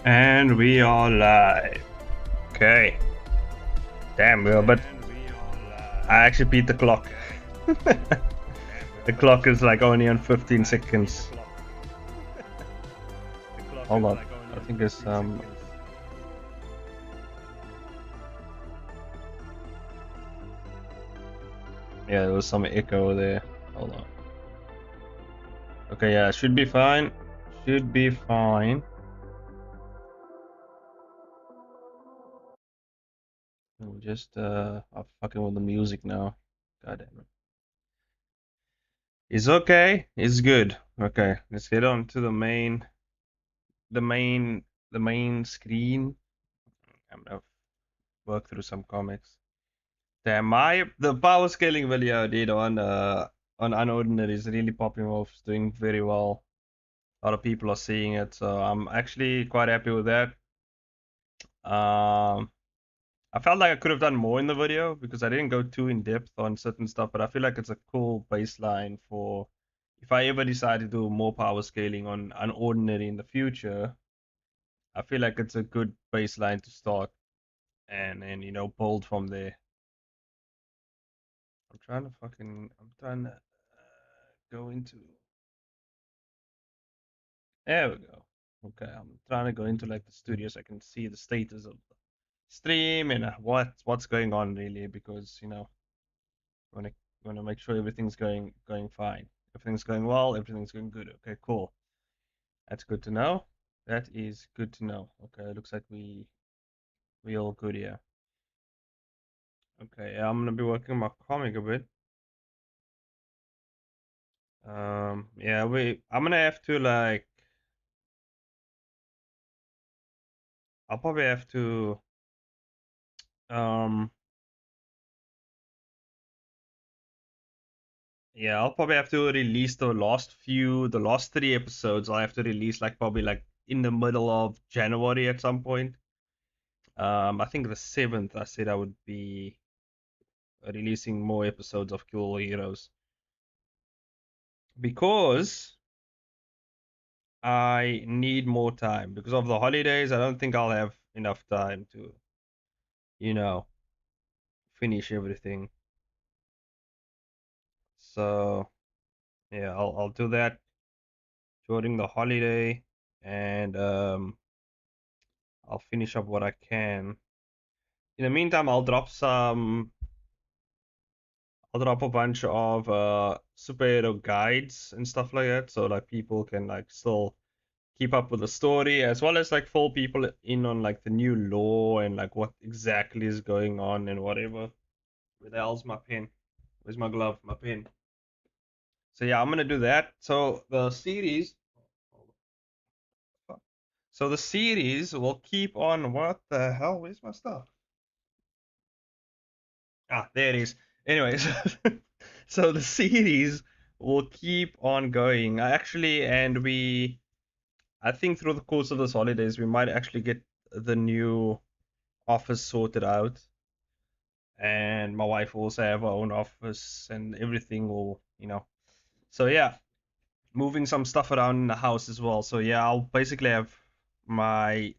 And we are live. Okay. Damn, we're but I actually beat the clock. The clock is like only on 15 seconds. Hold on. I think it's yeah, there was some echo there. Hold on. Okay, yeah, should be fine. Should be fine. I'm just I'm fucking with the music now. God damn it. It's okay. It's good. Okay, let's get on to the main screen. I'm gonna work through some comics. Damn, the power scaling video I did on Unordinary is really popping off. It's doing very well. A lot of people are seeing it, so I'm actually quite happy with that. I felt like I could have done more in the video because I didn't go too in depth on certain stuff, but I feel like it's a cool baseline for if I ever decide to do more power scaling on Unordinary in the future. I feel like it's a good baseline to start and build from there. I'm trying to go into. There we go. Okay, I'm trying to go into like the studio so I can see the status of the stream and what's going on really because want to want to make sure everything's going fine. Everything's going well. Everything's going good. Okay, cool. That's good to know. That is good to know. Okay, it looks like we all good here. Okay, yeah, I'm gonna be working on my comic a bit. Yeah, I'm gonna have to like. I'll probably have to yeah, I'll probably have to release the last 3 episodes. I'll have to release like probably like in the middle of January at some point. I think the 7th I said I would be releasing more episodes of Cool Heroes because I need more time because of the holidays. I don't think I'll have enough time to, you know, finish everything. So yeah, I'll do that during the holiday and I'll finish up what I can. In the meantime, I'll drop a bunch of superhero guides and stuff like that, so like people can like still keep up with the story, as well as like fill people in on like the new lore and like what exactly is going on and whatever. Where the hell's my pen? Where's my glove? My pen. So yeah, I'm gonna do that. So the series will keep on. What the hell? Where's my stuff? Ah, there it is. Anyways, so the series will keep on going. I think through the course of this holidays, we might actually get the new office sorted out, and my wife will also have her own office, and everything will. So yeah, moving some stuff around in the house as well. So yeah, I'll basically have my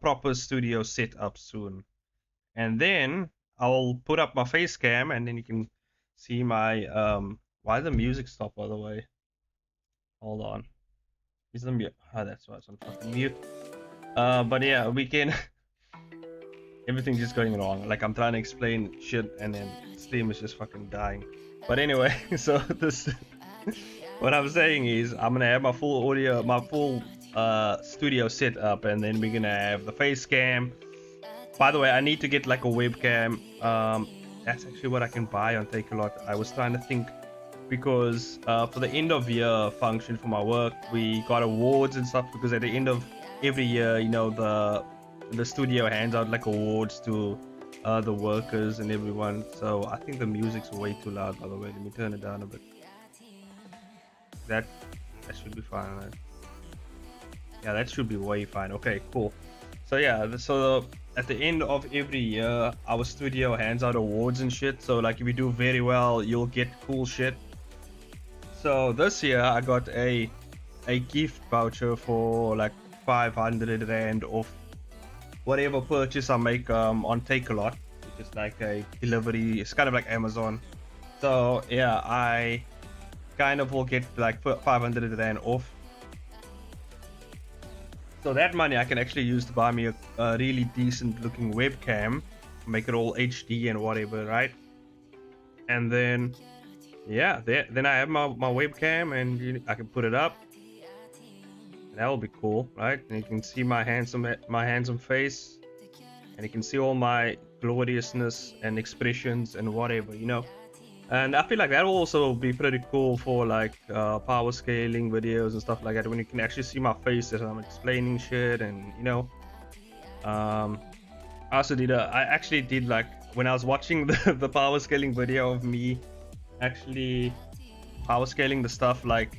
proper studio set up soon. And then I'll put up my face cam and then you can see my why the music stop by the way? Hold on. Is the mute? Oh, that's why it's on fucking mute. But yeah, we can. Everything's just going wrong. Like I'm trying to explain shit, and then Steam is just fucking dying. But anyway, so this, what I'm saying is, I'm gonna have my full audio, my full studio set up, and then we're gonna have the face cam. By the way, I need to get like a webcam. That's actually what I can buy on Takealot. I was trying to think because for the end of year function for my work, we got awards and stuff. Because at the end of every year, you know, the studio hands out like awards to the workers and everyone. So I think the music's way too loud. By the way, let me turn it down a bit. That should be fine, right? Yeah, that should be way fine. Okay, cool. So yeah, so at the end of every year, our studio hands out awards and shit. So like if you do very well, you'll get cool shit. So this year I got a gift voucher for like 500 rand off whatever purchase I make on Takealot, which is like a delivery. It's kind of like Amazon. So yeah, I kind of will get like 500 rand off. So that money I can actually use to buy me a really decent looking webcam, make it all HD and whatever, right? And then yeah, then I have my webcam, and I can put it up. That will be cool, right? And you can see my handsome face, and you can see all my gloriousness and expressions and whatever, you know. And I feel like that will also be pretty cool for like power scaling videos and stuff like that, when you can actually see my face as I'm explaining shit. And you know, I actually did like, when I was watching the power scaling video of me actually power scaling the stuff, like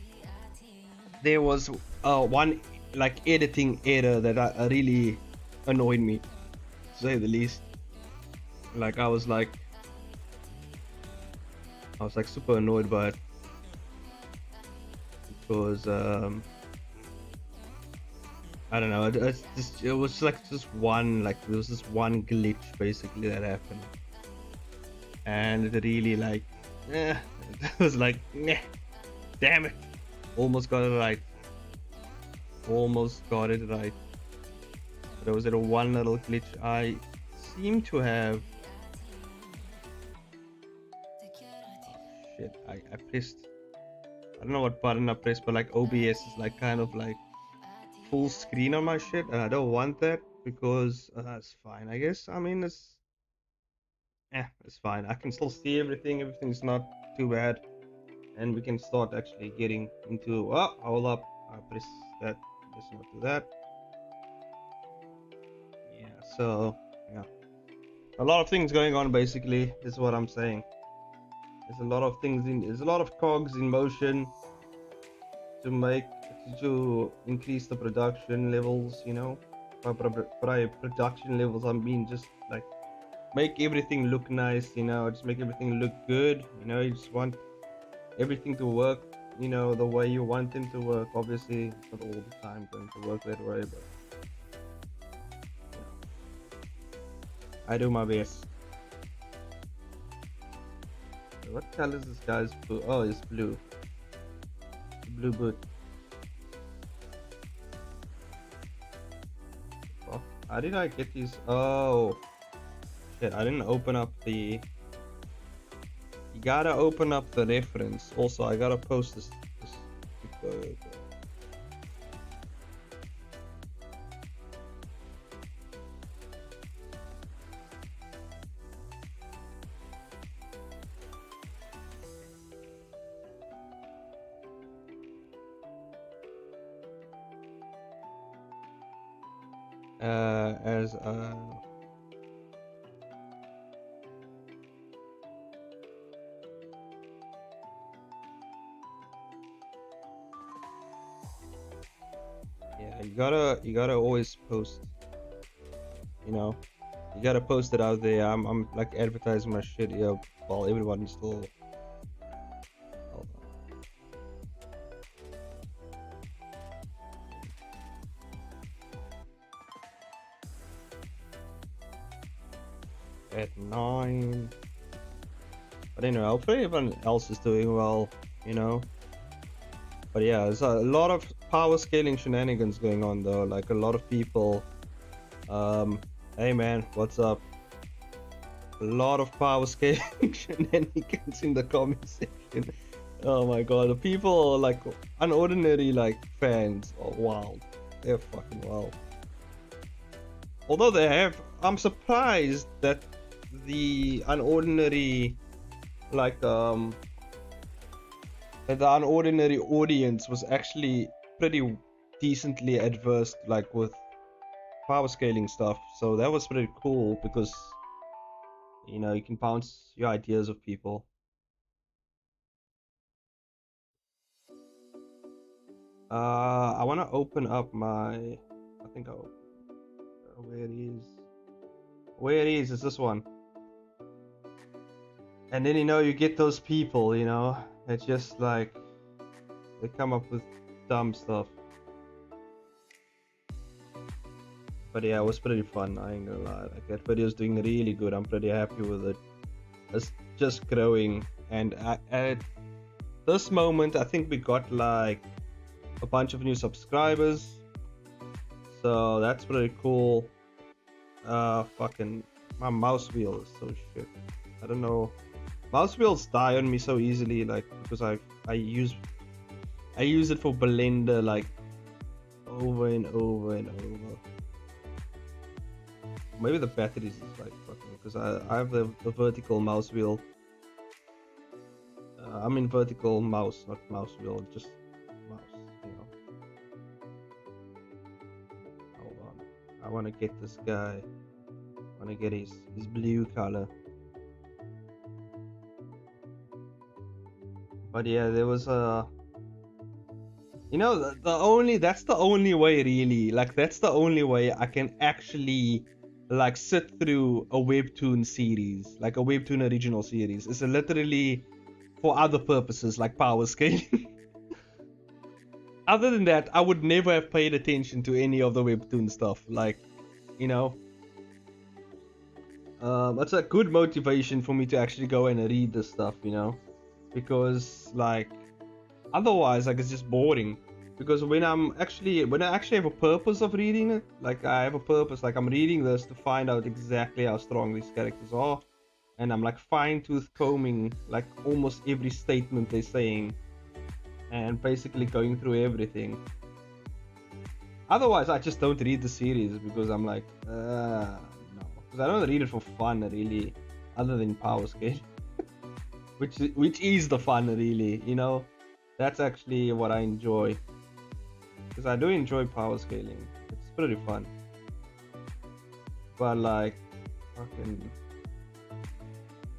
there was one like editing error that really annoyed me, to say the least. Like I was like super annoyed by it, because I don't know, it was like just one, like there was this one glitch basically that happened, and it really like it was like, damn it, almost got it right, but it was that one little glitch. I seem to have shit, I pressed, I don't know what button I pressed, but like OBS is like kind of like full screen on my shit, and I don't want that, because it's fine, I guess. I mean, it's fine. I can still see everything. Everything's not too bad, and we can start actually getting into. Oh, hold up! I press that. Let's not do that. Yeah. So yeah, a lot of things going on. Basically, is what I'm saying. There's a lot of things there's a lot of cogs in motion to increase the production levels, you know. By production levels, I mean just like make everything look nice, you know, just make everything look good, you know. You just want everything to work, you know, the way you want them to work. Obviously, it's not all the time going to work that way, but I do my best. So what color is this guy's blue? Oh, it's blue. Blue boot. Oh, how did I get these? Oh shit, I didn't open up the. You gotta open up the reference. Also, I gotta post this. As yeah, you gotta always post, you know, you gotta post it out there. I'm like advertising my shit here while everyone's still. Hold on. At 9. But anyway, hopefully everyone else is doing well, you know. But yeah, there's a lot of power scaling shenanigans going on though. Like a lot of people, hey man, what's up? A lot of power scaling shenanigans in the comment section. Oh my god, the people like unordinary like fans are wild. They're fucking wild. Although they have, I'm surprised that the unordinary like the unordinary audience was actually pretty decently adverse like with power scaling stuff. So that was pretty cool because you know you can bounce your ideas of people. I want to open up my, I think I'll, where it is this one. And then you get those people, it's just like they come up with dumb stuff. But yeah, it was pretty fun, I ain't gonna lie. Like that video's doing really good. I'm pretty happy with it. It's just growing, and at this moment I think we got like a bunch of new subscribers, so that's pretty cool. Fucking my mouse wheel is so shit. I don't know, mouse wheels die on me so easily, like because I use it for Blender like over and over and over. Maybe the batteries is like fucking, because I have the vertical mouse wheel. I mean vertical mouse, not mouse wheel, just mouse, Hold on, I want to get this guy. I want to get his blue color. But yeah, there was a, that's the only way really, like that's the only way I can actually like sit through a webtoon series, like a webtoon original series. It's literally for other purposes like power scaling. Other than that, I would never have paid attention to any of the webtoon stuff. Like, it's a good motivation for me to actually go and read this stuff, because like otherwise like it's just boring. Because when I actually have a purpose of reading it, like I have a purpose, like I'm reading this to find out exactly how strong these characters are, and I'm like fine-tooth combing like almost every statement they're saying, and basically going through everything. Otherwise, I just don't read the series because I'm like, no, because I don't read it for fun really, other than power scale, which is the fun really, That's actually what I enjoy. Because I do enjoy power scaling. It's pretty fun. But like, fucking.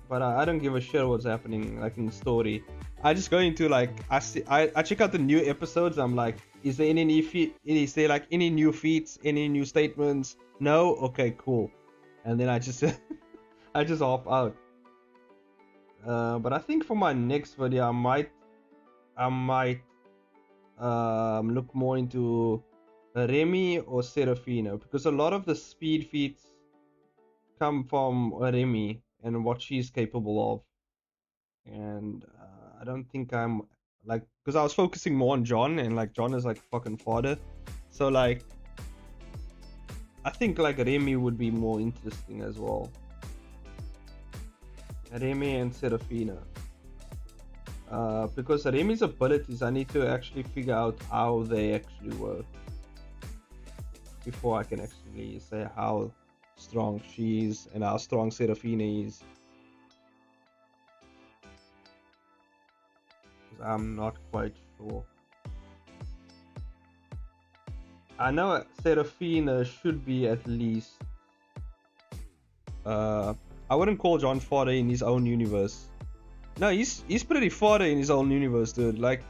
But I don't give a shit what's happening like in the story. I just go into like I check out the new episodes. I'm like, is there any new is there like any new feats, any new statements? No? Okay, cool. And then I just I just hop out. But I think for my next video I might look more into Remy or Serafina, because a lot of the speed feats come from Remy and what she's capable of, and I don't think I'm like, because I was focusing more on John, and like John is like fucking fodder, so like I think like Remy would be more interesting as well. Remy and Serafina. Because Remy's abilities, I need to actually figure out how they actually work before I can actually say how strong she is and how strong Serafina is. Because I'm not quite sure. I know Serafina should be at least. I wouldn't call John fodder in his own universe. No, he's pretty fodder in his own universe, dude. Like,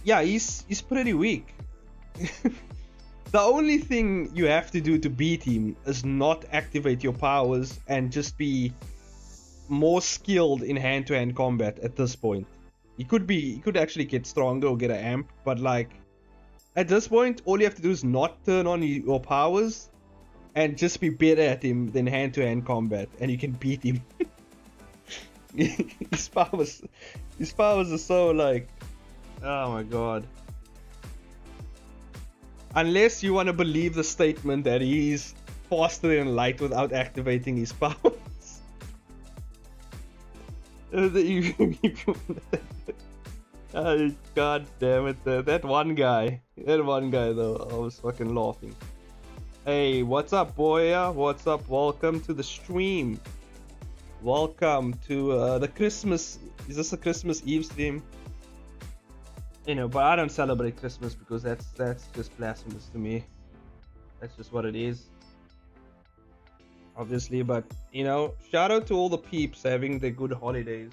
yeah, he's pretty weak. The only thing you have to do to beat him is not activate your powers and just be more skilled in hand-to-hand combat at this point. He could actually get stronger or get an amp, but like at this point, all you have to do is not turn on your powers and just be better at him than hand-to-hand combat, and you can beat him. his powers are so like, oh my god. Unless you want to believe the statement that he's faster than light without activating his powers. Oh, God damn it. That one guy though, I was fucking laughing. Hey, what's up, boy? What's up? Welcome to the stream. Welcome to the Christmas. Is this a Christmas Eve stream? You know, but I don't celebrate Christmas because that's just blasphemous to me. That's just what it is. Obviously, but you know, shout out to all the peeps having their good holidays.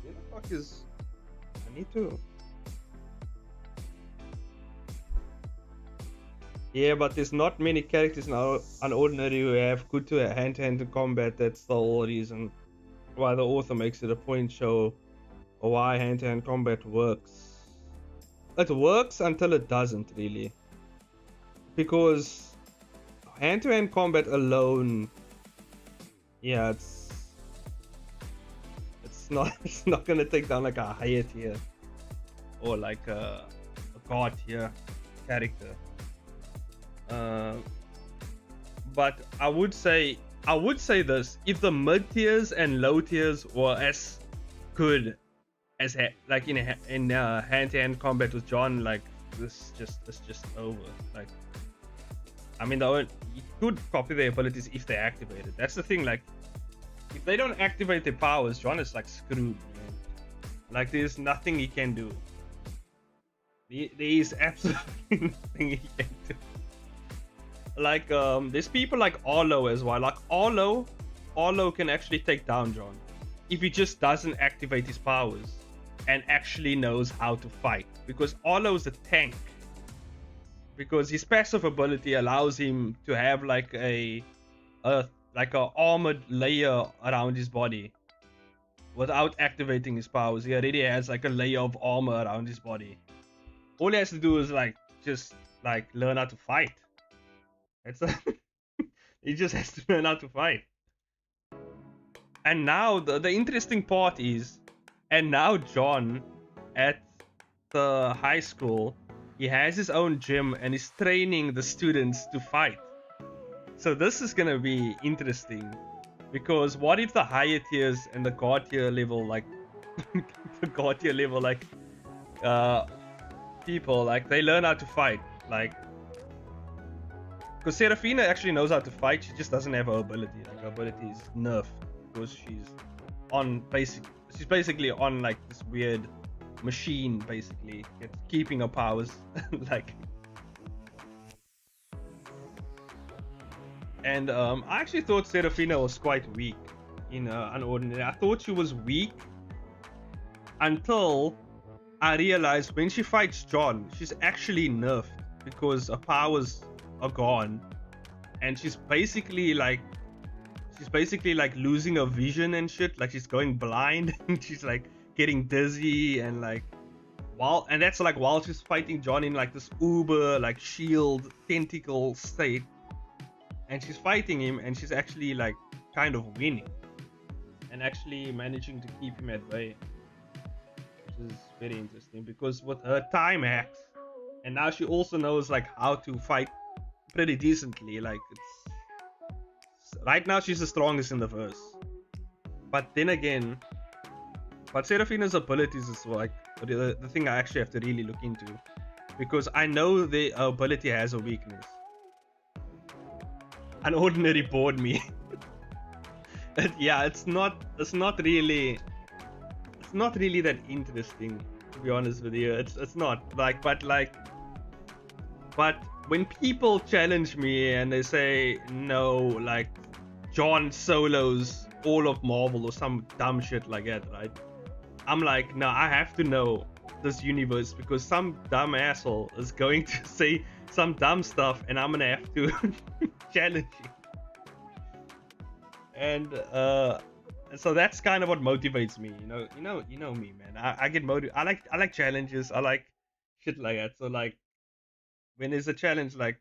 Where the fuck is? I need to. Yeah, but there's not many characters now on Ordinary who have good to hand-to-hand combat. That's the whole reason why the author makes it a point show or why hand-to-hand combat works. It works until it doesn't really, because hand-to-hand combat alone, yeah, it's not it's not gonna take down like a higher tier or like a god tier character. But I would say this: if the mid tiers and low tiers were as good as like in hand-to-hand combat with John, like this just over. Like, I mean, you could copy their abilities if they activate it. That's the thing. Like, if they don't activate their powers, John is like screwed, man. Like, there's nothing he can do. There is absolutely nothing he can do. Like, there's people like Arlo as well. Like, Arlo can actually take down John if he just doesn't activate his powers and actually knows how to fight. Because Arlo's a tank. Because his passive ability allows him to have like a armored layer around his body without activating his powers. He already has like a layer of armor around his body. All he has to do is like just like learn how to fight. He just has to learn how to fight. And now the interesting part is, and now John at the high school, he has his own gym and is training the students to fight. So this is gonna be interesting, because what if the higher tiers and the god tier level, like the god tier level, like people, like they learn how to fight, like, because Serafina actually knows how to fight, she just doesn't have her ability. Like, her ability is nerfed because she's basically on like this weird machine, basically. It's keeping her powers. Like, and I actually thought Serafina was quite weak in Unordinary. I thought she was weak until I realized when she fights John, she's actually nerfed because her powers are gone, and she's basically like losing her vision and shit. Like, she's going blind and she's like getting dizzy, and like while she's fighting John in like this uber like shield tentacle state, and she's fighting him, and she's actually like kind of winning and actually managing to keep him at bay, which is very interesting because with her time hacks, and now she also knows like how to fight pretty decently. Like, it's right now she's the strongest in the verse. But then again, but Serafina's abilities is like the thing I actually have to really look into, because I know the ability has a weakness. Unordinary bored me. Yeah, it's not really that interesting, to be honest with you. It's not like, but when people challenge me and they say no, like John solos all of Marvel or some dumb shit like that, right? I'm like, no, I have to know this universe, because some dumb asshole is going to say some dumb stuff and I'm gonna have to challenge you. And so that's kind of what motivates me, you know me, man. I get motivated. I like challenges. I like shit like that. So like, when there's a challenge, like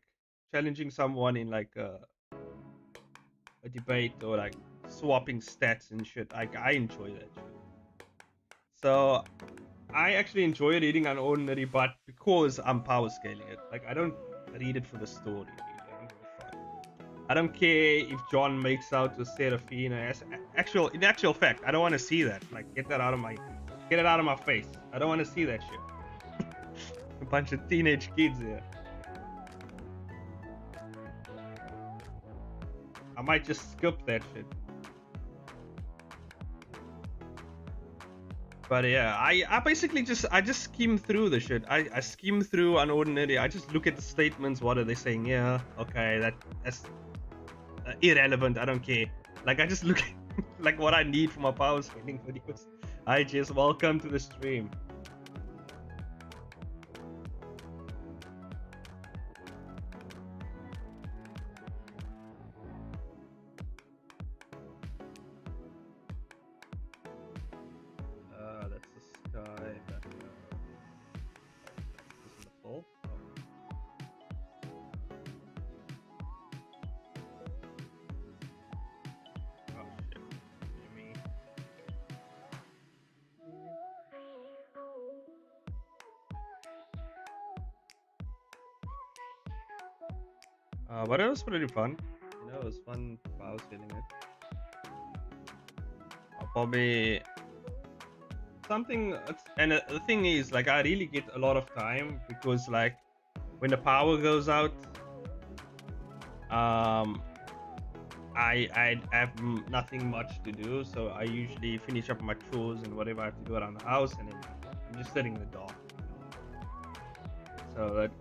challenging someone in like a debate or like swapping stats and shit, I enjoy that shit. So I actually enjoy reading Unordinary, but because I'm power scaling it, like I don't read it for the story. Really. I don't give a fuck. I don't care if John makes out with Seraphina. In actual fact, I don't want to see that. Like, get it out of my face. I don't want to see that shit. A bunch of teenage kids here. I might just skip that shit. But yeah, I basically just skim through the shit. I skim through Unordinary. I just look at the statements. What are they saying here? Okay, that's irrelevant. I don't care. Like, I just look at like what I need for my power scaling videos. Hi Jess, welcome to the stream. That's the sky. This is the full. Oh shit. Me. But it was pretty fun. You know, it was fun power scaling it. I'll probably something, and the thing is, like, I really get a lot of time because, like, when the power goes out, I have nothing much to do, so I usually finish up my chores and whatever I have to do around the house, and then I'm just sitting in the dark. So that,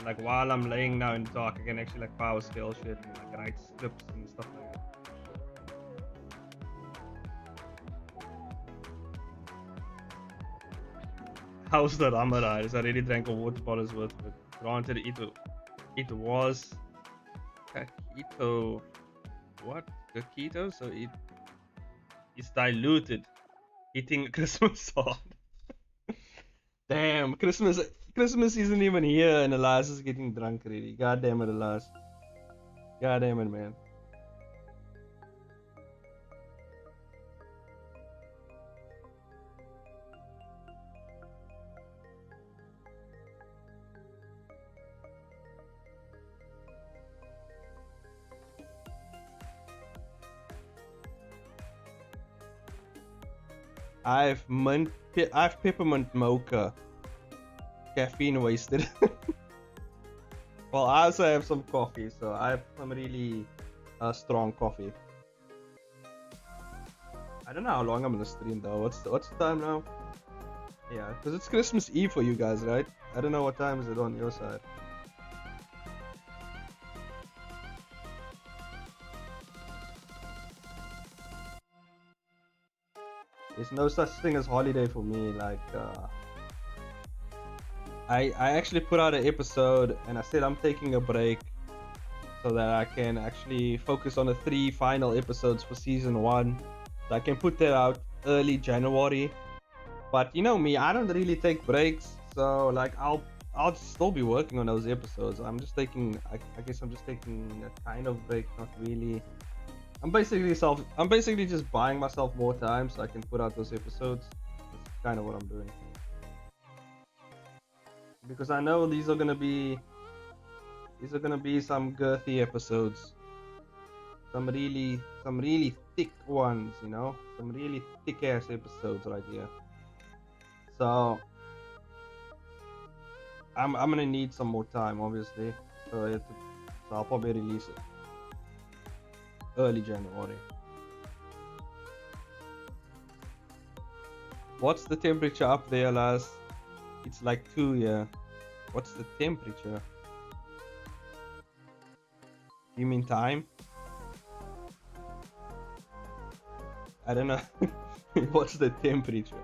like, while I'm laying now in the dark, I can actually like power scale shit and like write scripts and stuff like that. How's the Ramadan? I already drank a water bottle's worth of it. Granted, it was keto. What? The keto? So it's diluted. Eating Christmas salt. Damn, Christmas isn't even here and Elias is getting drunk already. God damn it, Elias. God damn it, man. I've peppermint mocha. Caffeine wasted. Well, I also have some coffee, so I have some really strong coffee. I don't know how long I'm gonna stream though. What's the time now? Yeah, because it's Christmas Eve for you guys, right? I don't know what time is it on your side. There's no such thing as holiday for me. Like, I actually put out an episode and I said I'm taking a break so that I can actually focus on the 3 final episodes for season 1. So I can put that out early January. But you know me, I don't really take breaks. So like I'll still be working on those episodes. I'm just taking, I guess I'm just taking a kind of break, not really. I'm basically just buying myself more time so I can put out those episodes. That's kind of what I'm doing. Because I know these are gonna be some girthy episodes. Some really thick ones, you know? Some really thick ass episodes right here. So I'm gonna need some more time, obviously. So I'll probably release it early January. What's the temperature up there, lads? It's like 2, yeah. What's the temperature? You mean time? I don't know. What's the temperature?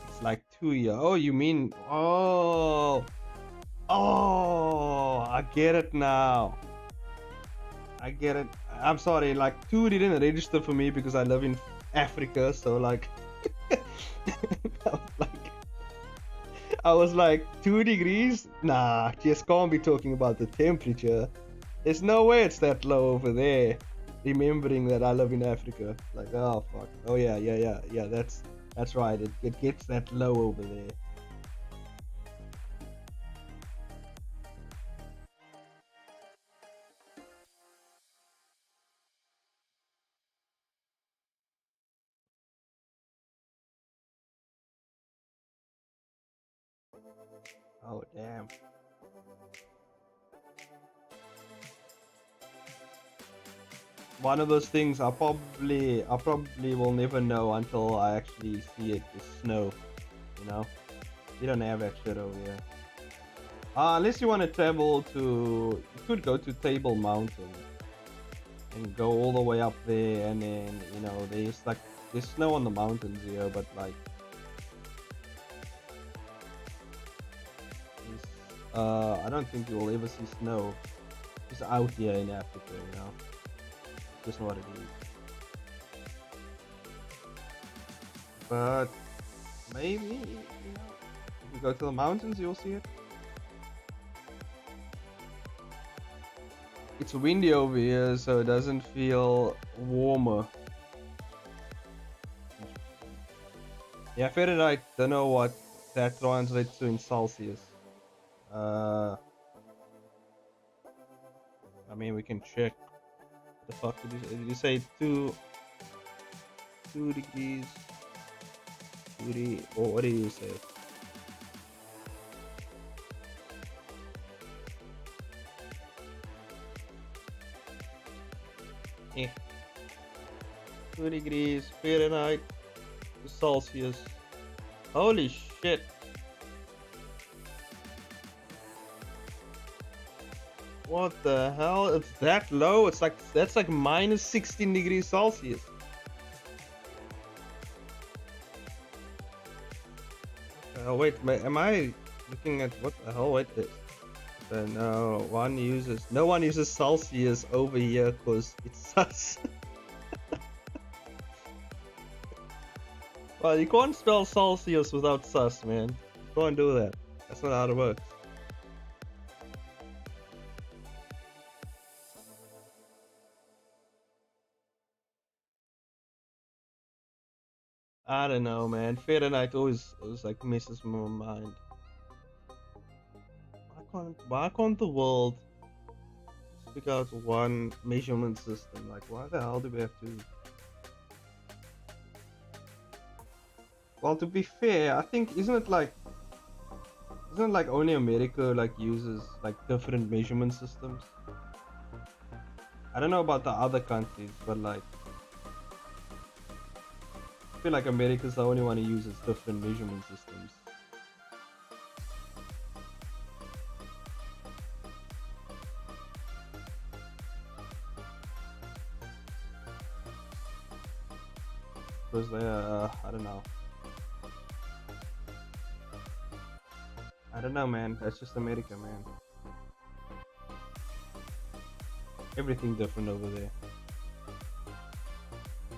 It's like 2 years. Oh, you mean? Oh, I get it now. I get it. I'm sorry. Like 2 didn't register for me because I live in Africa. So like, I was like 2 degrees. Nah, just can't be talking about the temperature. There's no way it's that low over there. remembering that I live in Africa. Like, oh fuck. Oh yeah, yeah, yeah, yeah. That's right. It gets that low over there. Oh damn. One of those things I probably will never know until I actually see it, the snow. You know, you don't have that shit over here. Unless you want to travel to, you could go to Table Mountain and go all the way up there, and then there's snow on the mountains here, but like I don't think you will ever see snow just out here in Africa. Just what it is. But maybe if you go to the mountains, you'll see it. It's windy over here, so it doesn't feel warmer. Yeah, Fahrenheit, don't know what that translates to in Celsius. I mean, we can check. What the fuck did you say? 2 degrees? 2 or what did you say? Yeah. 2 degrees Fahrenheit to Celsius. Holy shit. What the hell? It's that low? That's like minus 16 degrees Celsius. Wait, am I looking at what the hell? Wait, no one uses Celsius over here because it's sus. Well, you can't spell Celsius without sus, man. You can't do that. That's not how it works. I don't know, man. Fahrenheit always like messes my mind. Why can't the world speak out one measurement system? Like, why the hell do we have to? Well, to be fair, I think isn't it like only America like uses like different measurement systems? I don't know about the other countries, but like I feel like America's the only one who uses different measurement systems. Because they I don't know. I don't know, man. That's just America, man. Everything different over there.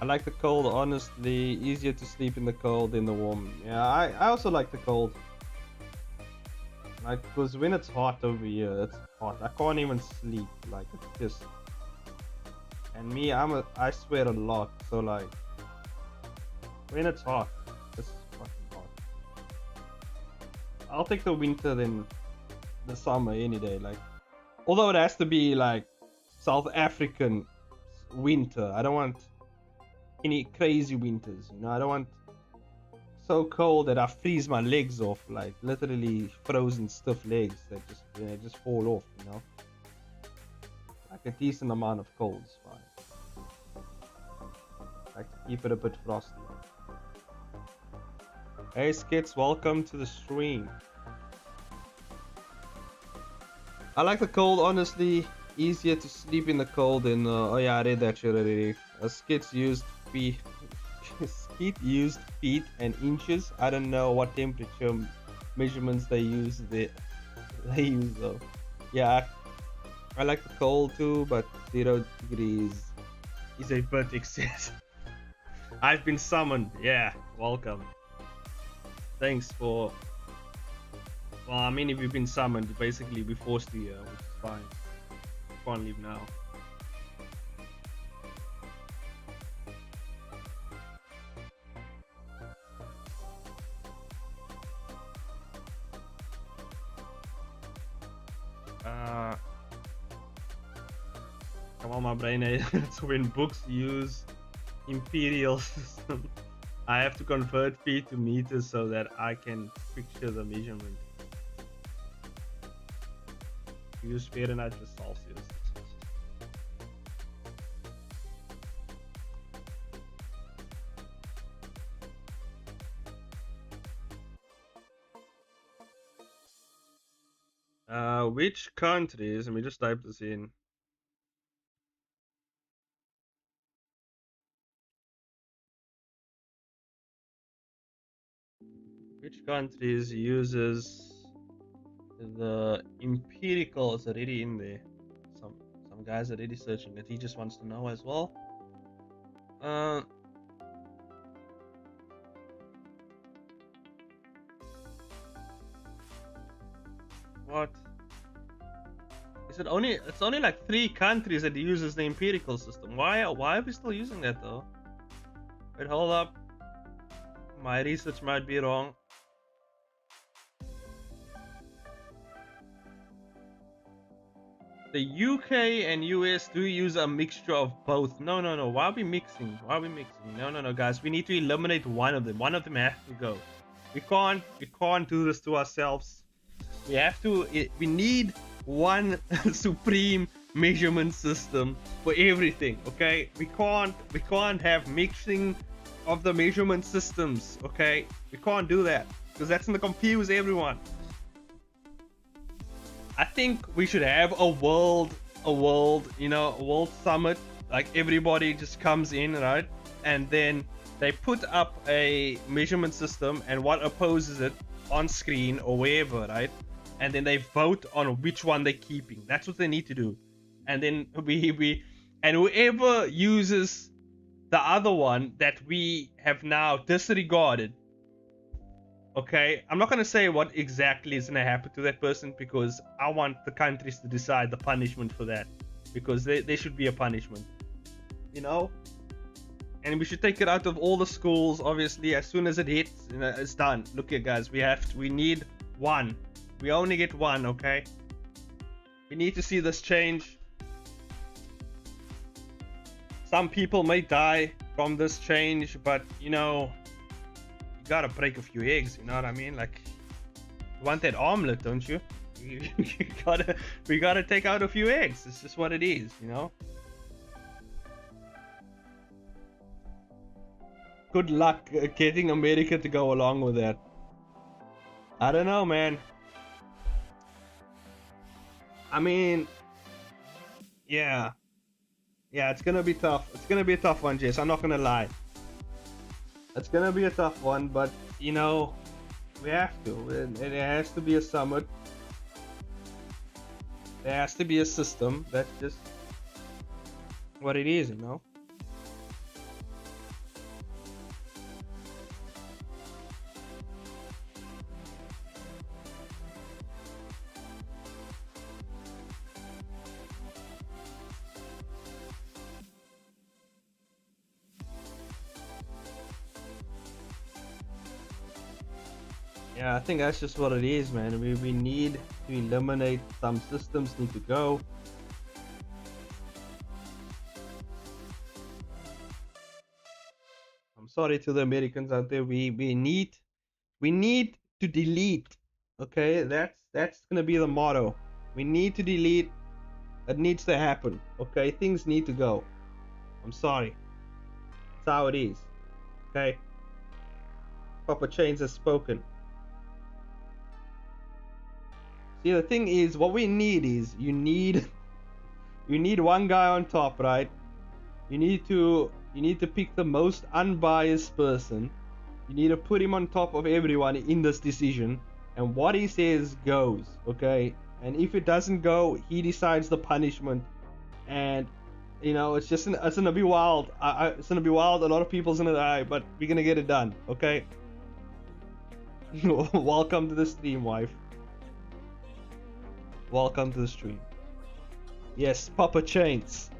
I like the cold, honestly. Easier to sleep in the cold than the warm. Yeah, I also like the cold. Like, because when it's hot over here, it's hot. I can't even sleep. Like, it's just. And me, I sweat a lot. So like, when it's hot, it's fucking hot. I'll take the winter than the summer any day. Like, although it has to be like South African winter. I don't want any crazy winters. I don't want so cold that I freeze my legs off, like literally frozen stiff legs that just fall off. Like a decent amount of cold is fine. Like to keep it a bit frosty. Hey skits, welcome to the stream. I like the cold, honestly. Easier to sleep in the cold than oh yeah, I read that shit already. Skits used feet Skit used feet and inches. I don't know what temperature measurements they use though. Yeah, I like the cold too, but 0 degrees is a bit excessive. I've been summoned. Yeah, welcome. Thanks for. Well, I mean, if you've been summoned, basically be forced to here, which is fine. You can't leave now. on my brain. It's when books use imperial system. I have to convert feet to meters so that I can picture the measurement. Use Fahrenheit to Celsius. Which countries? Let me just type this in. Which countries uses the empirical is already in there? Some guys are already searching it. He just wants to know as well. What? Is it only? It's only like 3 countries that uses the empirical system. Why are we still using that though? Wait, hold up. My research might be wrong. The UK and US do use a mixture of both. No. Why are we mixing? No, guys. We need to eliminate one of them. One of them has to go. We can't do this to ourselves. We have to. We need one supreme measurement system for everything. Okay. We can't have mixing of the measurement systems. Okay. We can't do that because that's gonna confuse everyone. I think we should have a world summit. Like everybody just comes in, right? And then they put up a measurement system and what opposes it on screen or wherever, right? And then they vote on which one they're keeping. That's what they need to do. And then and whoever uses the other one that we have now disregarded. Okay, I'm not gonna say what exactly is gonna happen to that person because I want the countries to decide the punishment for that, because there should be a punishment, and we should take it out of all the schools. Obviously, as soon as it hits, it's done. Look here, guys, we need one. We only get one. Okay, we need to see this change. Some people may die from this change, but you gotta break a few eggs, you know what I mean? Like, you want that omelet, don't you? We gotta take out a few eggs. It's just what it is, Good luck getting America to go along with that. I don't know, man. I mean, yeah, it's gonna be tough. It's gonna be a tough one, Jess. I'm not gonna lie. It's gonna be a tough one, but we have to. It has to be a summit. There has to be a system. That's just what it is, Yeah, I think that's just what it is, man. We need to eliminate some systems, need to go. I'm sorry to the Americans out there. We need to delete. Okay, that's gonna be the motto. We need to delete. It needs to happen. Okay, things need to go. I'm sorry. That's how it is. Okay. Papa Chains has spoken. See, the thing is, what we need is you need one guy on top, right? You need to pick the most unbiased person. You need to put him on top of everyone in this decision, and what he says goes, okay? And if it doesn't go, he decides the punishment, and it's gonna be wild. It's gonna be wild. A lot of people's gonna die, but we're gonna get it done, okay? Welcome to the stream, wife. Welcome to the stream. Yes, Papa Chains.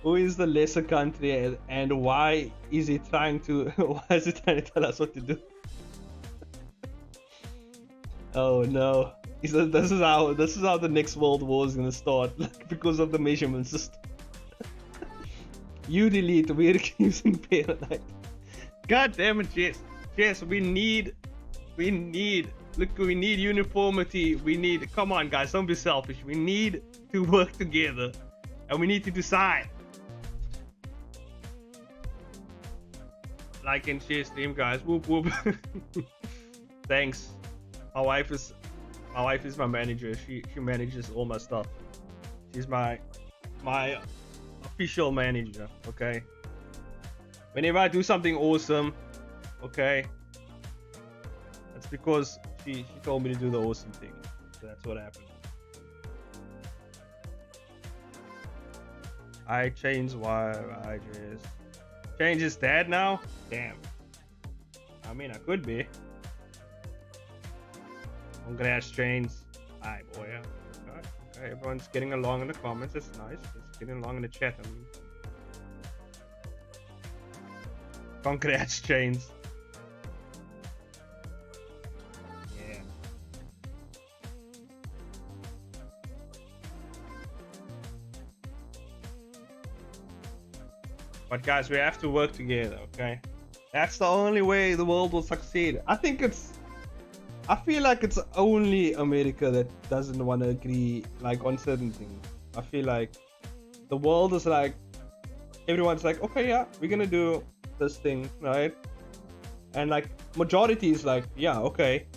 Who is the lesser country and why is he trying to tell us what to do? Oh no. He said this is how the next world war is gonna start, like, because of the measurement system. You delete, we're using Fahrenheit. God damn it, Jess. Jess, we need uniformity. Come on, guys, don't be selfish. We need to work together, and we need to decide. Like and share stream, guys. Whoop whoop. Thanks. My wife is my manager. She manages all my stuff. She's my official manager. Okay. Whenever I do something awesome, okay, that's because she told me to do the awesome thing. So that's what happened. I changed why I just change his dad now. Damn. I mean, I could be. Congrats, Chains. Hi, boy. Okay, everyone's getting along in the comments. That's nice. Just getting along in the chat. I mean, congrats, Chains. Yeah. But guys, we have to work together, okay? That's the only way the world will succeed. I feel like it's only America that doesn't want to agree, like, on certain things. I feel like the world is like, everyone's like, okay, yeah, we're gonna do this thing, right? And like majority is like, yeah, okay.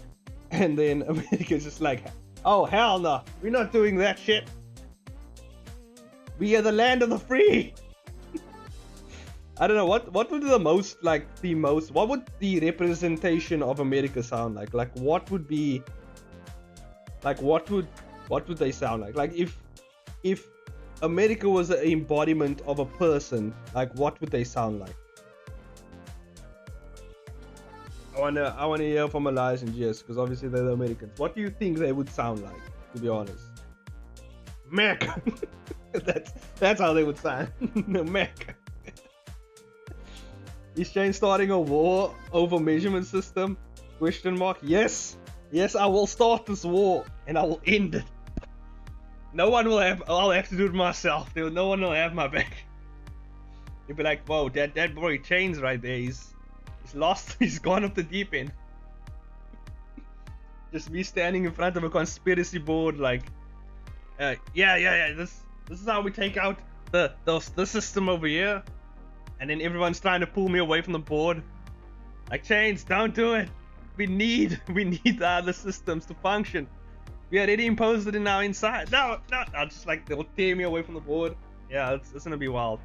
And then America's just like, oh hell no, we're not doing that shit. We are the land of the free. I don't know what would what would the representation of America sound like? Like what would they sound like? Like if America was an embodiment of a person, like what would they sound like? I wanna hear from Elias and Jess, because obviously they're the Americans. What do you think they would sound like, to be honest? Mac. that's how they would sound. Mac. Is Shane starting a war over measurement system? Question mark. Yes, I will start this war and I will end it. No one will have. I'll have to do it myself. No one will have my back. You'll be like, whoa, that boy Chains right there. He's lost. He's gone off the deep end. Just me standing in front of a conspiracy board, like, yeah. This is how we take out the system over here. And then everyone's trying to pull me away from the board. Like, Chains, don't do it. We need the other systems to function. We already imposed it in our inside. No. I'll just, like, they'll tear me away from the board. Yeah, it's gonna be wild.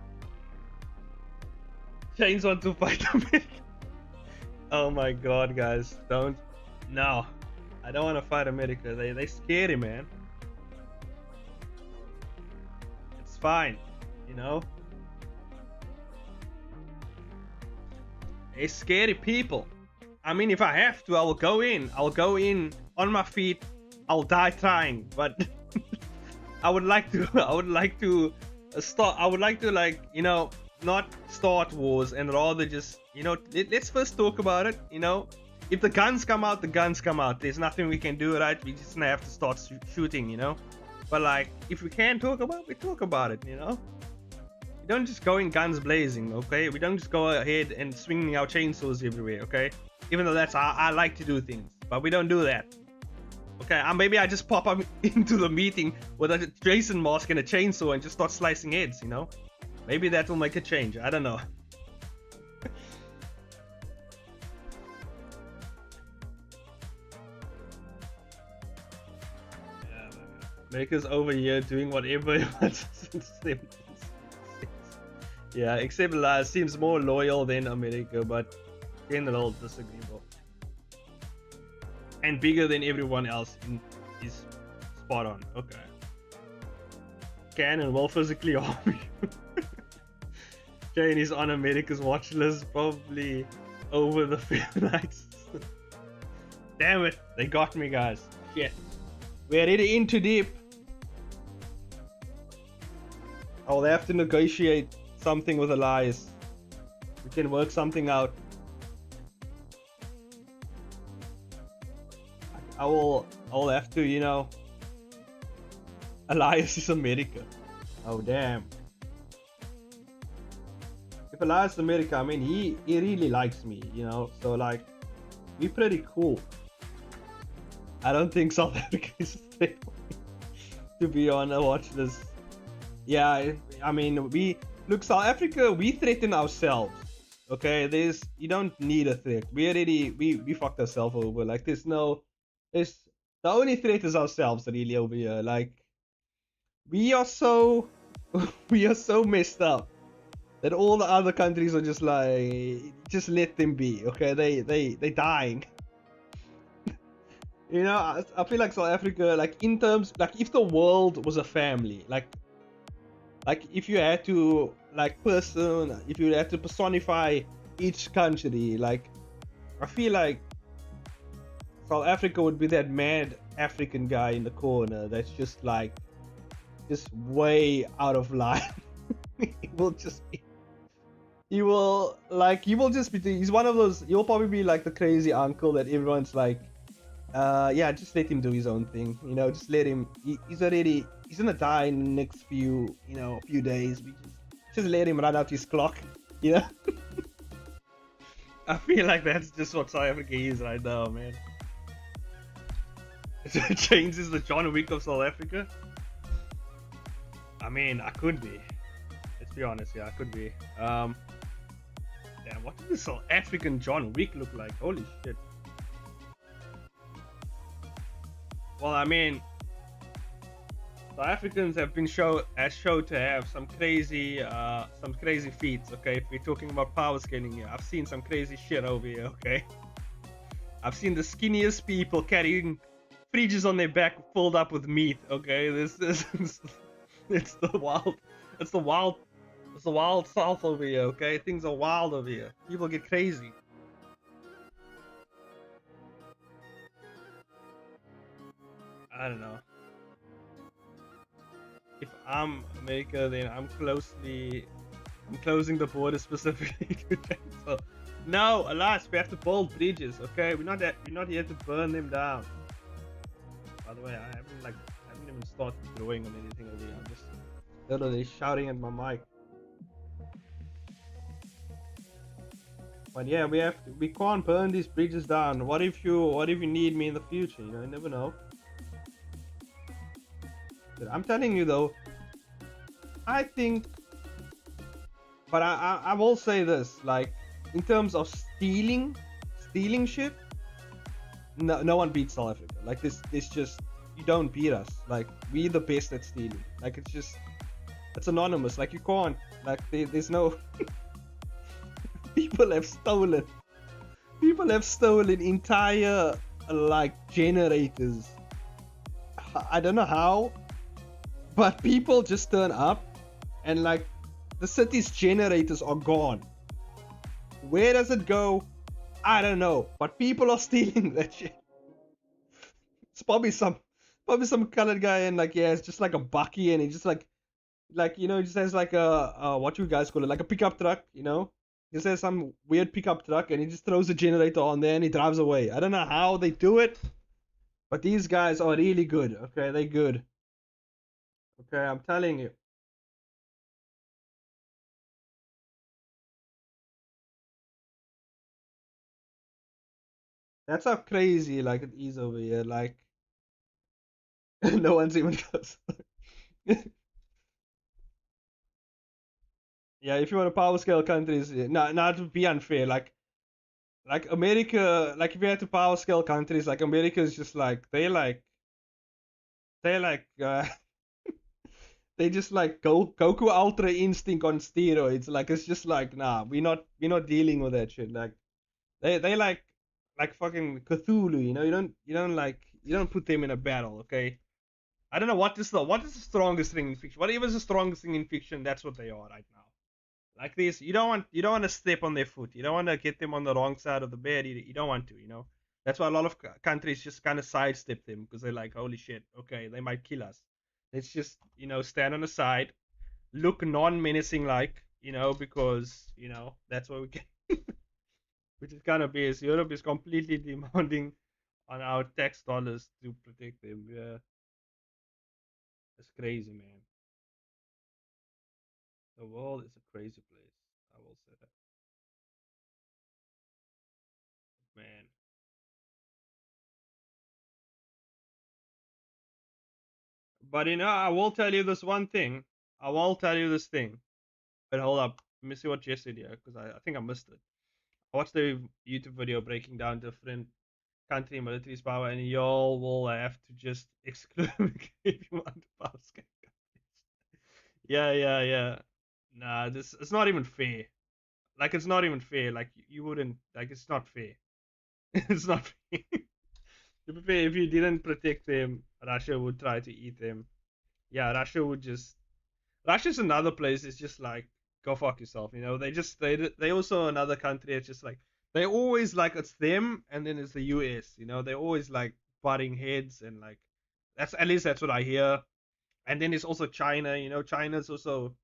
Chains want to fight me. Oh my god, guys. No. I don't want to fight America. They scary, man. It's fine, you know? They're scary people. I mean, if I have to, I will go in. I'll go in on my feet. I'll die trying. But I would like to like, you know, not start wars and rather just, you know, let's first talk about it. You know, if the guns come out, the guns come out. There's nothing we can do, right? We just have to start shooting, you know. But like, if we can talk about it, we talk about it, you know. We don't just go in guns blazing, okay? We don't just go ahead and swinging our chainsaws everywhere, okay? Even though that's how I like to do things, but we don't do that. Okay, maybe I just pop up into the meeting with a Jason mask and a chainsaw and just start slicing heads, you know? Maybe that will make a change. I don't know. Yeah, America's over here doing whatever it wants. Yeah, except Elias seems more loyal than America, but general disagreeable. And bigger than everyone else is spot on. Okay. Can and will physically harm you. Jane is on America's watch list, probably over the Fahrenheit. Damn it, they got me, guys. Shit. We're already in too deep. I'll have to negotiate something with Elias. We can work something out. I'll I'll have to, Elias is America. Oh damn. If Elias is America, I mean he really likes me, So like we pretty cool. I don't think South Africa is safe to be on a watch list. Yeah, I mean we look South Africa. We threaten ourselves. Okay, you don't need a threat. We fucked ourselves over. Like there's the only threat is ourselves really over here. Like we are so we are so messed up that all the other countries are just like just let them be. Okay, they dying. I feel like South Africa, like in terms, like if the world was a family, like if you had to if you had to personify each country, like I feel like South Africa would be that mad African guy in the corner that's just way out of line. he will just be he will just be he's one of those. He'll probably be like the crazy uncle that everyone's like, yeah, just let him do his own thing, just let him. He's gonna die in the next few days. We just let him run out his clock, you know. I feel like that's just what South Africa is right now, man. James is the John Wick of South Africa. I mean, I could be. Let's be honest, yeah, I could be. Damn, what does the South African John Wick look like? Holy shit. Well, I mean, South Africans have been shown to have some crazy feats. Okay, if we're talking about power scaling here, I've seen some crazy shit over here. Okay, I've seen the skinniest people carrying fridges on their back filled up with meat. Okay, this it's the wild south over here. Okay, things are wild over here. People get crazy. I don't know. If I'm America, then I'm closing the border specifically to China. So, no, alas, we have to build bridges. Okay, we're not here to burn them down. By the way, I haven't even started drawing on anything over here. I'm just literally shouting at my mic. But yeah, we can't burn these bridges down. What if you need me in the future? You never know. But I'm telling you though, I think, but I will say this, like in terms of stealing shit, no one beats South Africa. Like this just, you don't beat us. Like we're the best at stealing. Like it's anonymous. Like you can't, like there's no people have stolen entire like generators. I don't know how, but people just turn up and like the city's generators are gone. Where does it go? I don't know, but people are stealing that shit. It's probably some colored guy, and like, yeah, it's just like a bucky, and he just like he just has like a what you guys call it, like a pickup truck, He just has some weird pickup truck, and he just throws a generator on there and he drives away. I don't know how they do it, but these guys are really good. Okay, they're good. Okay, I'm telling you. That's how crazy like it is over here. Like no one's even close. Yeah, if you want to power scale countries, not to be unfair, like America, like if you had to power scale countries, like America is just like they like they just like Goku Ultra Instinct on steroids. Like it's just like, nah, we're not dealing with that shit. Like they like fucking Cthulhu, you don't put them in a battle, okay? I don't know what is the strongest thing in fiction. Whatever is the strongest thing in fiction, that's what they are right now. Like this, you don't want to step on their foot. You don't want to get them on the wrong side of the bed. You don't want to. That's why a lot of countries just kind of sidestep them because they're like, holy shit, okay, they might kill us. Let's just stand on the side, look non-menacing like, because that's what we can. Which is kind of BS. Europe is completely demanding on our tax dollars to protect them. Yeah, it's crazy, man. The world is a crazy place. I will say that, man. But I will tell you this one thing. I will tell you this thing. But hold up, let me see what Jess said here because I think I missed it. I watched the YouTube video breaking down different country military's power, and y'all will have to just exclude if you want to pass. Yeah, yeah, yeah. Nah, this it's not even fair. Like it's not even fair. Like you wouldn't like it's not fair. It's not fair. To be fair, if you didn't protect them, Russia would try to eat them. Yeah, Russia would just. Russia's another place. It's just like go fuck yourself. They also another country. It's just like they always like it's them and then it's the US. They always like butting heads and like that's at least that's what I hear. And then it's also China. China's also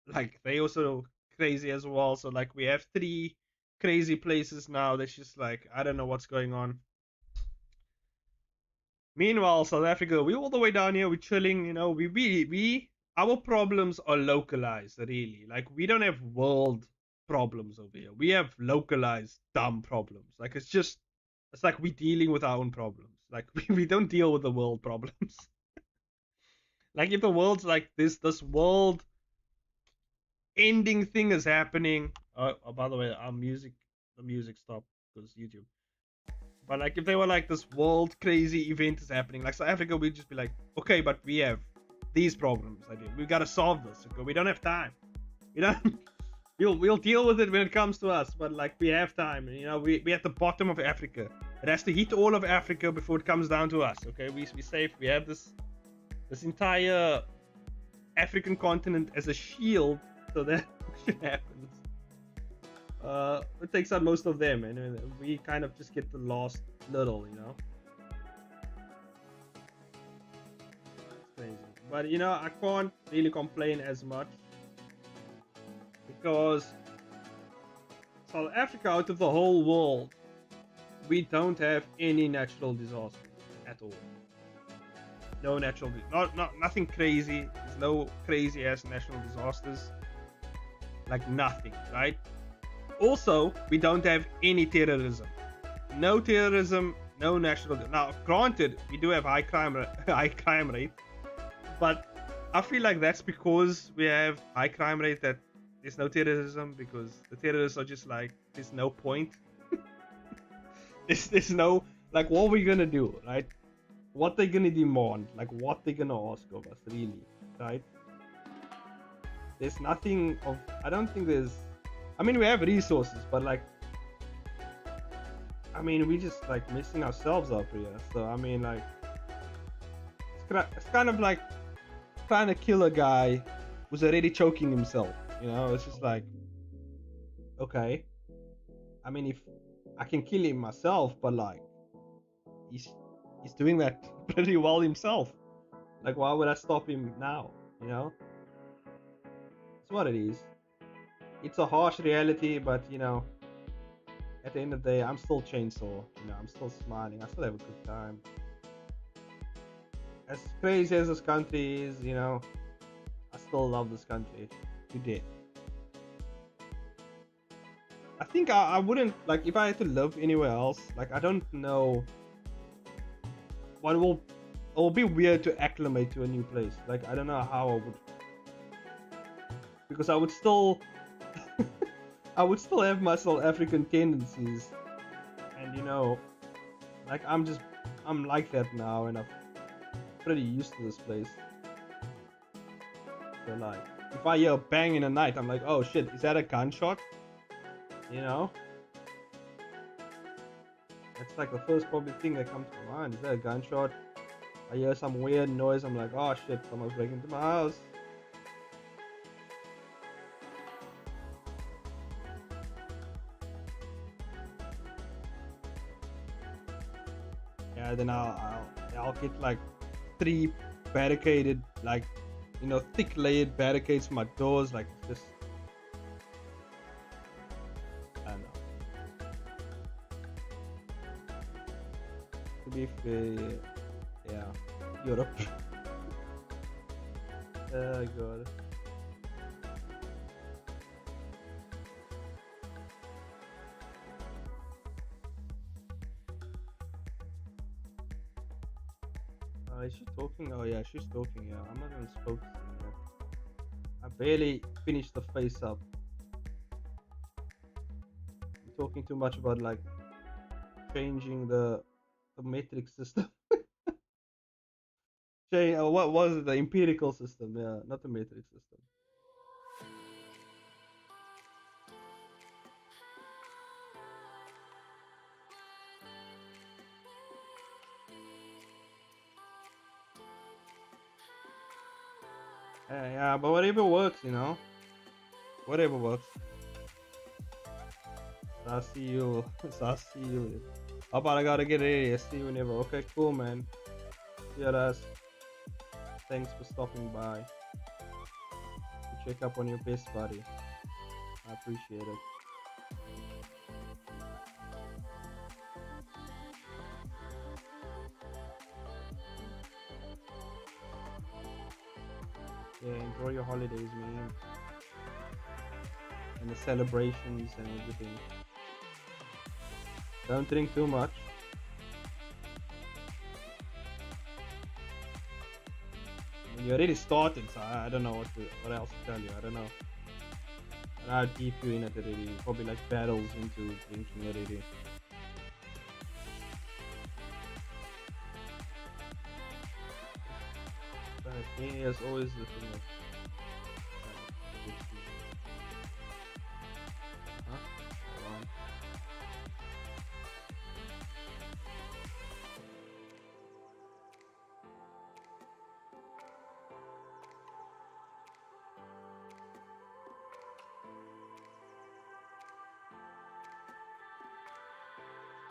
like they also crazy as well. So like we have three crazy places now. That's just like I don't know what's going on. Meanwhile, South Africa, we all the way down here, we're chilling. Our problems are localized. Really, like we don't have world problems over here. We have localized dumb problems. Like it's like we're dealing with our own problems. Like we don't deal with the world problems. Like if the world's like this world ending thing is happening. Oh, by the way, the music stopped because YouTube. But like if they were like this world crazy event is happening, like South Africa, we'd just be like, okay, but we have these problems. We gotta solve this. Okay? We don't have time. We don't. We'll deal with it when it comes to us. But like we have time. We at the bottom of Africa. It has to hit all of Africa before it comes down to us. Okay, we safe. We have this entire African continent as a shield, so that shit happens. It takes out most of them, and we kind of just get the last little. It's crazy. But I can't really complain as much because South Africa, out of the whole world, we don't have any natural disasters at all. No natural, nothing crazy. There's no crazy ass natural disasters. Like nothing, right? Also, we don't have any terrorism. No terrorism, no national. Now, granted, we do have high crime rate, but I feel like that's because we have high crime rate that there's no terrorism because the terrorists are just like there's no point. there's no like what we're gonna do, right? What they're gonna demand, like what they're gonna ask of us, really, right? There's nothing of. I don't think there's. I mean, we have resources, but like, I mean, we just like messing ourselves up here. So I mean, like, it's kind of like trying to kill a guy who's already choking himself. It's just like, okay. I mean, if I can kill him myself, but like, he's doing that pretty well himself. Like, why would I stop him now? It's what it is. It's a harsh reality, but at the end of the day, I'm still Chainsaw. I'm still smiling. I still have a good time. As crazy as this country is, I still love this country to death. I think I wouldn't like if I had to live anywhere else. Like I don't know what it will be weird to acclimate to a new place. Like I don't know how I would, because I would still I would still have my South African tendencies, and like I'm like that now, and I'm pretty used to this place. So like, if I hear a bang in the night, I'm like, oh shit, is that a gunshot? That's like the first probably thing that comes to mind. Is that a gunshot? I hear some weird noise. I'm like, oh shit, someone's breaking into my house. Yeah, then I'll get like 3 barricaded, like thick layered barricades for my doors, like just I don't know. to be fair, yeah, Europe. Oh god. Is she talking? Oh yeah, she's talking. Yeah, I'm not even focusing yet. I barely finished the face up. I'm talking too much about like changing the metric system. What was it? The empirical system? Yeah, not the metric system. Yeah, but whatever works, you know. Whatever works. I'll see you. I'll see you. How about I gotta get ready? I'll see you whenever. Okay, cool, man. See you guys. Thanks for stopping by to check up on your best buddy. I appreciate it. Yeah, enjoy your holidays, man. And the celebrations and everything. Don't drink too much. You already started, so I don't know what else to tell you. I don't know. And how deep you in it already. Probably like battles into drinking already. But yeah, it's always the thing of huh? Hold on.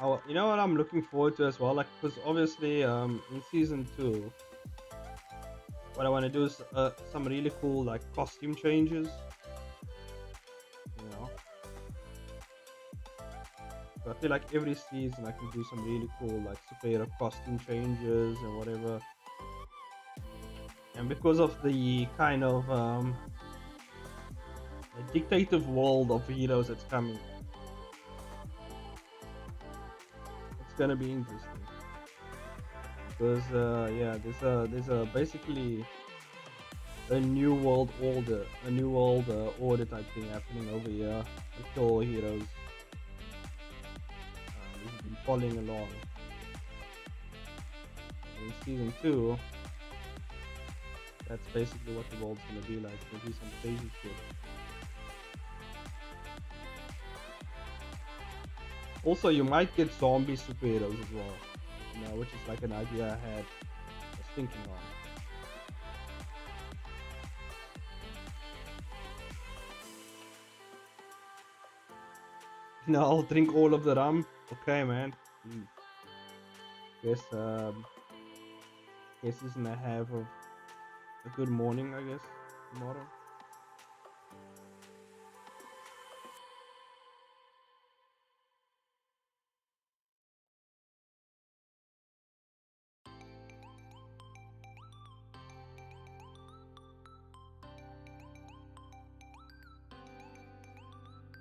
Oh, you know what I'm looking forward to as well? Like, because obviously, in season 2, what I want to do is some really cool like costume changes. You know, so I feel like every season I can do some really cool like superhero costume changes and whatever. And because of the kind of dictative world of heroes that's coming, it's gonna be interesting. Because yeah, there's a basically a new world order type thing happening over here. With all heroes we've been following along. And in season 2, that's basically what the world's gonna be like. It's gonna be some crazy shit. Also, you might get zombie superheroes as well, you know, which is like an idea I was thinking on. No, I'll drink all of the rum. Okay, man. Guess he's gonna have a good morning, I guess, tomorrow.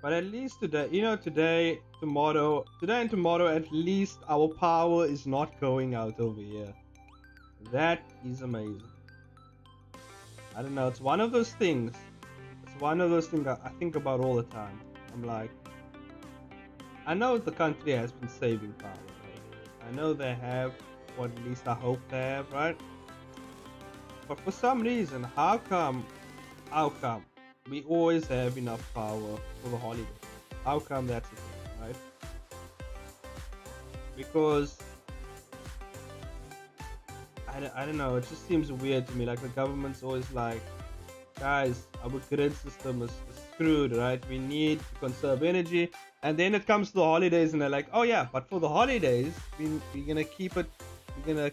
But at least today, you know, today and tomorrow, at least our power is not going out over here. That is amazing. I don't know. It's one of those things. It's one of those things I think about all the time. I'm like, I know the country has been saving power. Right? I know they have, or at least I hope they have, right? But for some reason, how come we always have enough power for the holiday? How come that's the thing, right? Because I don't know, it just seems weird to me. Like the government's always like, guys, our grid system is screwed, right? We need to conserve energy. And then it comes to the holidays and they're like, oh yeah, but for the holidays, we're gonna keep it, we're gonna,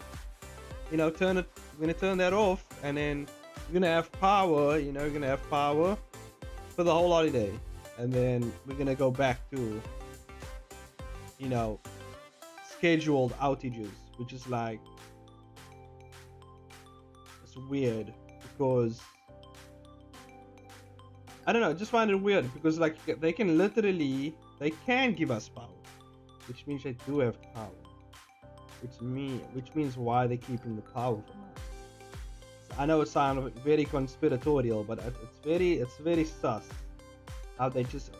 you know, we're gonna turn that off, and then we're gonna have power, you know, we're gonna have power for the whole holiday. And then we're gonna go back to, you know, scheduled outages which is like, it's weird because I don't know, I just find it weird because like they can give us power, which means they do have power, which means why they're keeping the power from us. I know it sounds very conspiratorial, but it's very sus how they just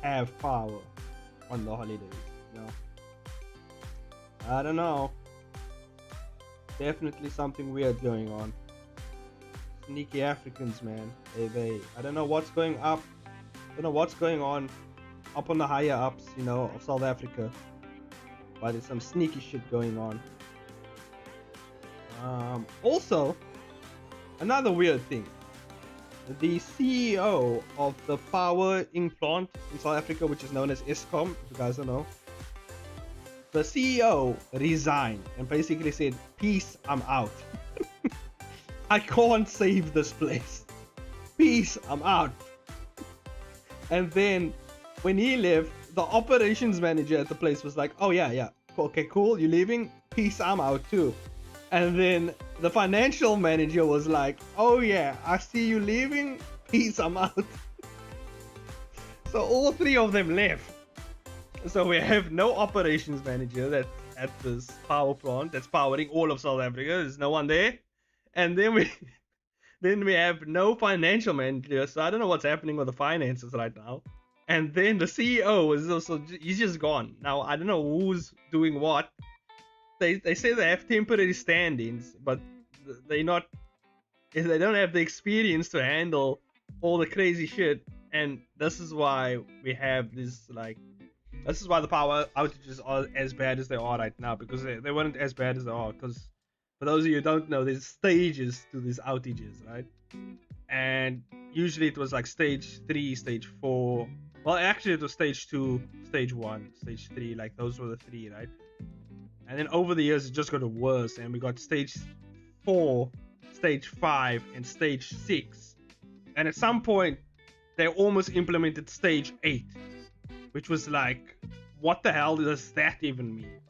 have power on the holidays. You know, I don't know. Definitely something weird going on. Sneaky Africans, man. I don't know what's going up. I don't know what's going on up on the higher ups, you know, of South Africa. But there's some sneaky shit going on. Also, another weird thing. The CEO of the powering plant in South Africa, which is known as Eskom, if you guys don't know, the CEO resigned and basically said, "Peace, I'm out. I can't save this place. Peace, I'm out." And then when he left, the operations manager at the place was like, "Oh yeah, okay, cool, you're leaving? Peace, I'm out too." And then the financial manager was like, "Oh yeah, I see you leaving. Peace, I'm out." So all three of them left. So we have no operations manager that's at this power plant that's powering all of South Africa. There's no one there. And then we have no financial manager. So I don't know what's happening with the finances right now. And then the CEO is also, he's just gone. Now I don't know who's doing what. They say they have temporary standings, but they don't have the experience to handle all the crazy shit. And this is why we have this is why the power outages are as bad as they are right now, because they weren't as bad as they are. Because for those of you who don't know, there's stages to these outages, right? And usually it was like stage 3, stage 4. Well, actually it was stage 2, stage 1, stage 3. Like those were the 3, right? And then over the years it just got worse, and we got stage 4, stage 5, and stage 6. And at some point they almost implemented stage 8, which was like, what the hell does that even mean?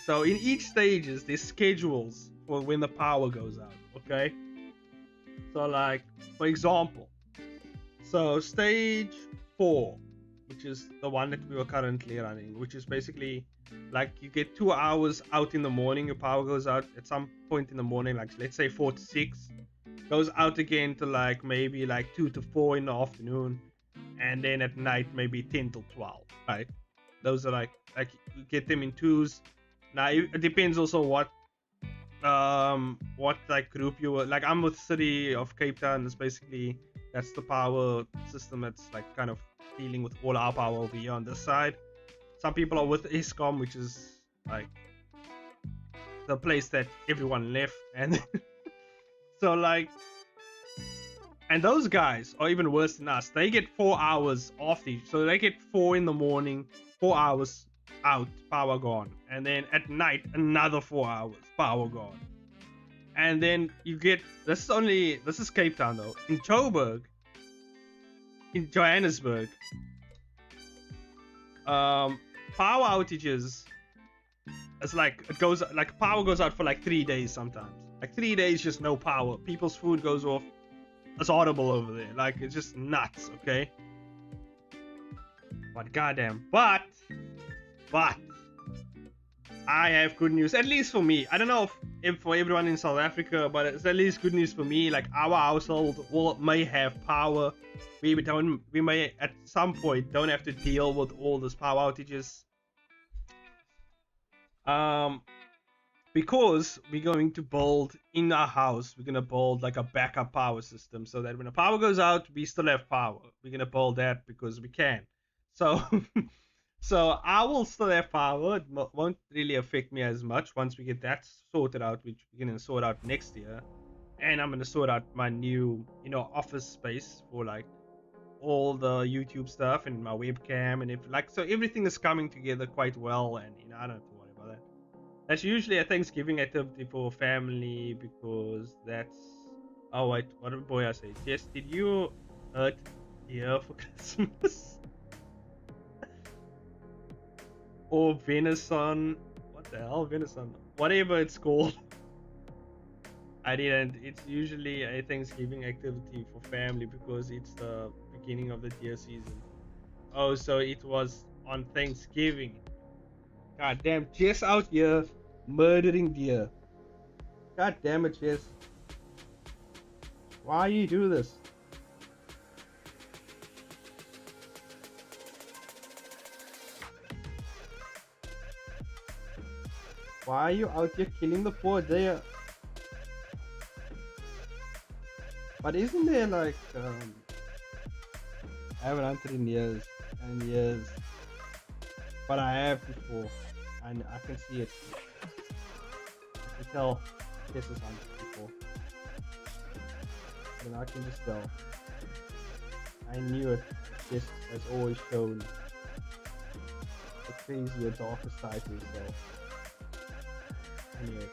So in each stages there's schedules for when the power goes out, okay? So like, for example, so stage 4, which is the one that we were currently running, which is basically like you get 2 hours out in the morning, your power goes out at some point in the morning, like let's say 4 to 6, goes out again to like maybe like 2 to 4 in the afternoon, and then at night maybe 10 till 12, right? Those are like you get them in twos. Now it depends also what like group you were. Like I'm with City of Cape Town. It's basically, that's the power system that's like kind of dealing with all our power over here on this side. Some people are with Eskom, which is like the place that everyone left. And so like, and those guys are even worse than us. They get 4 hours off each, so they get 4 in the morning, 4 hours out, power gone, and then at night another 4 hours, power gone. And then you get, this is Cape Town though. In Joburg, in Johannesburg, power outages, it's like it goes like power goes out for like 3 days sometimes. Like 3 days just no power. People's food goes off. It's audible over there. Like it's just nuts, okay? But goddamn, but I have good news, at least for me. I don't know if for everyone in South Africa, but it's at least good news for me. Like our household may have power. We may at some point don't have to deal with all these power outages. Because we're going to build in our house, we're gonna build like a backup power system, so that when the power goes out, we still have power. We're gonna build that because we can. So so I will still have power. It won't really affect me as much once we get that sorted out, which we're gonna sort out next year. And I'm gonna sort out my new, office space for like all the YouTube stuff and my webcam, and if like, so everything is coming together quite well, and I don't have to worry about that. That's usually a Thanksgiving activity for family, because that's. Oh wait, what did boy I say? Jess, did you hurt deer for Christmas? Or venison? What the hell, venison? Whatever it's called. I didn't. It's usually a Thanksgiving activity for family because it's the beginning of the deer season. Oh, so it was on Thanksgiving. God damn, Jess out here murdering deer. God damn it, Jess. Why you do this? Why are you out here killing the poor deer? But isn't there like I haven't hunted in years and years, but I have before, and I can see it. I can tell this is hunted before, and I can just tell. I knew it. This has always shown the crazier, darker side to himself. I knew it.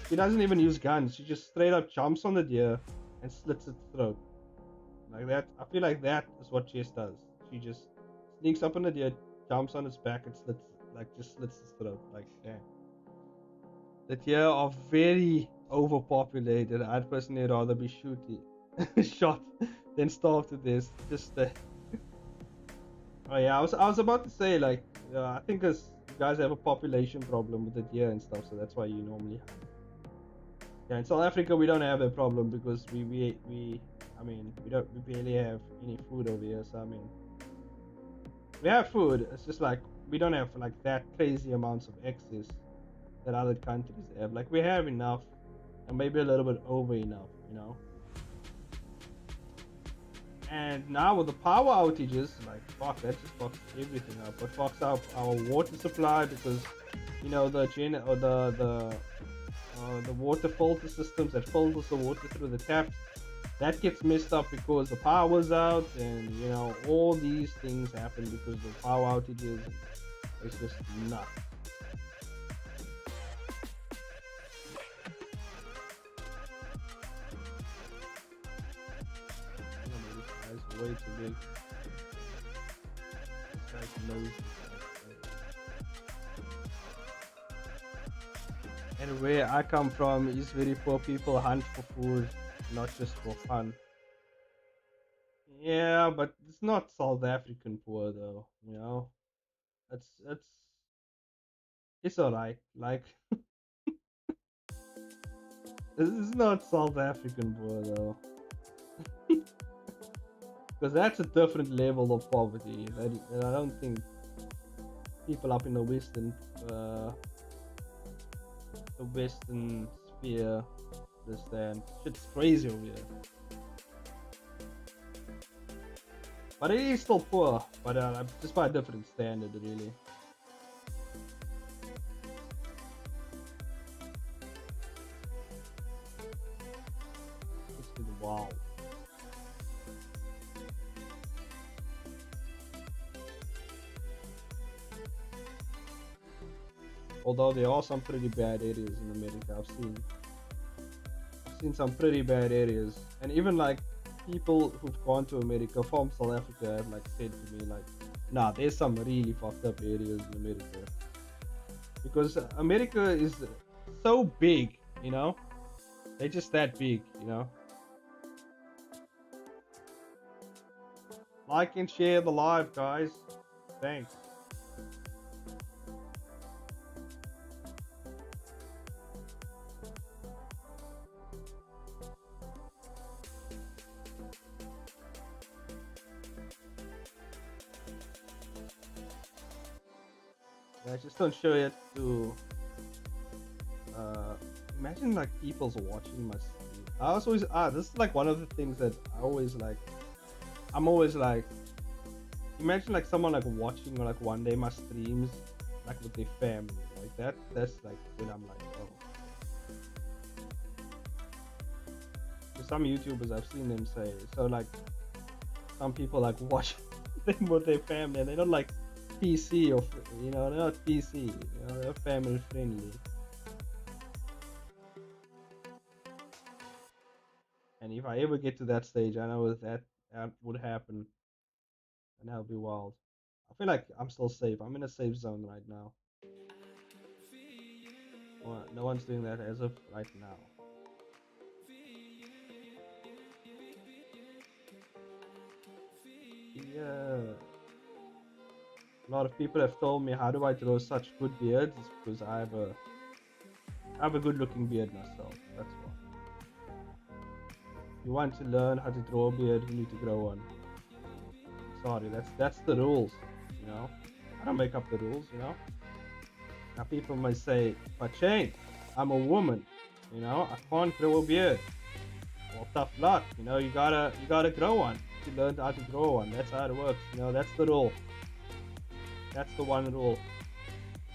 She doesn't even use guns. She just straight up jumps on the deer and slits its throat. Like that. I feel like that is what Chase does. She just sneaks up on the deer, jumps on its back, and just slits its throat. Like, damn. The deer are very overpopulated. I'd personally rather be shot than starve to this. Oh yeah, I was about to say like, I think as you guys have a population problem with the deer and stuff, so that's why you normally. Yeah, in South Africa we don't have that problem because I mean we barely have any food over here. So I mean we have food. It's just like we don't have like that crazy amounts of excess that other countries have. Like we have enough, and maybe a little bit over enough, you know. And now with the power outages, like fuck, that just fucks everything up. It fucks up our water supply because you know the water filter systems that filters the water through the taps that gets messed up because the power's out, and you know all these things happen because of power outages. It's just nuts. Oh, this guy's way too big. This guy's nose and where I come from is very poor people hunt for food, not just for fun. Yeah, but it's not South African poor though, you know. It's alright. Like it's not South African poor though, because that's a different level of poverty. That I don't think people up in uh, the Western sphere understand. Shit's crazy over here, but it is still poor, but just by a different standard, really. It's been wow. Although there are some pretty bad areas in America, I've seen some pretty bad areas, and even like people who've gone to America from South Africa have like said to me like, nah, there's some really fucked up areas in America because America is so big, you know. They're just that big, you know. Like and share the live, guys. Thanks. Yeah, just don't show it to. Uh, Imagine like people's watching my stream. I was always this is like one of the things that I'm always like, imagine like someone like watching like one day my streams like with their family like that. That's like when I'm like, oh. For some YouTubers, I've seen them say so like some people like watch them with their family, and they're not like PC or you know they're not PC. You know they're family friendly. And if I ever get to that stage, I know that would happen, and that'll be wild. I feel like I'm still safe. I'm in a safe zone right now. Well, no one's doing that as of right now. Yeah. A lot of people have told me, how do I grow such good beards? It's because I have a good looking beard myself. That's why. If you want to learn how to draw a beard, you need to grow one. Sorry, that's the rules, you know. I don't make up the rules, you know. Now people might say, but Shane, I'm a woman, you know, I can't grow a beard. Well, tough luck, you know. You gotta grow one. You learn how to grow one. That's how it works, you know. That's the rule. That's the one rule.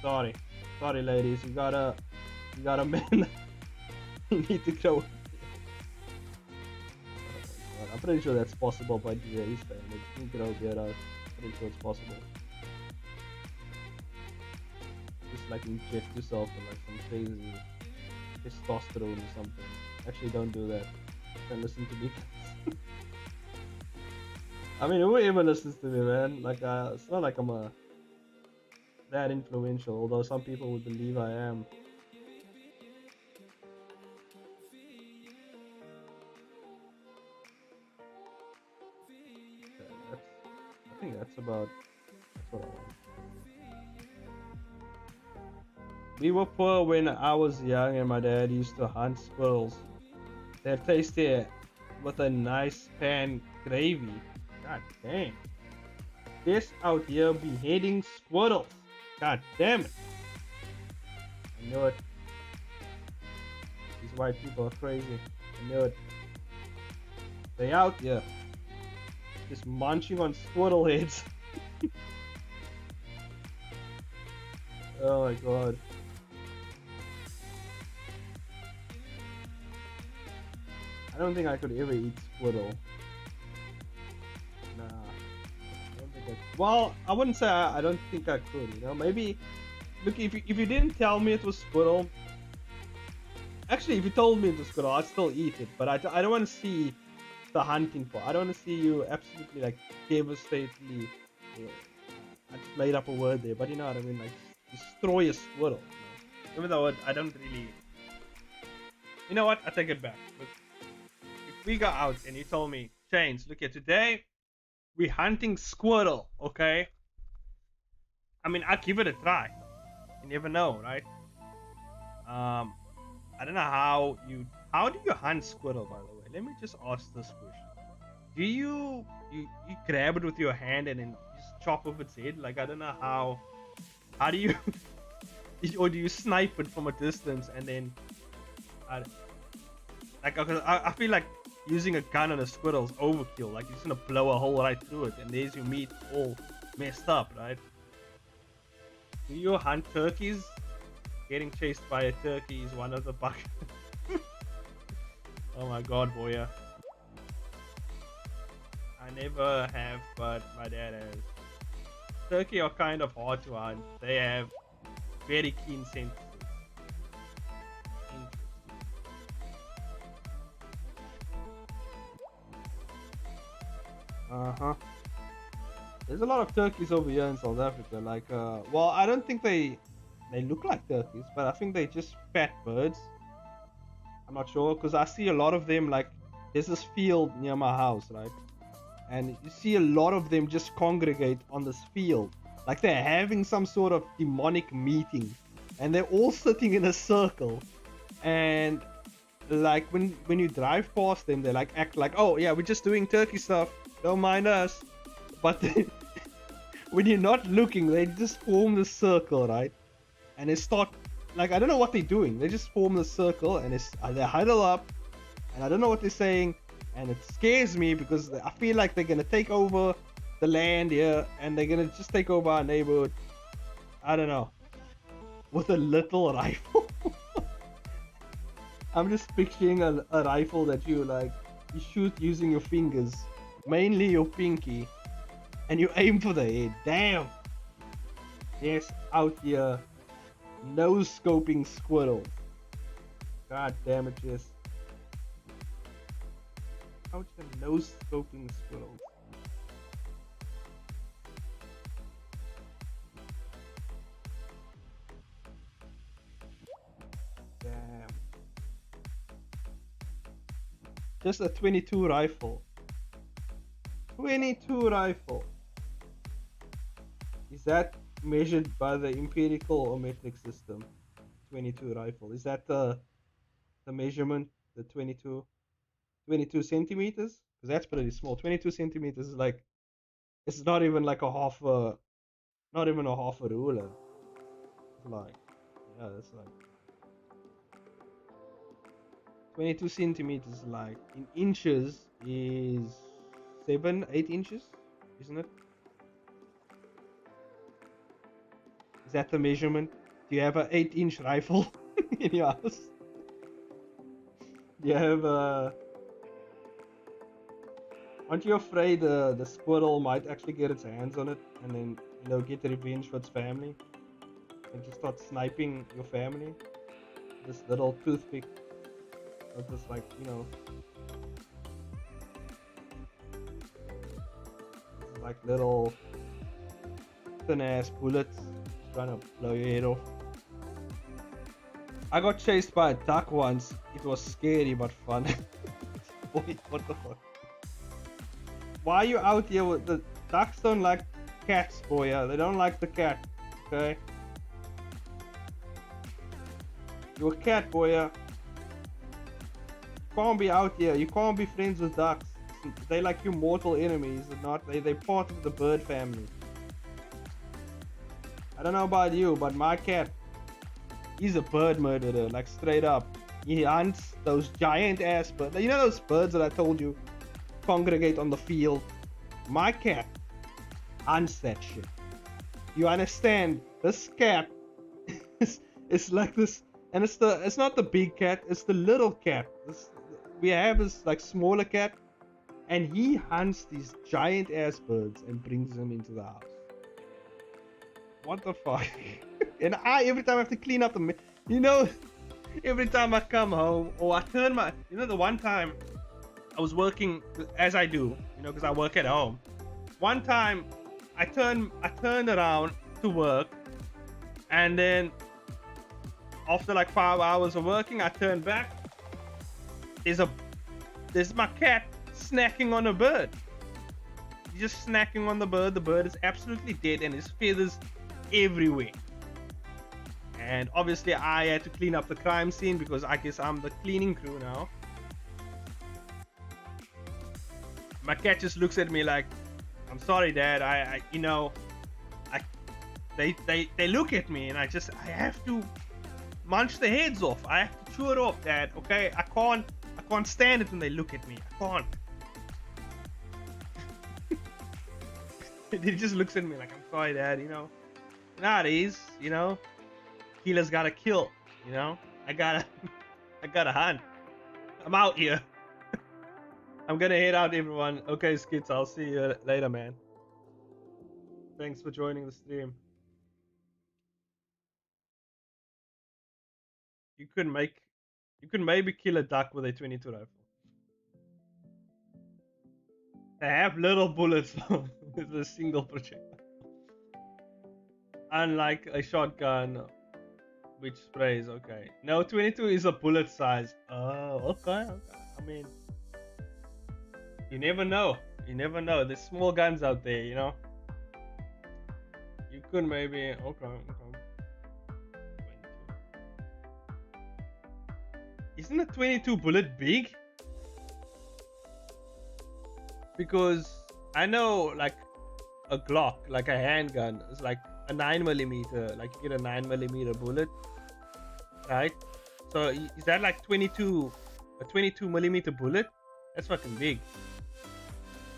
Sorry, sorry, ladies. You gotta man. You need to grow. Oh, I'm pretty sure that's possible by today's standards. You can grow a beard out. Pretty sure it's possible. Just like inject yourself with like some crazy testosterone or something. Actually, don't do that. Don't listen to me. I mean, who even listens to me, man? Like, it's not like I'm that influential. Although some people would believe I am. That's, I think that's about. That's what I want. We were poor when I was young, and my dad used to hunt squirrels. They're tasty with a nice pan gravy. God damn. This out here beheading squirrels. God damn it. I knew it. These white people are crazy. I knew it. They out here just munching on squirrel heads. Oh my god. I don't think I could ever eat squirrel. Nah. I don't think well, I wouldn't say I don't think I could, you know. Maybe look, if you didn't tell me it was squirrel, actually if you told me it was squirrel, I'd still eat it, but I don't want to see the hunting part. I don't want to see you absolutely like devastatedly. I just made up a word there, but you know what I mean, like destroy a squirrel. You know? Even though I don't really. You know what? I take it back. Look, if we go out and you told me, Chains, look here, today we're hunting squirrel, okay? I mean, I'd give it a try. You never know, right? Um, I don't know how do you hunt squirrel, by the way? Let me just ask this question. Do you grab it with your hand and then just chop off its head? Like I don't know how do you or do you snipe it from a distance and then I, like I feel like using a gun on a squirrel is overkill. Like you're just gonna blow a hole right through it and there's your meat all messed up, right? Do you hunt turkeys? Getting chased by a turkey is one of the buckets. Oh my god, boy. I never have, but my dad has. Turkey are kind of hard to hunt. They have very keen senses. Interesting. Uh huh. There's a lot of turkeys over here in South Africa. Like, well, I don't think they look like turkeys, but I think they're just fat birds. I'm not sure because I see a lot of them. Like, there's this field near my house, right? And you see a lot of them just congregate on this field, like they're having some sort of demonic meeting, and they're all sitting in a circle. And like when you drive past them, they like act like, oh yeah, we're just doing turkey stuff, don't mind us. But when you're not looking, they just form the circle, right? And they start, like, I don't know what they're doing. They just form the circle and they huddle up, and I don't know what they're saying, and it scares me because I feel like they're gonna take over the land here, and they're gonna just take over our neighborhood. I don't know, with a little rifle. I'm just picturing a rifle that you shoot using your fingers, mainly your pinky, and you aim for the head. Damn. Yes, out here, no scoping squirrel. God damn it, yes. Out here, no scoping squirrels. Just a 22 rifle. 22 rifle. Is that measured by the empirical or metric system? 22 rifle. Is that the measurement? The 22 centimeters? Because that's pretty small. 22 centimeters is like, it's not even like a half a, not even a half a ruler. It's like, yeah, that's like 22 centimeters. Like in inches is 7, 8 inches, isn't it? Is that the measurement? Do you have an 8-inch rifle in your house? Do you have a? Aren't you afraid the squirrel might actually get its hands on it and then get revenge for its family and just start sniping your family? This little toothpick, or just like this like little thin ass bullets trying to blow your head off. I got chased by a duck once. It was scary but fun. Wait, what the fuck? Why are you out here with the ducks? Don't like cats, boy. They don't like the cat. Okay. You're a cat, boy. You can't be out here. You can't be friends with ducks. They like your mortal enemies. Not they're part of the bird family. I don't know about you, but my cat, he's a bird murderer, like straight up. He hunts those giant ass birds. You know those birds that I told you congregate on the field? My cat hunts that shit. You understand? This cat is like this, and it's not the big cat, it's the little cat. We have this like smaller cat, and he hunts these giant ass birds and brings them into the house. What the fuck? And every time I have to clean up every time I come home or I turn the one time I was working as I do, because I work at home. One time I turned around to work, and then after like 5 hours of working, I turned back. There's my cat snacking on a bird. He's just snacking on the bird. The bird is absolutely dead and his feathers everywhere. And obviously I had to clean up the crime scene because I guess I'm the cleaning crew now. My cat just looks at me like, I'm sorry, Dad. They look at me and I have to munch the heads off. I have to chew it off, Dad. Okay, I can't stand it when they look at me. I can't. He just looks at me like, I'm sorry, Dad. Nowadays, killers gotta kill. I gotta hunt. I'm out here. I'm gonna head out, everyone. Okay, Skits, I'll see you later, man. Thanks for joining the stream. You could maybe kill a duck with a 22 rifle. They have little bullets with a single projectile. Unlike a shotgun, which sprays. Okay. No, 22 is a bullet size. Oh, okay. I mean, you never know. There's small guns out there, You could maybe. Okay. Isn't a 22 bullet big? Because I know, like, a Glock, like a handgun, is like a 9mm. Like, you get a 9mm bullet, right? So is that like a 22mm bullet? That's fucking big.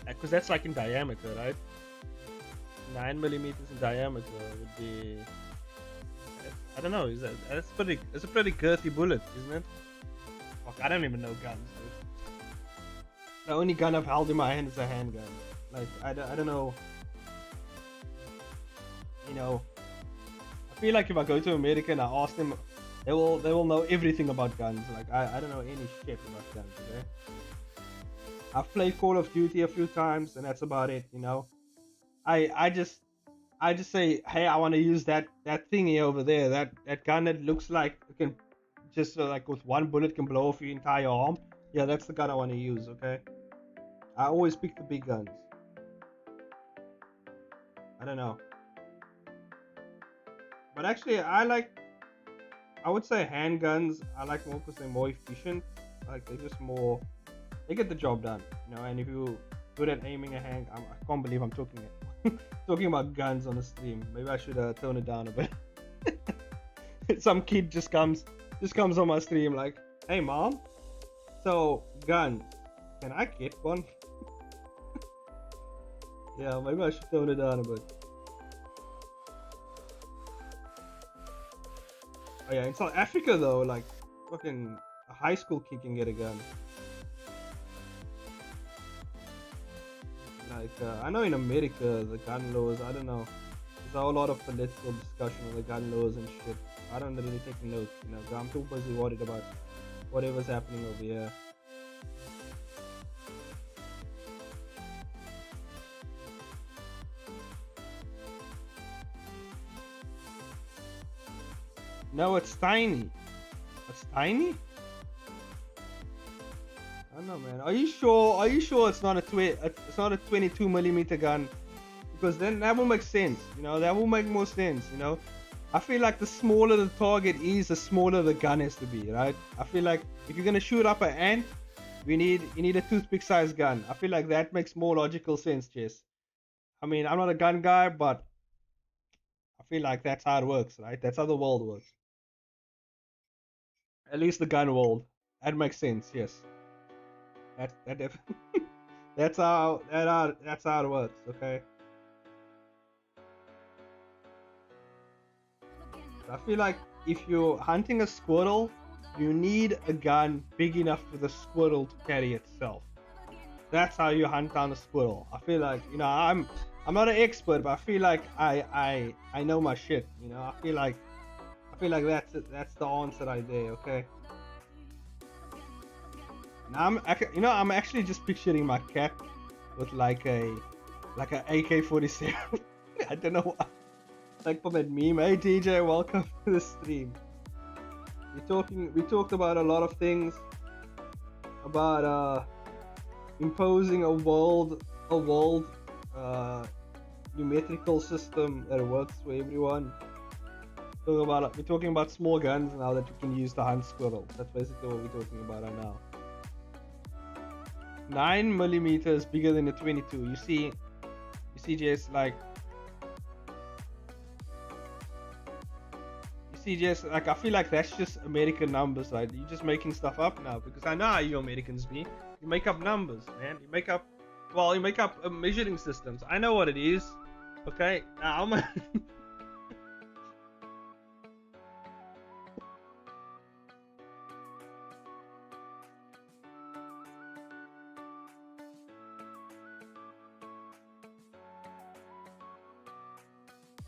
Because that's like in diameter, right? 9mm in diameter would be. I don't know. It's a pretty girthy bullet, isn't it? Fuck, I don't even know guns, dude. The only gun I've held in my hand is a handgun. Like, I don't know. I feel like if I go to America and I ask them, they will know everything about guns. Like, I don't know any shit about guns, okay? I've played Call of Duty a few times, and that's about it, I just say, hey, I want to use that thingy over there, that gun that looks like it can just like with one bullet can blow off your entire arm. Yeah, that's the gun I want to use. Okay, I always pick the big guns. I don't know, but actually, I would say handguns. I like more because they're more efficient. Like they're just more. They get the job done, you know. And if you're good at aiming a hand, I can't believe I'm talking talking about guns on the stream. Maybe I should tone it down a bit. Some kid just comes on my stream like, "Hey mom, so guns, can I get one?" Yeah, maybe I should tone it down a bit. Oh yeah, in South Africa though, like fucking a high school kid can get a gun. Like I know in America the gun laws, I don't know. There's a whole lot of political discussion on the gun laws and shit. I don't really take notes, you know. I'm too busy worried about whatever's happening over here. No, it's tiny. It's tiny? I don't know, man. Are you sure? Are you sure it's not it's not a 22 millimeter gun? Because then that will make sense. You know, that will make more sense. You know, I feel like the smaller the target is, the smaller the gun has to be, right? I feel like if you're gonna shoot up an ant, you need a toothpick sized gun. I feel like that makes more logical sense, Jess. I mean, I'm not a gun guy, but I feel like that's how it works, right? That's how the world works. At least the gun world. That makes sense. Yes. That that's how it works. Okay. I feel like if you're hunting a squirrel, you need a gun big enough for the squirrel to carry itself. That's how you hunt down a squirrel. I feel like, you know, I'm not an expert, but I feel like I know my shit. You know, I feel like that's the answer right there. Okay. Now I'm actually just picturing my cat with like a AK-47. I don't know why. Like from that meme. Hey DJ, welcome to the stream. We talked about a lot of things, about imposing a world numerical system that works for everyone. We're talking about small guns now that you can use to hunt squirrels. That's basically what we're talking about right now. 9 millimeters bigger than the 22. You see, just like. Like I feel like that's just American numbers, right? You're just making stuff up now because I know how you Americans be. You make up numbers, man. You make up measuring systems. I know what it is. Okay, now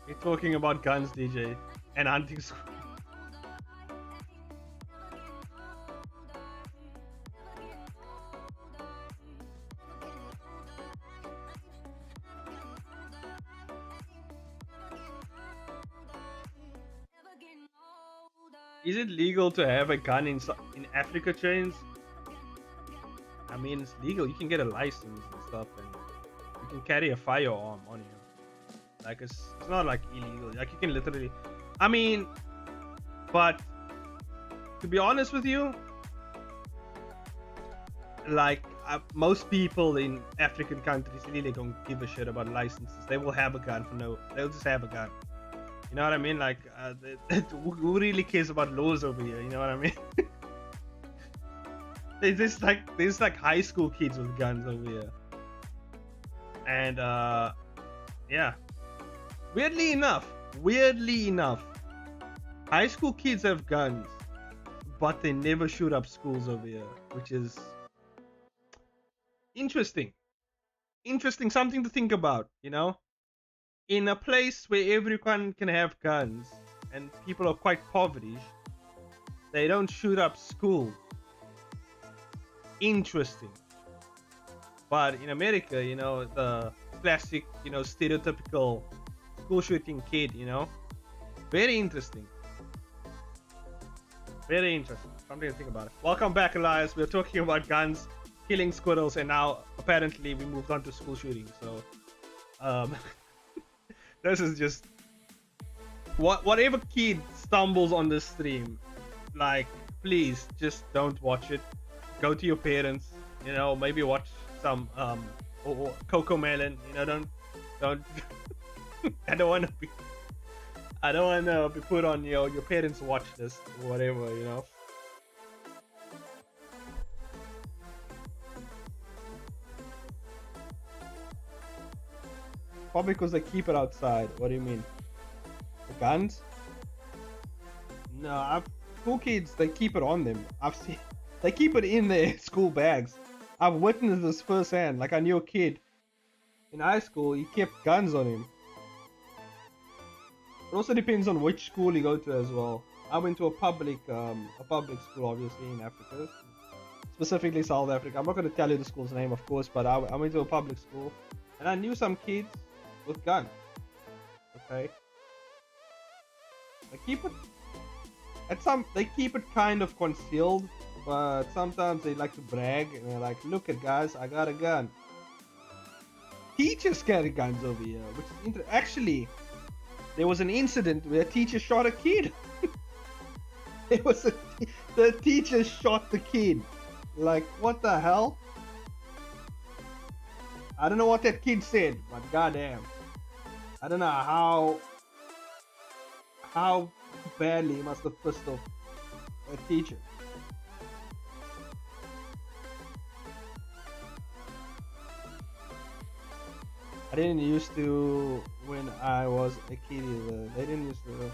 We're talking about guns, DJ, and hunting. Is it legal to have a gun in Africa, chains? I mean, it's legal. You can get a license and stuff, and you can carry a firearm on you. Like it's not like illegal. Like you can literally. I mean, but to be honest with you, like most people in African countries really don't give a shit about licenses. They will have a gun for no. They'll just have a gun. You know what I mean? Like, who really cares about laws over here? You know what I mean? there's like high school kids with guns over here, and yeah. Weirdly enough, high school kids have guns, but they never shoot up schools over here, which is interesting. Interesting, something to think about, you know? In a place where everyone can have guns and people are quite impoverished, they don't shoot up schools. Interesting. But in America, you know, the classic, you know, stereotypical school shooting kid, you know, very interesting. Very interesting. Something to think about. Welcome back, Elias. We're talking about guns, killing squirrels, and now apparently we moved on to school shootings. So, um, this is just whatever kid stumbles on this stream, like, please just don't watch it. Go to your parents. You know, maybe watch some or Coco Melon. You know, don't. I don't want to be. I don't want to be put on your parents' watch list or whatever. You know. Probably because they keep it outside. What do you mean? The guns? No, school kids, they keep it on them. I've seen they keep it in their school bags. I've witnessed this firsthand. Like I knew a kid in high school, he kept guns on him. It also depends on which school you go to as well. I went to a public school, obviously in Africa, specifically South Africa. I'm not going to tell you the school's name, of course, but I went to a public school, and I knew some kids with guns. Okay, they keep it. They keep it kind of concealed, but sometimes they like to brag and they're like, "Look at guys, I got a gun." Teachers carry guns over here, which is actually. There was an incident where a teacher shot a kid. The teacher shot the kid. Like, what the hell? I don't know what that kid said, but goddamn, I don't know how badly he must have pissed off a teacher. I didn't used to when I was a kid either. They didn't used to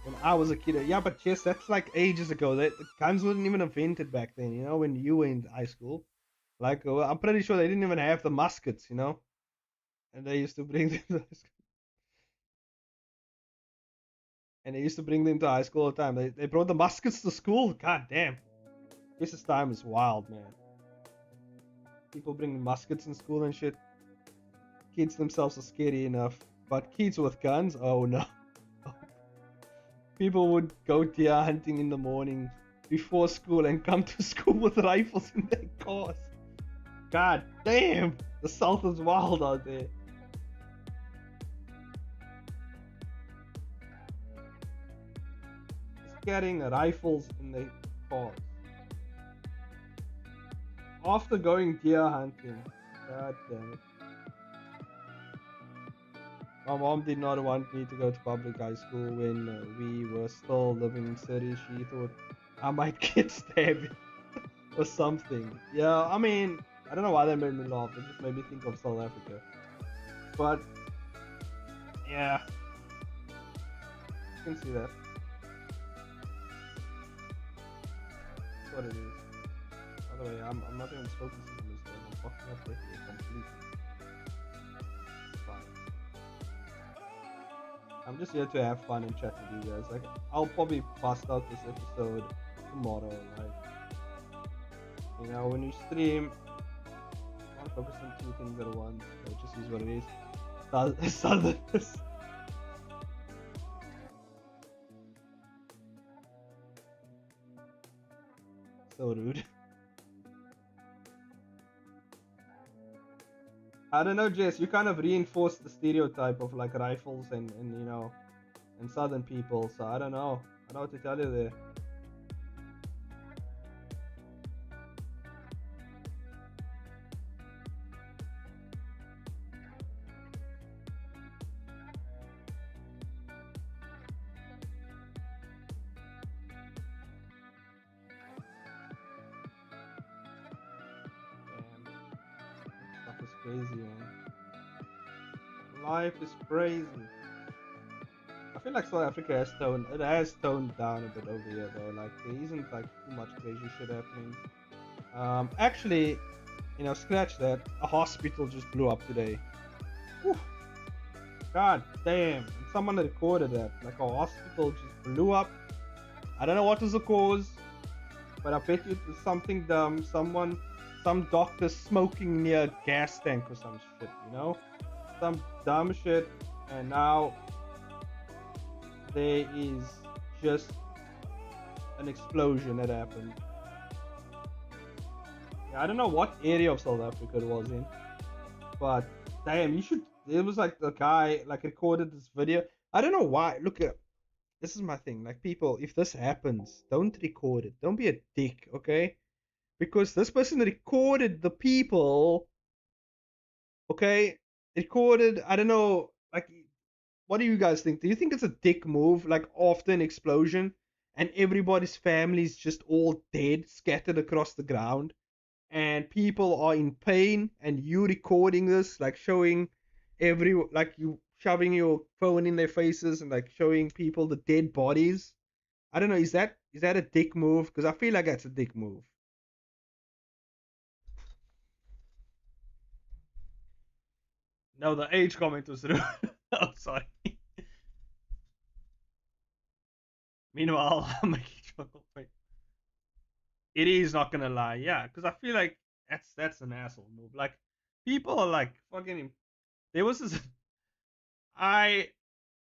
when I was a kid. Yeah, but yes, that's like ages ago. The guns weren't even invented back then. You know, when you were in high school. Like, I'm pretty sure they didn't even have the muskets. You know, and they used to bring them to high school. And they used to bring them to high school all the time. They brought the muskets to school. God damn, this time is wild, man. People bring muskets in school and shit. Kids themselves are scary enough, but kids with guns, oh no. People would go deer hunting in the morning before school and come to school with rifles in their cars. God damn, the South is wild out there. Just carrying rifles in their cars. After going deer hunting. God damn it. My mom did not want me to go to public high school when we were still living in city. She thought I might get stabbed or something. Yeah, I mean, I don't know why that made me laugh. It just made me think of South Africa. But, yeah. You can see that. That's what it is. By the way, I'm not even focusing on this stuff. I'm fucking up with it completely. I'm just here to have fun and chat with you guys. Like, I'll probably bust out this episode tomorrow. Like, you know, when you stream, I want to focus on two things at once. So it just is what it is. Southerners. So rude. I don't know, Jess. You kind of reinforced the stereotype of like rifles and you know, and southern people. So I don't know. I don't know what to tell you there. Is crazy, man. Life is crazy. I feel like South Africa has toned down a bit over here though. Like there isn't like too much crazy shit happening. Actually, you know, scratch that. A hospital just blew up today. Whew. God damn! And someone recorded that. Like a hospital just blew up. I don't know what was the cause, but I bet you it was something dumb. Some doctor smoking near a gas tank or some shit, you know? Some dumb shit, and now there is just an explosion that happened. Yeah, I don't know what area of South Africa it was in, but damn, you should. It was like the guy like recorded this video. I don't know why. Look at this is my thing. Like people, if this happens, don't record it. Don't be a dick, okay? Because this person recorded the people, okay? Recorded. I don't know. Like, what do you guys think? Do you think it's a dick move? Like after an explosion, and everybody's family's just all dead, scattered across the ground, and people are in pain, and you recording this, like showing like you shoving your phone in their faces and like showing people the dead bodies. I don't know. Is that a dick move? Because I feel like that's a dick move. No, the age comment was rude. Oh, sorry. Meanwhile, I'm making chocolate. It is not gonna lie, yeah, because I feel like that's an asshole move. Like people are like fucking. There was this. I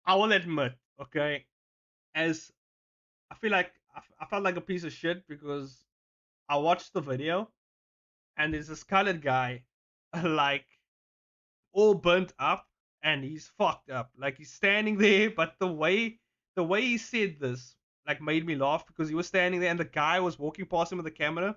I will admit, okay, as I feel like I felt like a piece of shit because I watched the video and there's this colored guy, like all burnt up and he's fucked up. Like he's standing there, but the way he said this like made me laugh because he was standing there and the guy was walking past him with the camera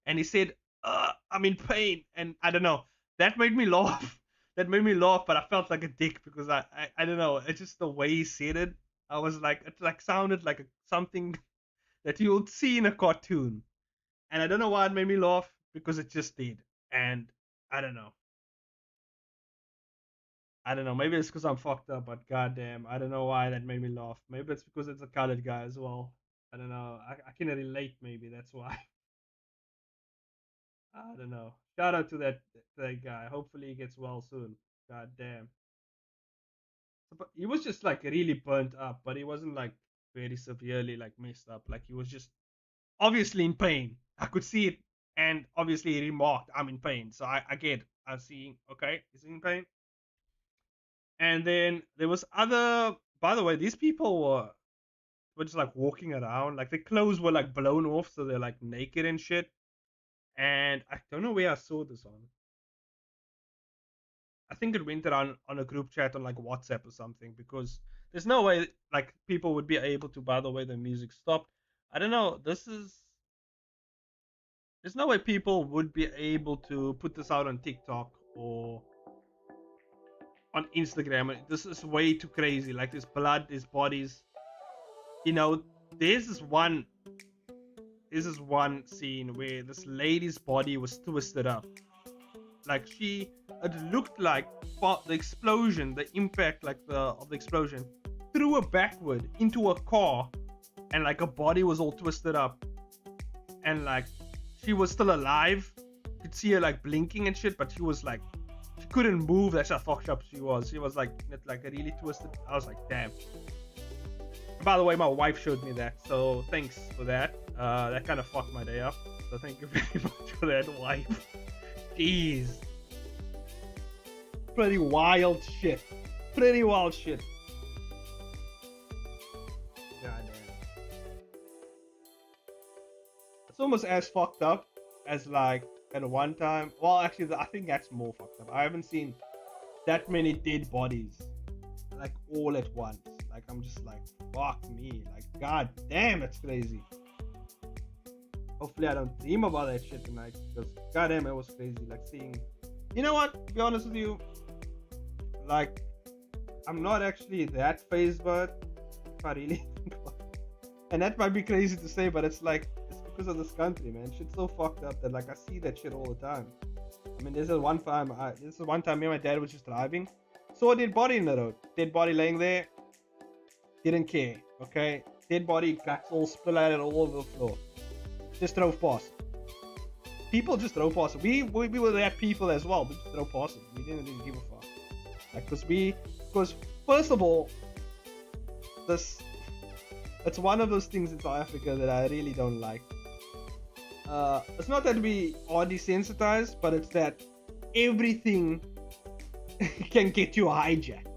and he said, I'm in pain. And I don't know. That made me laugh. That made me laugh, but I felt like a dick because I don't know. It's just the way he said it. I was like, it like sounded like something that you would see in a cartoon. And I don't know why it made me laugh because it just did. And I don't know. I don't know. Maybe it's because I'm fucked up, but goddamn, I don't know why that made me laugh. Maybe it's because it's a colored guy as well. I don't know. I can relate. Maybe that's why. I don't know. Shout out to that guy. Hopefully he gets well soon. God damn. But he was just like really burnt up, but he wasn't like very severely like messed up. Like he was just obviously in pain. I could see it, and obviously he remarked, "I'm in pain." So I get. I'm seeing. Okay, he's in pain. And then there was other. By the way, these people were just like walking around, like their clothes were like blown off, so they're like naked and shit. And I don't know where I saw this on. I think it went around on a group chat on like WhatsApp or something because there's no way like people would be able to. By the way, the music stopped. I don't know. There's no way people would be able to put this out on TikTok or on Instagram. This is way too crazy. Like there's blood, there's bodies. You know, there's this one scene where this lady's body was twisted up. Like it looked like the explosion, the impact, like of the explosion, threw her backward into a car, and like her body was all twisted up, and like she was still alive. You could see her like blinking and shit, but she was like she couldn't move. That's how fucked up she was. She was like a really twisted. I was like, damn. By the way, my wife showed me that, so thanks for that. That kind of fucked my day up. So thank you very much for that, wife. Jeez. Pretty wild shit. Pretty wild shit. God damn. It's almost as fucked up as like at one time. Well, actually, I think that's more fucked up. I haven't seen that many dead bodies like all at once. Like I'm just like, fuck me. Like god damn, it's crazy. Hopefully I don't dream about that shit tonight because goddamn it was crazy. Like seeing, you know what? To be honest with you, like I'm not actually that phased, but if I really think about it, and that might be crazy to say, but it's like it's because of this country, man. Shit's so fucked up that like I see that shit all the time. I mean, this is one time me and my dad was just driving, saw a dead body in the road, dead body laying there, didn't care. Okay, dead body, guts all splattered all over the floor. Just drove past. People just drove past. We were that people as well. We just drove past it. We didn't really give a fuck. Like, because first of all, it's one of those things in South Africa that I really don't like. It's not that we are desensitized, but it's that everything can get you hijacked.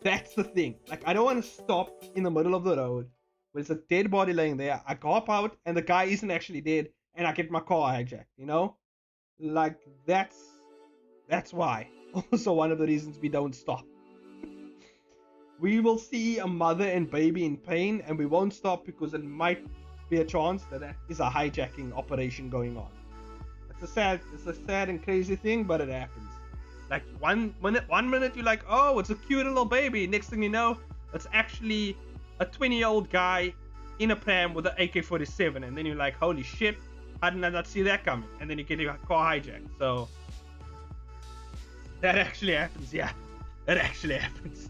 That's the thing. Like, I don't want to stop in the middle of the road There's a dead body laying there. I cop out, and the guy isn't actually dead, and I get my car hijacked. You know, like that's why. Also, one of the reasons we don't stop. We will see a mother and baby in pain, and we won't stop because it might be a chance that that is a hijacking operation going on. It's a sad and crazy thing, but it happens. Like one minute you're like, oh, it's a cute little baby. Next thing you know, it's actually a 20-year-old guy in a pram with an AK-47, and then you're like, holy shit, how did I not see that coming? And then you get your car hijacked. So that actually happens. Yeah, that actually happens.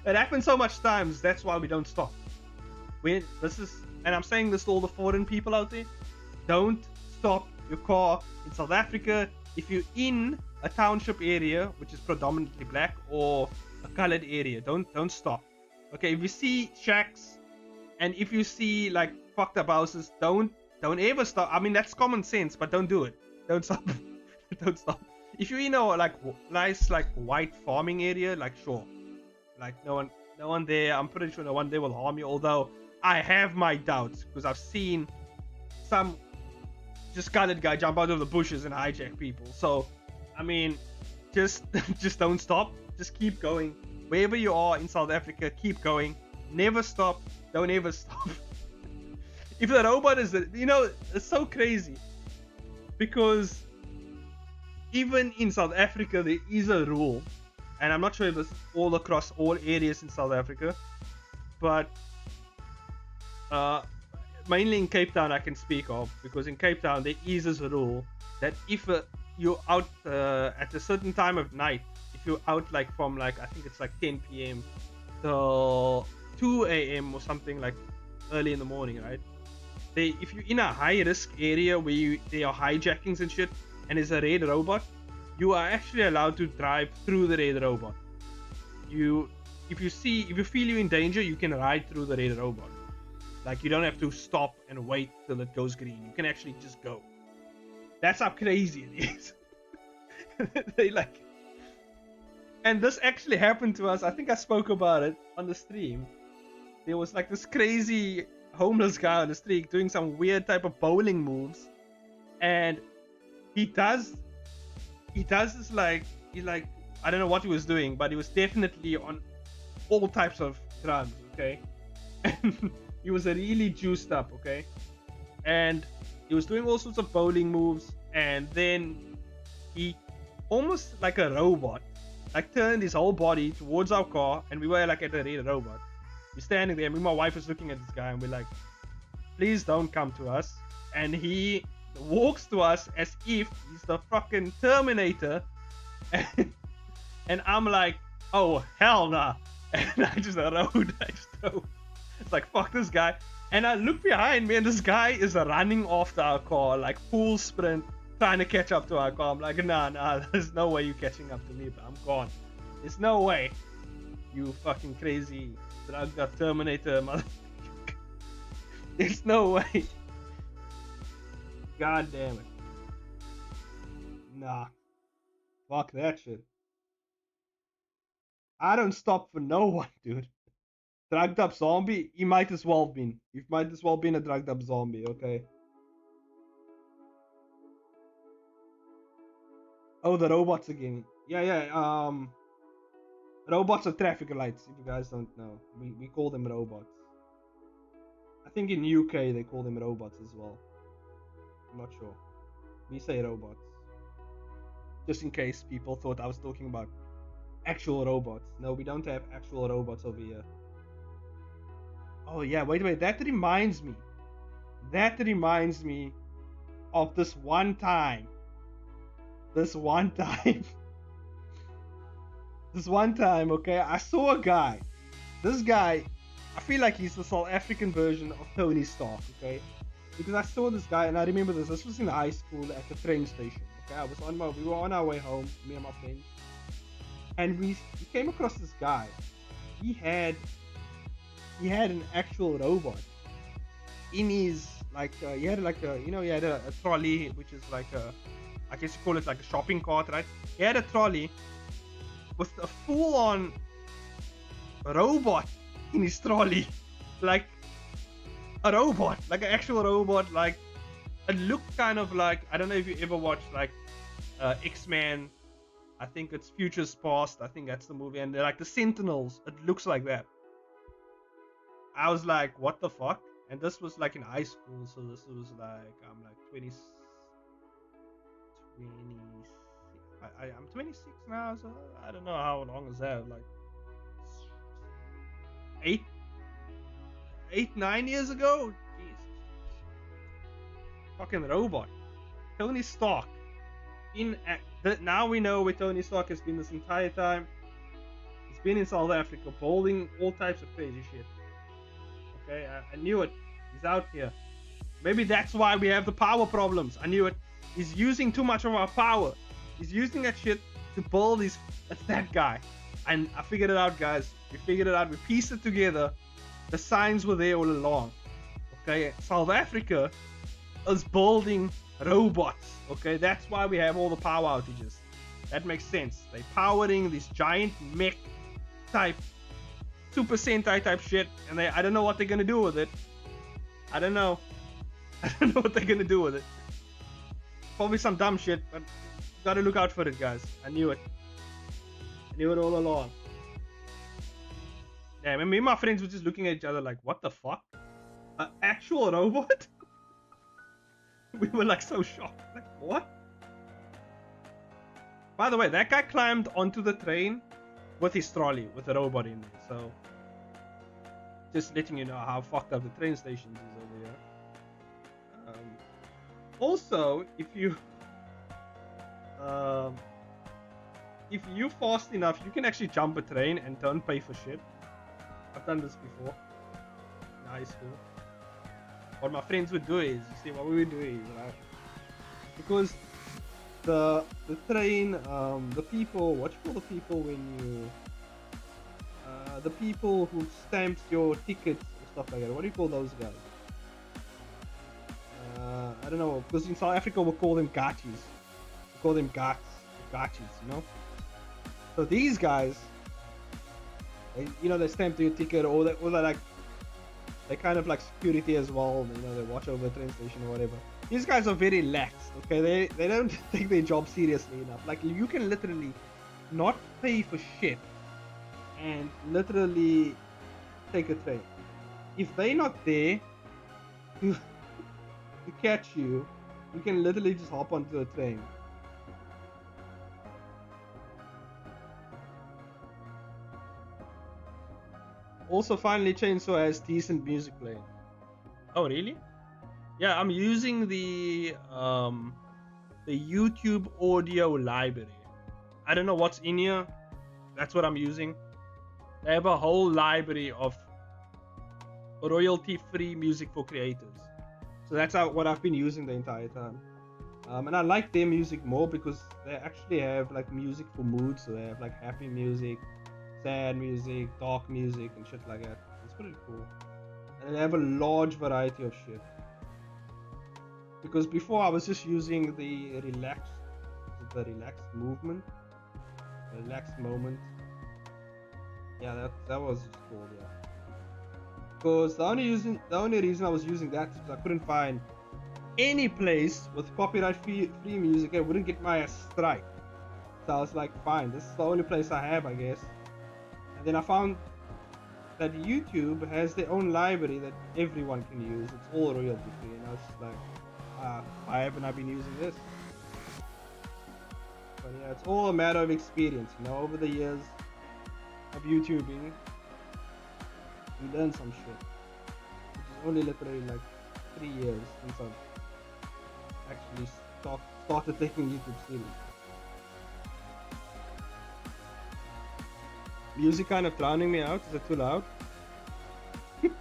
It happens so much times. That's why we don't stop. And I'm saying this to all the foreign people out there. Don't stop your car in South Africa if you're in a township area which is predominantly black or a colored area. Don't stop. Okay, if you see shacks and if you see like fucked up houses, don't ever stop. I mean, that's common sense, but don't do it. Don't stop. Don't stop. If you're in a like nice like white farming area, like sure, like no one there. I'm pretty sure no one there will harm you. Although I have my doubts because I've seen some just colored guy jump out of the bushes and hijack people. So, I mean, just don't stop. Just keep going. Wherever you are in South Africa, keep going. Never stop. Don't ever stop. If the robot is, it's so crazy because even in South Africa there is a rule, and I'm not sure if it's all across all areas in South Africa, but mainly in Cape Town I can speak of, because in Cape Town there is this rule that if you're out at a certain time of night, if you're out like from like I think it's like 10 p.m. till 2 a.m. or something, like early in the morning, right? If you're in a high risk area where there are hijackings and shit, and there's a red robot, you are actually allowed to drive through the red robot. If you feel you're in danger, you can ride through the red robot. Like you don't have to stop and wait till it goes green. You can actually just go. That's how crazy it is. They like, and this actually happened to us. I think I spoke about it on the stream. There was like this crazy homeless guy on the street doing some weird type of bowling moves, and he does this like I don't know what he was doing, but he was definitely on all types of drugs, okay? And he was really juiced up, okay? And he was doing all sorts of bowling moves, and then he almost like a robot, like turned his whole body towards our car, and we were like at a red robot. We're standing there, and me and my wife was looking at this guy, and we're like, please don't come to us. And he walks to us as if he's the fucking Terminator, and I'm like, oh hell nah. And I just drove. It's like, fuck this guy. And I look behind me, and this guy is running after our car like full sprint, trying to catch up to our car. I'm like, nah, there's no way you're catching up to me, but I'm gone. There's no way, you fucking crazy drugged up Terminator mother. There's no way. God damn it. Nah. Fuck that shit. I don't stop for no one, dude. Drugged up zombie? You might as well been. You might as well been a drugged up zombie, okay? Oh, the robots again. Yeah. Robots are traffic lights, if you guys don't know. We call them robots. I think in UK they call them robots as well. I'm not sure. We say robots. Just in case people thought I was talking about actual robots. No, we don't have actual robots over here. Oh yeah, wait. That reminds me of this one time. This one time, okay, I saw a guy. This guy, I feel like he's the South African version of Tony Stark, okay? Because I saw this guy, and I remember this. This was in high school at the train station. Okay, we were on our way home, me and my friends, and we came across this guy. He had an actual robot in his he had a trolley, which is like I guess you call it like a shopping cart, right? He had a trolley with a full-on robot in his trolley, like a robot, like an actual robot. Like it looked kind of like, I don't know if you ever watched like X-Men. I think it's Futures Past. I think that's the movie, and they're like the Sentinels. It looks like that. I was like, what the fuck? And this was like in high school, so this was like I'm like 26. I'm 26 now, so I don't know how long is that. Like eight, 9 years ago. Jesus, fucking robot. Tony Stark. Now we know where Tony Stark has been this entire time. He's been in South Africa, holding all types of crazy shit. Okay, I knew it. He's out here. Maybe that's why we have the power problems. I knew it. He's using too much of our power. He's using that shit to build his. It's that guy. And I figured it out, guys. We figured it out. We pieced it together. The signs were there all along. Okay, South Africa is building robots. Okay, that's why we have all the power outages. That makes sense. They're powering this giant mech type, Super Sentai type shit, and I don't know what they're gonna do with it. I don't know. I don't know what they're gonna do with it. Probably some dumb shit, but gotta look out for it, guys. I knew it. I knew it all along. Yeah, me and my friends were just looking at each other like, what the fuck? An actual robot? We were like so shocked. Like, what? By the way, that guy climbed onto the train with his trolley, with the robot in there. So, just letting you know how fucked up the train stations is over here. Also, if you fast enough, you can actually jump a train and don't pay for shit. I've done this before in high school. What my friends would do is, you see, what we would do is, right? Because the train, the people, what you call the people when you, the people who stamps your tickets or stuff like that. What do you call those guys? I don't know, because in South Africa we call them gachis. We call them gachis, you know. So these guys, they stamp your ticket, or they're like, they're kind of like security as well. They watch over the train station or whatever. These guys are very lax. Okay, they don't take their job seriously enough. Like, you can literally not pay for shit and literally take a train. If they're not there to catch you, you can literally just hop onto a train. Also, finally, Chainsaw has decent music playing. Oh, really? Yeah, I'm using the YouTube audio library. I don't know what's in here. That's what I'm using. They have a whole library of royalty-free music for creators. So that's what I've been using the entire time. And I like their music more because they actually have like music for moods. So they have like happy music, sad music, dark music, and shit like that. It's pretty cool. And they have a large variety of shit. Because before I was just using the relaxed movement, relaxed moment. Yeah, that was just cool. Yeah. Because the only reason I was using that is because I couldn't find any place with copyright free music. I wouldn't get my ass strike. So I was like, fine, this is the only place I have, I guess. And then I found that YouTube has their own library that everyone can use. It's all royalty free, and I was just like, why haven't I been using this? But yeah, it's all a matter of experience. Over the years of YouTubing, you learn some shit. Which is only literally like 3 years since I've actually started taking YouTube seriously. Music kind of drowning me out. Is it too loud? Is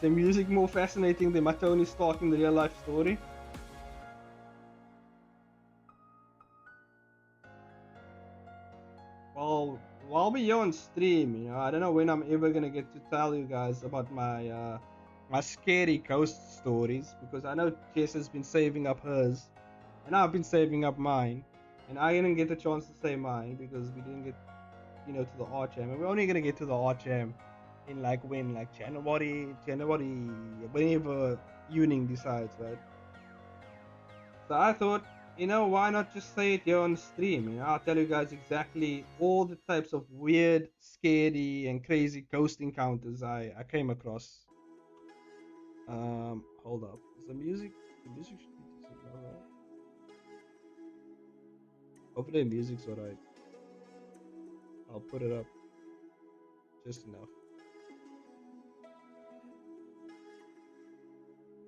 the music more fascinating than my Tony Stark in the real life story? Well, while we're here on stream, I don't know when I'm ever gonna get to tell you guys about my my scary ghost stories, because I know Jess has been saving up hers, and I've been saving up mine, and I didn't get the chance to say mine because we didn't get, to the art jam, and we're only gonna get to the art jam in like when like January, whenever Yuning decides, right? So I thought, why not just say it here on the stream? I'll tell you guys exactly all the types of weird, scary, and crazy ghost encounters I came across. Hold up. Is the music should be decent, right? Hopefully the music's alright. I'll put it up just enough.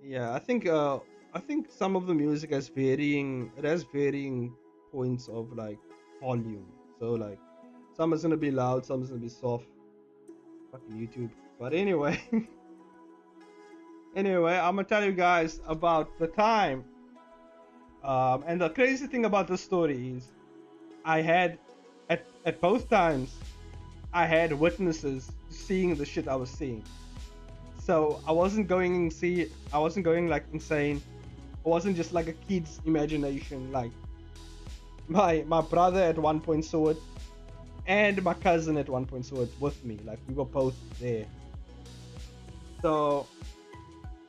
Yeah, I think some of the music has varying points of like volume. So like some is gonna be loud, some is gonna be soft. Fucking YouTube. But anyway, anyway, I'm gonna tell you guys about the time. And the crazy thing about this story is I had at both times I had witnesses seeing the shit I was seeing. So I wasn't going like insane. It wasn't just like a kid's imagination. Like my brother at one point saw it, and my cousin at one point saw it with me. Like we were both there. So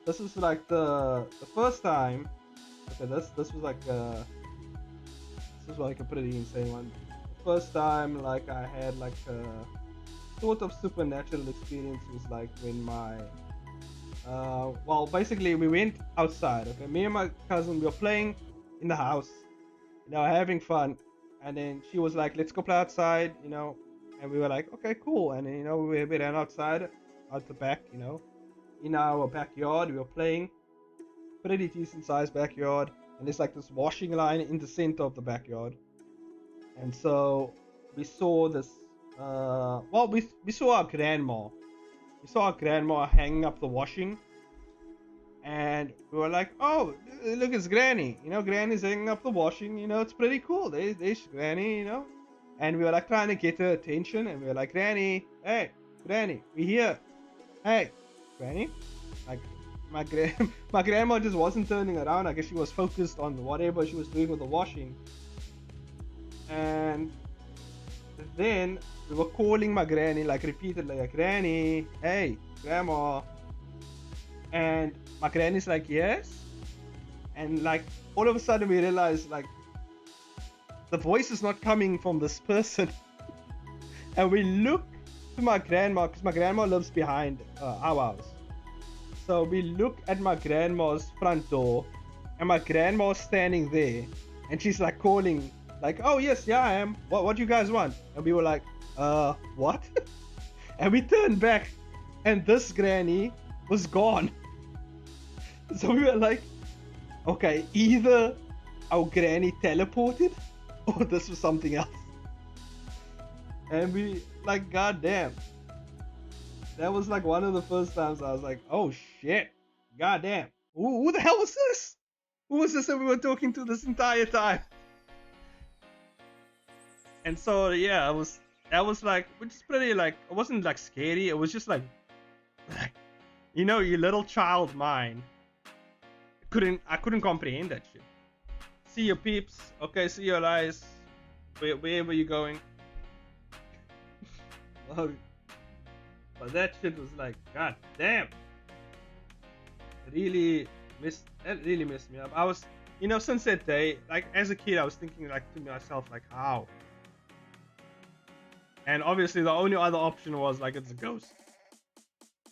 this is like the first time. Okay, this was like a pretty insane one. The first time like I had like a sort of supernatural experience was like when my well, basically we went outside. Okay, me and my cousin, we were playing in the house, having fun, and then she was like, "Let's go play outside," and we were like, "Okay, cool." And then, we ran outside, out the back, in our backyard. We were playing, pretty decent sized backyard, and there's like this washing line in the center of the backyard, and so we saw this. Well, we saw our grandma. We saw our grandma hanging up the washing, and we were like, "Oh, look, it's Granny. Granny's hanging up the washing. It's pretty cool. There's Granny. And we were like trying to get her attention, and we were like, "Granny, hey, Granny, we here. Hey, Granny." Like my grandma just wasn't turning around. I guess she was focused on whatever she was doing with the washing. And then we were calling my granny like repeatedly, like, "Granny, hey, grandma." And my granny's like, "Yes." And like all of a sudden we realized like the voice is not coming from this person. And we look to my grandma, because my grandma lives behind our house. So we look at my grandma's front door, and my grandma's standing there, and she's like calling, like, "Oh yes, yeah, I am. What do you guys want?" And we were like, what?" And we turned back, and this granny was gone. So we were like, okay, either our granny teleported, or this was something else. And we like, goddamn. That was like one of the first times I was like, "Oh shit, goddamn, who the hell was this? Who was this that we were talking to this entire time?" And so yeah, that was like, which is pretty like, it wasn't like scary. It was just like your little child mind I couldn't comprehend that shit. See your peeps, okay, see your eyes, wherever you're going. But that shit was like, god damn. That really messed me up. I was, since that day, like as a kid, I was thinking like to myself, like, how? And obviously the only other option was like, it's a ghost.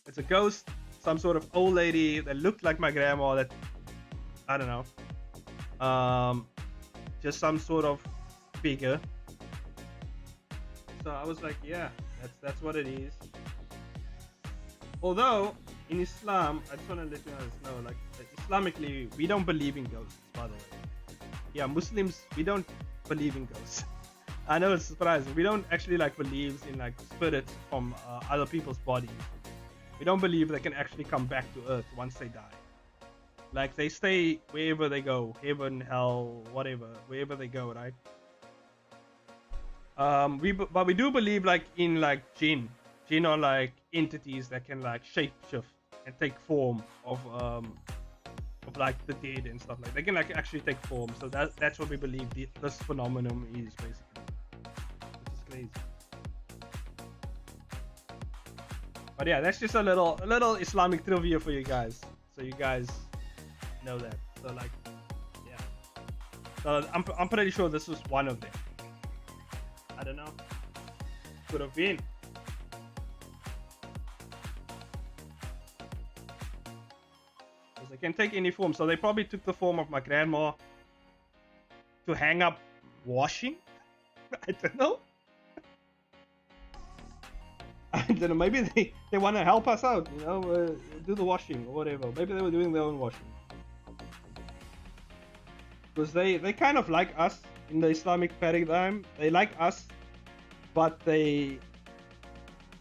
It's a ghost, some sort of old lady that looked like my grandma, that, I don't know, just some sort of figure. So I was like, yeah, that's what it is. Although in Islam, I just want to let you guys know, like Islamically, we don't believe in ghosts, by the way. Yeah, Muslims, we don't believe in ghosts. I know it's surprising. We don't actually like believe in like spirits from other people's bodies. We don't believe they can actually come back to Earth once they die. Like they stay wherever they go, heaven, hell, whatever, wherever they go, right? But we do believe like in like jinn are like entities that can like shape shift and take form of like the dead and stuff. Like they can like actually take form. So that's what we believe this phenomenon is, basically, which is crazy. But yeah, that's just a little Islamic trivia for you guys, so you guys know that. So like, yeah. So I'm pretty sure this was one of them. I don't know. Could have been. Because they can take any form. So they probably took the form of my grandma to hang up washing. I don't know. I don't know. Maybe they want to help us out, you know, do the washing or whatever. Maybe they were doing their own washing. Because they kind of like us in the Islamic paradigm. They like us, but they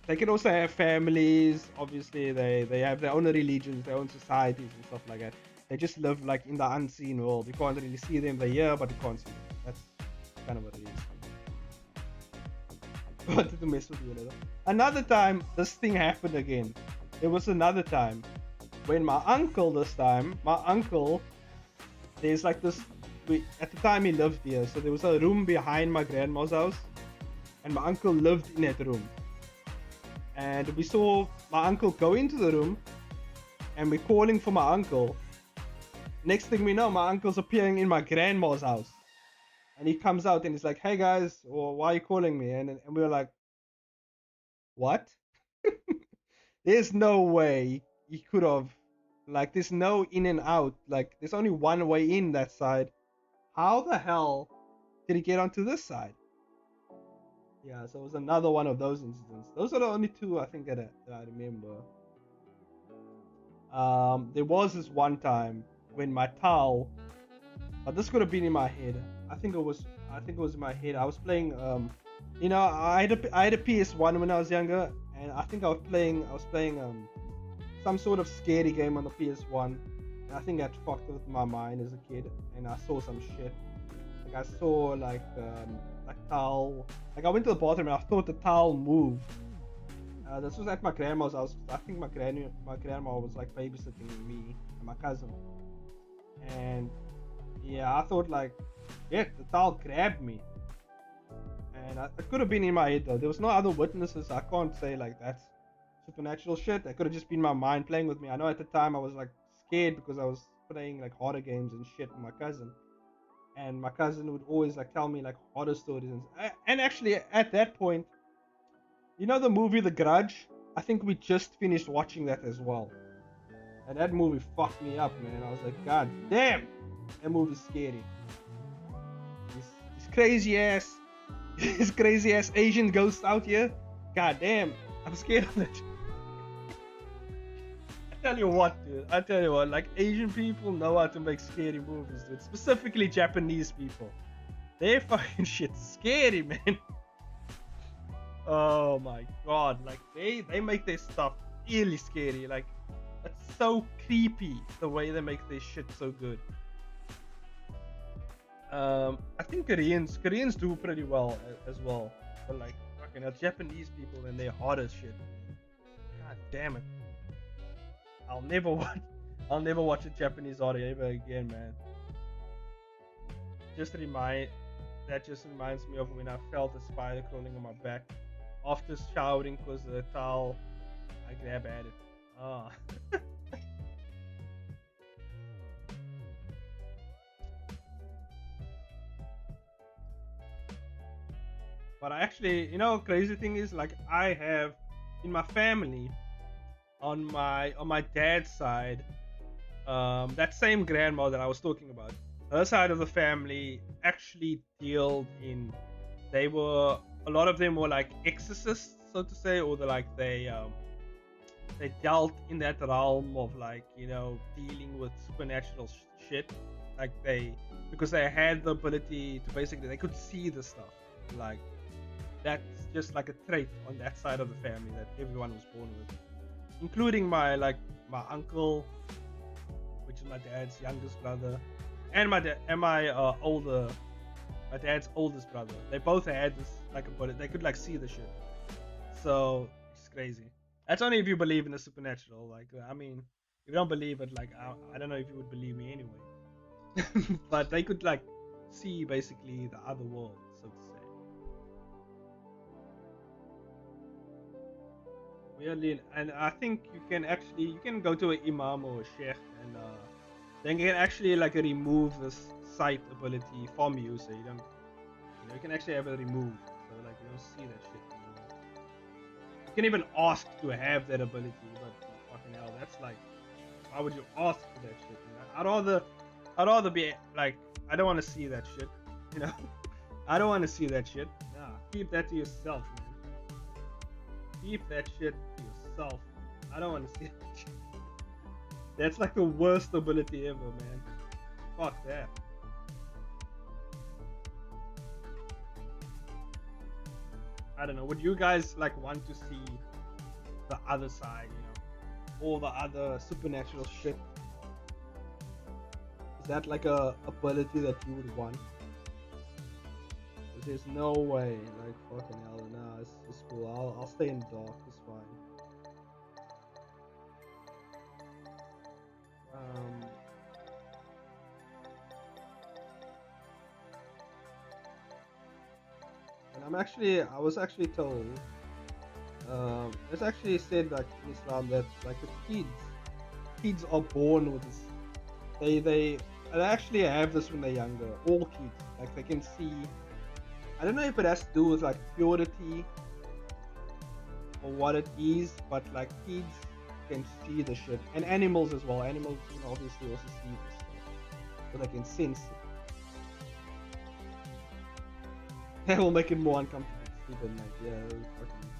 can also have families. Obviously, they have their own religions, their own societies and stuff like that. They just live like in the unseen world. You can't really see them. They're here, but you can't see them. That's kind of what it is. Wanted to mess with you a little. Another time, this thing happened again. There was another time when my uncle, there's like this. At the time he lived here, so there was a room behind my grandma's house, and my uncle lived in that room. And we saw my uncle go into the room, and we're calling for my uncle. Next thing we know, my uncle's appearing in my grandma's house. And he comes out and he's like, "Hey guys, well, why are you calling me?" And we were like, "What?" There's no way he could have. Like, there's no in and out. Like, there's only one way in that side. How the hell did he get onto this side? Yeah, so it was another one of those incidents. Those are the only two I think that I remember. There was this one time when my towel, but this could have been in my head. I think it was in my head. I was playing. You know, I had a PS1 when I was younger, and I think I was playing some sort of scary game on the PS1. And I think that fucked with my mind as a kid, and I saw some shit. Like I saw like towel. Like I went to the bathroom and I thought the towel moved. This was at my grandma's house. I think my grandma was like babysitting me and my cousin. And yeah, I thought like, yeah, the towel grabbed me. And it could have been in my head though. There was no other witnesses. I can't say like that's supernatural shit. That could have just been my mind playing with me. I know at the time I was like scared because I was playing like horror games and shit with my cousin. And my cousin would always like tell me like horror stories. And actually at that point, you know the movie The Grudge? I think we just finished watching that as well. And that movie fucked me up, man. I was like, God damn, that movie's scary. This crazy ass, this crazy ass Asian ghost out here. God damn, I'm scared of it. I tell you what, dude. Like Asian people know how to make scary movies, dude. Specifically Japanese people. Their fucking shit's scary, man. Oh my god, like they make their stuff really scary. Like it's so creepy the way they make their shit so good. I think Koreans do pretty well as well, but like fucking Japanese people and their horror shit. God damn it! I'll never watch a Japanese horror ever again, man. That just reminds me of when I felt a spider crawling on my back after showering because the towel I grab at it. Ah. But I actually, crazy thing is like I have in my family on my dad's side, that same grandma that I was talking about, her side of the family actually dealt in. They were a lot of them were like exorcists, so to say, or they dealt in that realm of like dealing with supernatural shit. Like because they had the ability to basically they could see the stuff. Like that's just like a trait on that side of the family that everyone was born with, including my uncle, which is my dad's youngest brother, and my dad's oldest brother. They both had this like ability. They could like see the shit. So it's crazy. That's only if you believe in the supernatural. Like I mean, if you don't believe it, like I don't know if you would believe me anyway. But they could like see basically the other world, so to say. weirdly, and I think you can go to an imam or a sheikh, and then you can actually like remove this sight ability from you, so you can actually have it removed, so like you don't see that shit anymore. You can even ask to have that ability, but fucking hell, that's like, why would you ask for that shit? You know? I'd rather be like, I don't want to see that shit, you know. I don't want to see that shit. Nah, keep that to yourself, man. Keep that shit to yourself. I don't want to see that shit. That's like the worst ability ever, man. Fuck that. I don't know. Would you guys like want to see the other side, you know, all the other supernatural shit? Is that like a ability that you would want? 'Cause there's no way, like fucking hell, nah, it's cool. I'll stay in the dark. It's fine. Um, and I was actually told, it's actually said like in Islam that like the kids are born with this. They actually have this when they're younger. All kids, like they can see. I don't know if it has to do with like purity or what it is, but like kids can see the shit, and animals as well. Animals can obviously also see this stuff, so they can sense it. That will make it more uncomfortable to sleep at night. Yeah, it was fucking.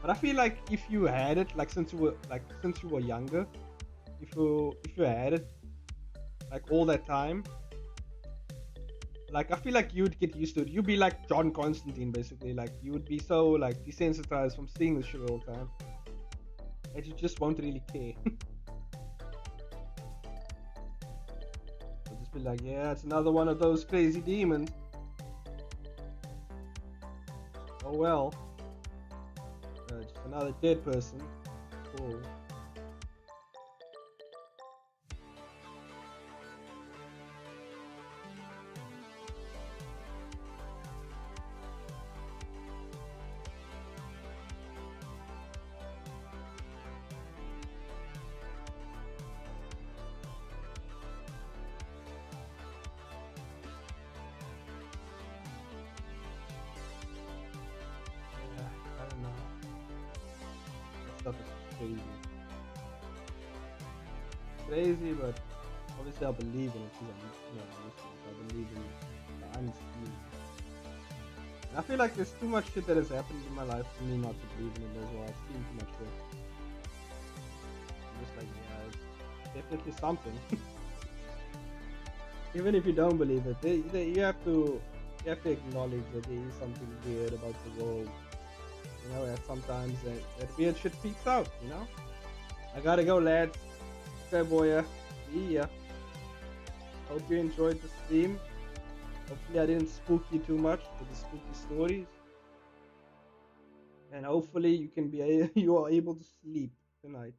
But I feel like if you had it, like since you were younger, if you had it like all that time, like I feel like you'd get used to it. You'd be like John Constantine, basically. Like you would be so like desensitized from seeing this shit all the time that you just won't really care. You'll just be like, yeah, it's another one of those crazy demons. Oh well, just another dead person. Cool. Yeah, I don't know. That stuff is crazy. Crazy, but obviously I believe in it because I'm, Muslim. So I believe in the unseen. And I feel like there's too much shit that has happened in my life for me not to believe in it as well. I've seen too much shit. I'm just like, yeah, it's definitely something. Even if you don't believe it, you have to acknowledge that there is something weird about the world. You know, that sometimes that weird shit peeks out. You know. I gotta go, lads. Okay, boy. See ya. Hope you enjoyed the stream. Hopefully, I didn't spook you too much with the spooky stories, and hopefully, you are able to sleep tonight.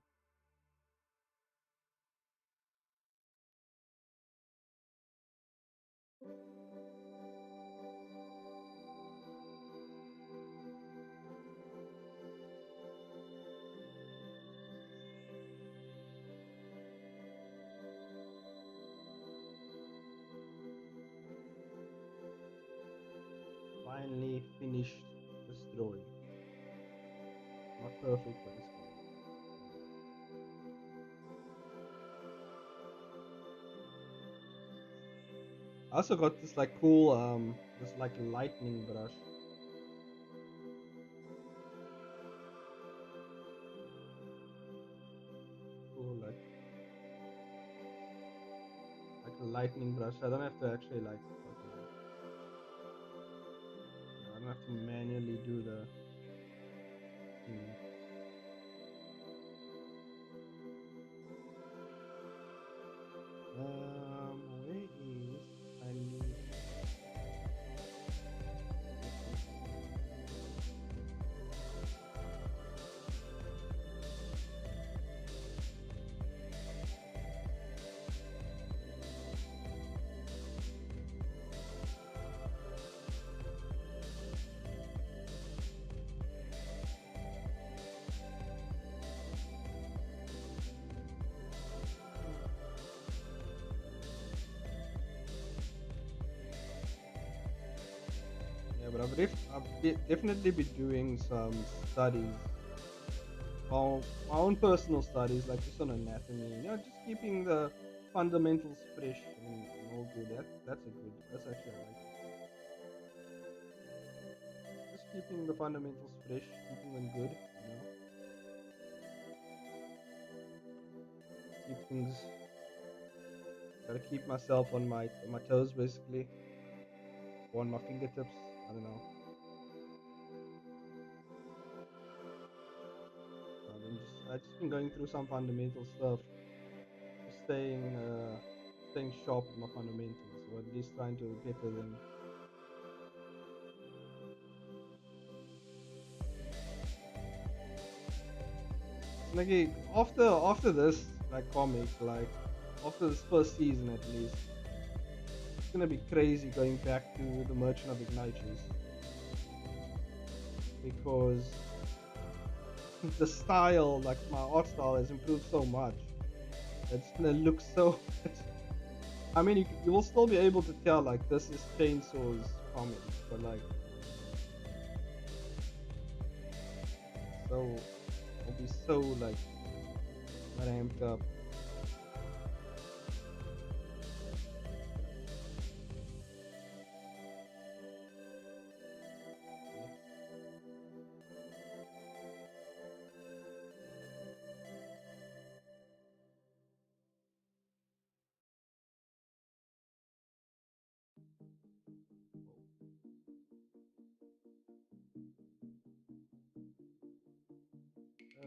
Finally finished the story. Not perfect, but it's cool. I also got this like cool this like lightning brush. Cool like a lightning brush. I don't have to actually like fucking, I don't have to manually do the thing. Where is I need but definitely be doing some studies, my own personal studies, like just on anatomy. Just keeping the fundamentals fresh and all good. That's a good. That's actually I like it. Just keeping the fundamentals fresh, keeping them good. Keep things. Gotta keep myself on my toes, basically, or on my fingertips. I don't know. I just been going through some fundamental stuff, just staying sharp with my fundamentals, or at least trying to better them. Like after this like comic, like after this first season at least, it's gonna be crazy going back to the Merchant of Ignatius, because the style, like my art style, has improved so much. It's gonna look so. I mean, you will still be able to tell like this is Chainsaw's comic, but like so it'll be so like ramped up.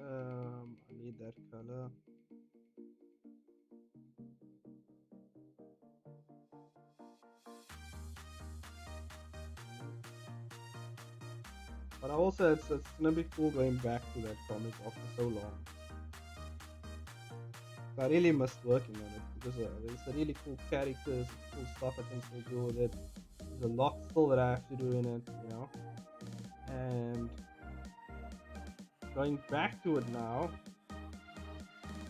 I need that color. But I also it's gonna be cool going back to that comic after so long. So I really missed working on it because there's a really cool characters, cool stuff I can still do with it. There's a lot still that I have to do in it. And going back to it now,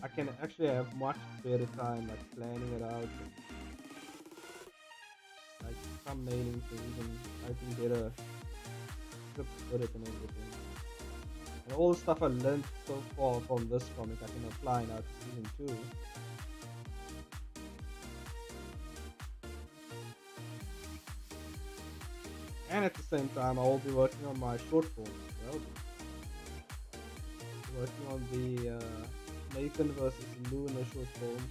I can actually have much better time like planning it out, and, like thumbnailing things and writing better scripts for it and everything. And all the stuff I learned so far from this comic I can apply now to season 2. And at the same time I will be working on my short forms. Working on the Nathan versus Luna short form.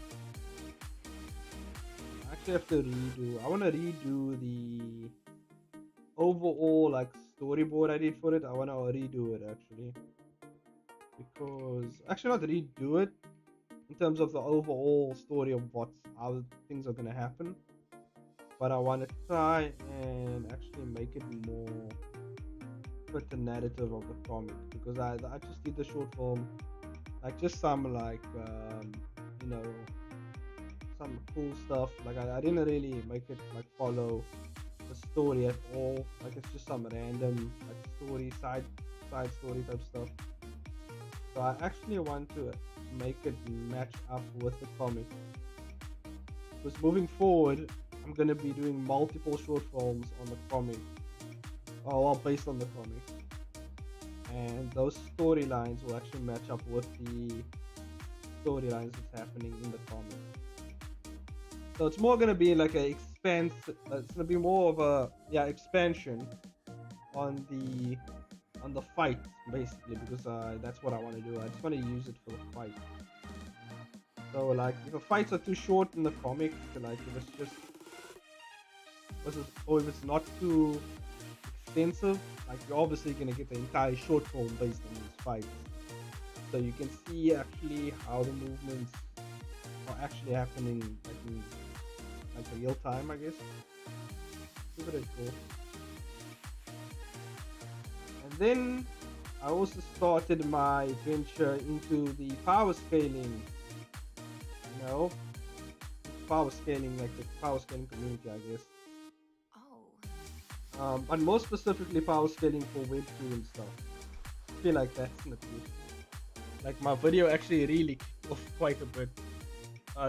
I actually have to redo. I want to redo the overall like storyboard I did for it. I want to redo it actually, because actually not redo it in terms of the overall story of how things are gonna happen, but I want to try and actually make it more fit the narrative of the comic, because I just did the short film, like just some like you know some cool stuff. Like I didn't really make it like follow the story at all. Like it's just some random like side story type stuff. So I actually want to make it match up with the comic. Because moving forward, I'm gonna be doing multiple short films on the comic, or well, based on the comic, and those storylines will actually match up with the storylines that's happening in the comic. So it's more gonna be like a expanse. It's gonna be more of a expansion on the fight basically, because that's what I want to do. I just want to use it for the fight. So like if the fights are too short in the comic, like if it's just or if it's not too extensive, like you're obviously gonna get the entire short film based on these fights. So you can see actually how the movements are actually happening like in like real time, I guess. It's pretty cool. And then I also started my venture into the power scaling, power scaling, like the power scaling community, I guess. And more specifically, power scaling for webtoon stuff. I feel like that's in the future. Like my video actually really kicked off quite a bit.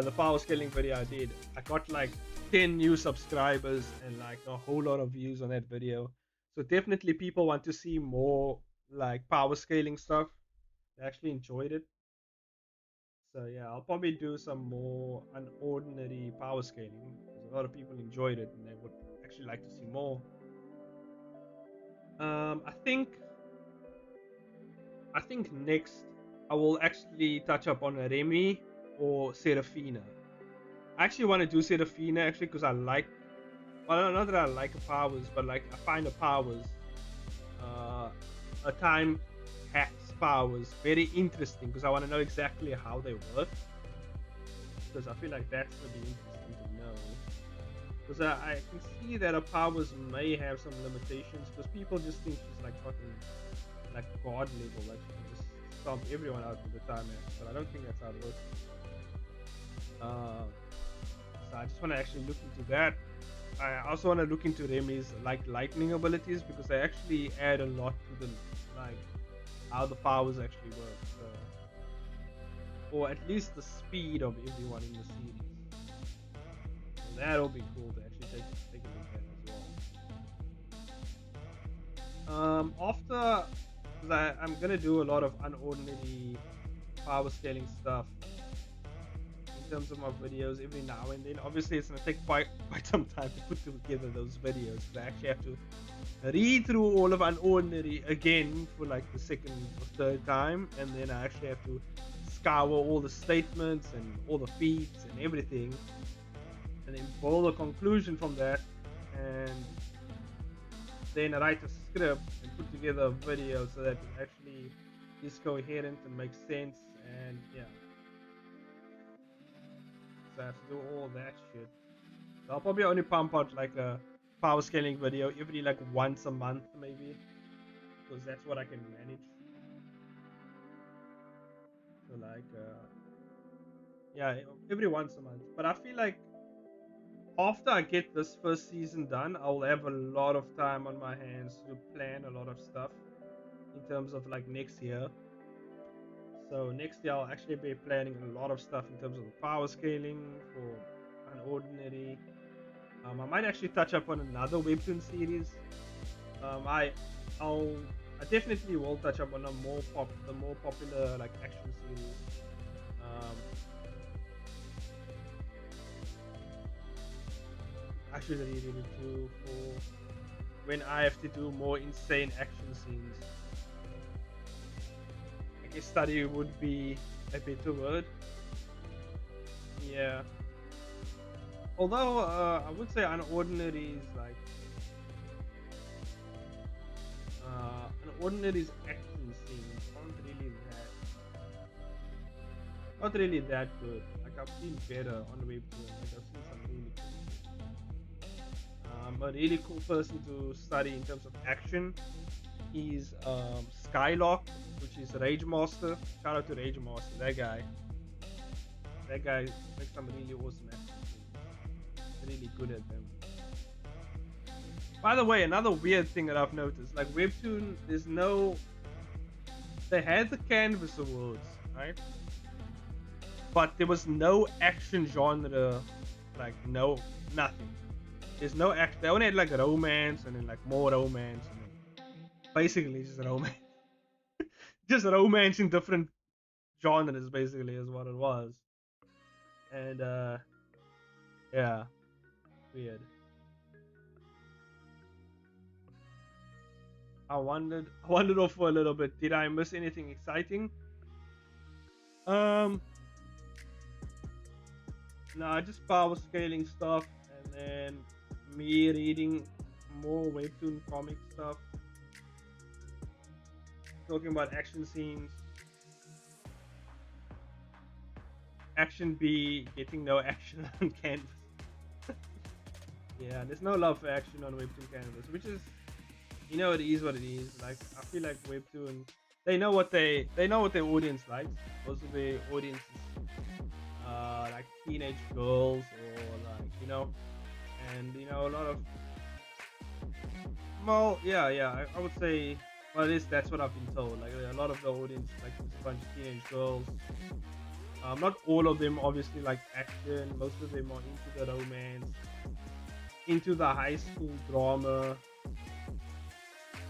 The power scaling video I did, I got like 10 new subscribers and like a whole lot of views on that video. So definitely people want to see more like power scaling stuff. I actually enjoyed it. So yeah, I'll probably do some more unordinary power scaling because a lot of people enjoyed it and they would actually like to see more. I think next I will actually touch up on Remy or Serafina. I actually want to do Serafina actually because I like, well, not that I like her powers, but like I find her powers, uh, a time hacks powers very interesting because I want to know exactly how they work because I feel like that's gonna be interesting to know. Because I can see that her powers may have some limitations because people just think she's like fucking like god level, like she can just stomp everyone out with the time hack, but I don't think that's how it works. Uh, so I just want to actually look into that. I also want to look into Remy's like lightning abilities because they actually add a lot to the like how the powers actually work. So, or at least the speed of everyone in the series. So that'll be cool to actually take a look at as well. After, because I'm gonna do a lot of unordinary power scaling stuff in terms of my videos every now and then. Obviously, it's gonna take quite some time to put together those videos because I actually have to read through all of Unordinary again for like the second or third time, and then I actually have to scour all the statements and all the feeds and everything, and then pull a conclusion from that, and then write a script and put together a video so that it actually is coherent and makes sense. And yeah, so I have to do all that shit. So I'll probably only pump out like a power scaling video every like once a month maybe, because that's what I can manage. So like yeah, every once a month. But I feel like after I get this first season done, I'll have a lot of time on my hands to plan a lot of stuff in terms of like next year. So next year I'll actually be planning a lot of stuff in terms of the power scaling for an ordinary. I might actually touch up on another webtoon series. Um, I I'll I definitely will touch up on the more popular like action series. Um, I should really do for when I have to do more insane action scenes. I guess study would be a better word. Yeah. Although I would say unordinary is like unordinary's action scenes aren't really that good. Like I've seen better on Webtoon. Like I've seen some really cool. A really cool person to study in terms of action is Skylock, which is Rage Master. Shout out to Rage Master. That guy makes some really awesome action scenes. Really good at them. By the way, another weird thing that I've noticed, like Webtoon, they had the Canvas Awards, right? But there was no action genre, like nothing. There's no action. They only had like romance and then like more romance and then basically just romance, just romance in different genres. Basically, is what it was. And yeah, weird. I wandered off for a little bit. Did I miss anything exciting? Um, no, just power scaling stuff, and then me reading more webtoon comic stuff, talking about action scenes, action B getting no action on canvas. Yeah, there's no love for action on webtoon canvas, which is, it is what it is. Like I feel like webtoon, they know what their audience likes. Most of their audience is like teenage girls or like and a lot of, well, yeah, I would say, well, at least that's what I've been told. Like a lot of the audience like just a bunch of teenage girls. Not all of them obviously like action. Most of them are into the romance, into the high school drama,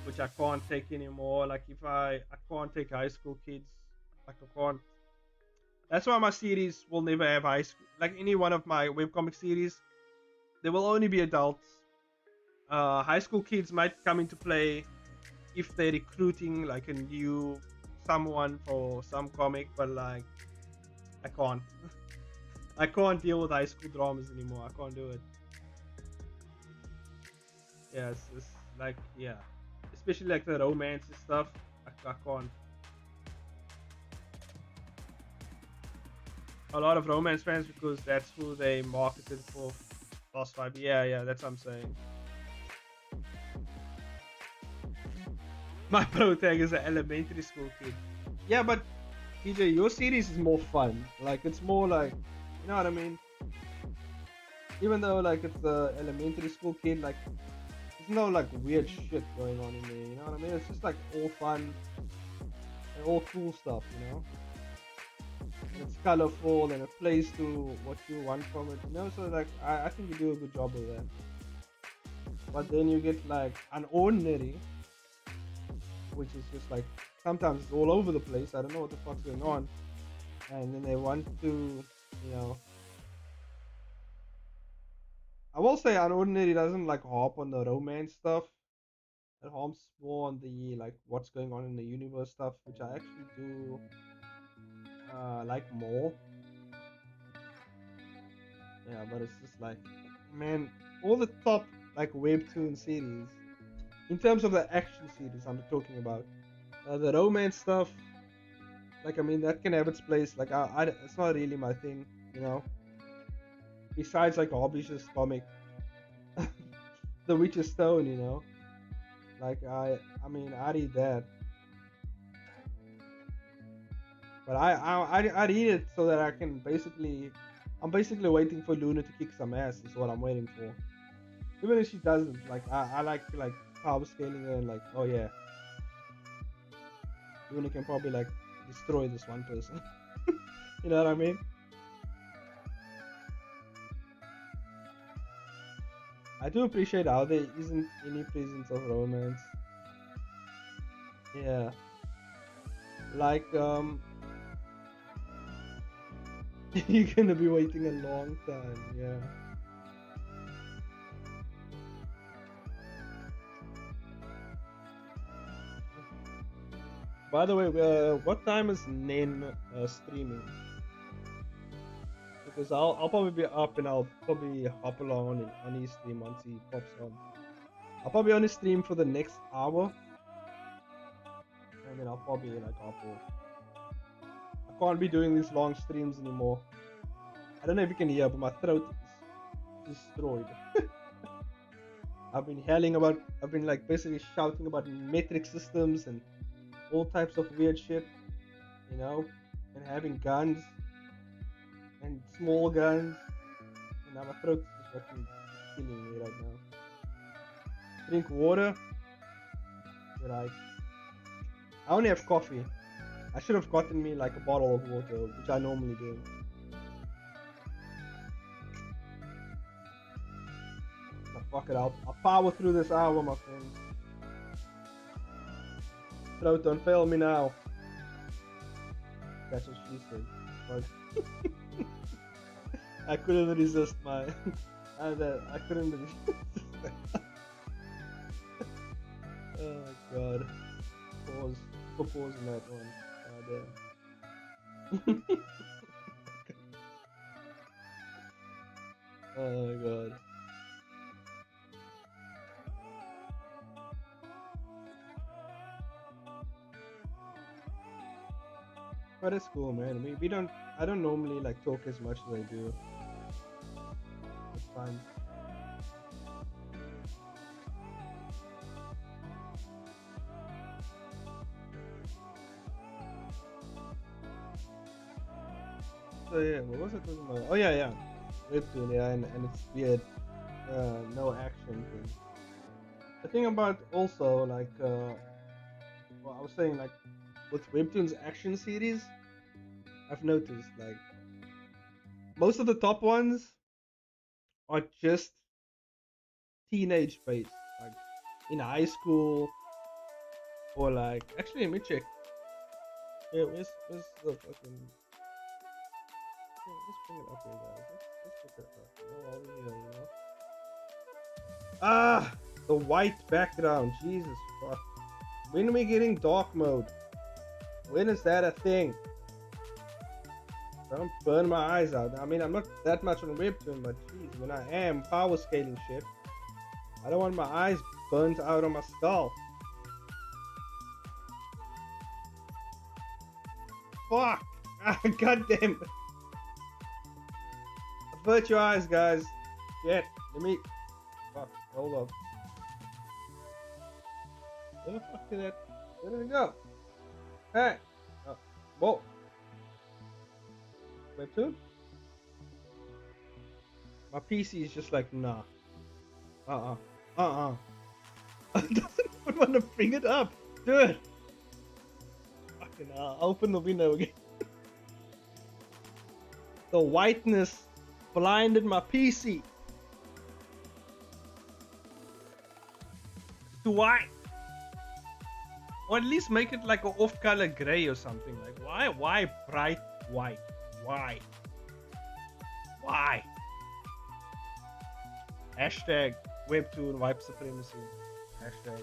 which I can't take anymore. Like if I can't take high school kids, like I can't. That's why my series will never have high school. Like any one of my webcomic series, there will only be adults. High school kids might come into play if they're recruiting like a new someone for some comic, but like I can't. I can't deal with high school dramas anymore. I can't do it. Yeah, it's like yeah, especially like the romance and stuff. I can't. A lot of romance fans because that's who they marketed for last 5. Yeah, yeah, that's what I'm saying. My pro tag is an elementary school kid. Yeah, but PJ, your series is more fun. Like it's more like, you know what I mean? Even though like it's the elementary school kid, like there's no like weird shit going on in there. You know what I mean? It's just like all fun and all cool stuff. You know? And it's colorful and it plays to what you want from it. You know? So like I think you do a good job of that. But then you get like an ordinary, which is just like sometimes it's all over the place. I don't know what the fuck's going on. And then they want to, you know, I will say Unordinary doesn't like harp on the romance stuff. It harps more on the like what's going on in the universe stuff, which I actually do like more. Yeah, but it's just like, man, all the top like webtoon series, in terms of the action series I'm talking about, the romance stuff, like I mean that can have its place. Like it's not really my thing, you know. Besides like Hobbish's comic, The Witch's Stone, you know. Like I mean I read that, but I read it so that I can basically, I'm basically waiting for Luna to kick some ass. Is what I'm waiting for. Even if she doesn't, like I like power scaling her and like, oh yeah, Luna can probably like destroy this one person. You know what I mean? I do appreciate how there isn't any presence of romance. Yeah, like you're gonna be waiting a long time. Yeah. By the way, what time is Nen streaming? Because I'll probably be up and I'll probably hop along on his stream once he pops on. I'll probably on his stream for the next hour, and then I'll probably like hop off. I can't be doing these long streams anymore. I don't know if you can hear, but my throat is destroyed. I've been like basically shouting about metric systems and all types of weird shit, you know, and having guns and small guns, and now my throat is just fucking killing me right now. Drink water, right? I only have coffee. I should have gotten me like a bottle of water, which I normally do. But fuck it, I'll power through this hour, my friends. Throat, don't fail me now. That's what she said. But I couldn't resist my. I couldn't resist. Oh god. Pause. For pausing that one. Oh damn. Oh god. But it's cool, man. We don't. I don't normally like talk as much as I do. It's fine. So yeah, what was I talking about? Oh yeah, yeah. Webtoon, yeah, and it's weird. No action thing. The thing about also like well, I was saying like with Webtoon's action series, I've noticed like most of the top ones are just teenage based, like in high school, Or like, actually, let me check. Yeah, where's the fucking? Yeah, let's bring it up here, guys. Let's check it out. You know, while we're here, you know. Ah, the white background. Jesus fuck. When are we getting dark mode? When is that a thing? Don't burn my eyes out. I mean, I'm not that much on Webtoon, but geez, when I am power scaling shit, I don't want my eyes burnt out on my skull. Fuck! Ah, goddamn! Avert your eyes, guys. Shit. Let me. Fuck. Hold on. Where the fuck did that? Where did it go? Hey. Oh. Whoa. Webtoon? My PC is just like, nah. Uh-uh. Uh-uh. It doesn't even want to bring it up. Dude. Fucking open the window again. The whiteness blinded my PC. It's too white. Or at least make it like an off-color gray or something. Like, why bright white? Why? Hashtag Webtoon wipe supremacy. Hashtag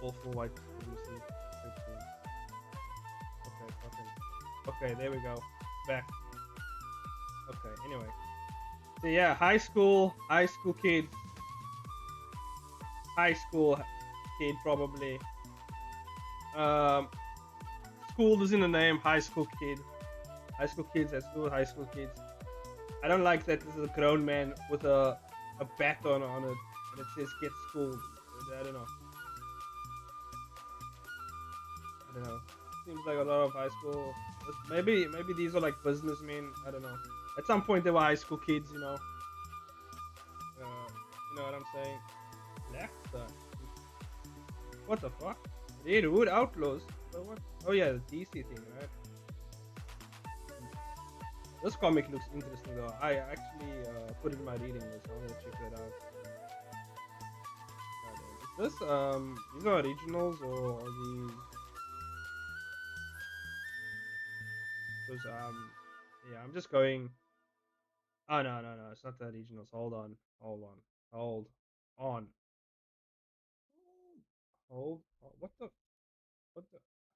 awful white supremacy. Webtoon. Okay, okay, there we go. Back. Okay, anyway. So yeah, high school kid. High school kid probably. School is in the name, high school kid. High school kids at school, high school kids. I don't like that this is a grown man with a baton on it and it says get schooled. I don't know. Seems like a lot of high school. Maybe these are like businessmen. I don't know. At some point they were high school kids, you know. You know what I'm saying? Black Star. What the fuck? Redwood Outlaws. So what? Oh yeah, the DC thing, right? This comic looks interesting though. I actually put it in my reading list. I'm gonna check that out. Is this these are originals or are these? Because yeah, I'm just going. Oh no, it's not the originals. Hold on. What the?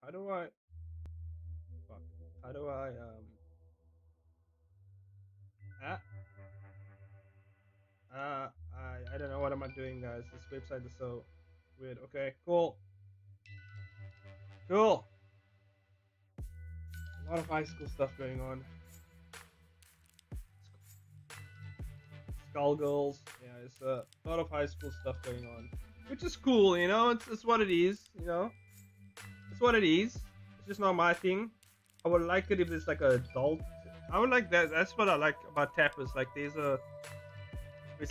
How do I? Fuck. How do I Ah, I don't know what am I doing, guys. This website is so weird. Okay, cool. A lot of high school stuff going on. Skullgirls. Yeah, it's a lot of high school stuff going on, which is cool. You know, it's what it is. You know, it's what it is. It's just not my thing. I would like it if it's like an adult. I would like that. That's what I like about Tappers. Like, it's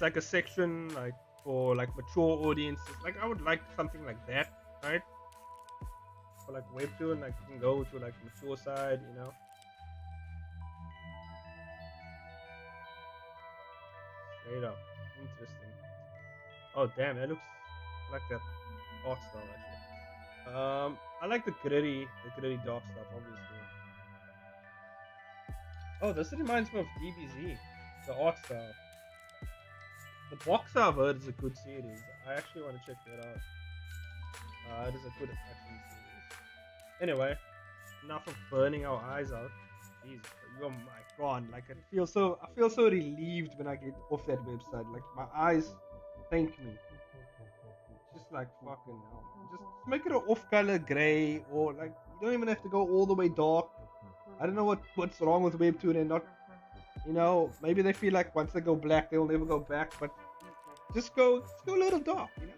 like a section like for like mature audiences. Like, I would like something like that, right? For like Webtoon, like you can go to like mature side, you know. Straight up, interesting. Oh damn, that looks like that art style actually. I like the gritty dark stuff, obviously. Oh, this reminds me of DBZ, the art style. The box I've heard is a good series. I actually want to check that out. It is a good action series. Anyway, enough of burning our eyes out. Jesus, oh my god! Like I feel so relieved when I get off that website. Like my eyes thank me. Just like fucking hell, man. Just make it an off-color gray, or like you don't even have to go all the way dark. I don't know what's wrong with Webtoon and not, you know, maybe they feel like once they go black they'll never go back, but just go a little dark, you know.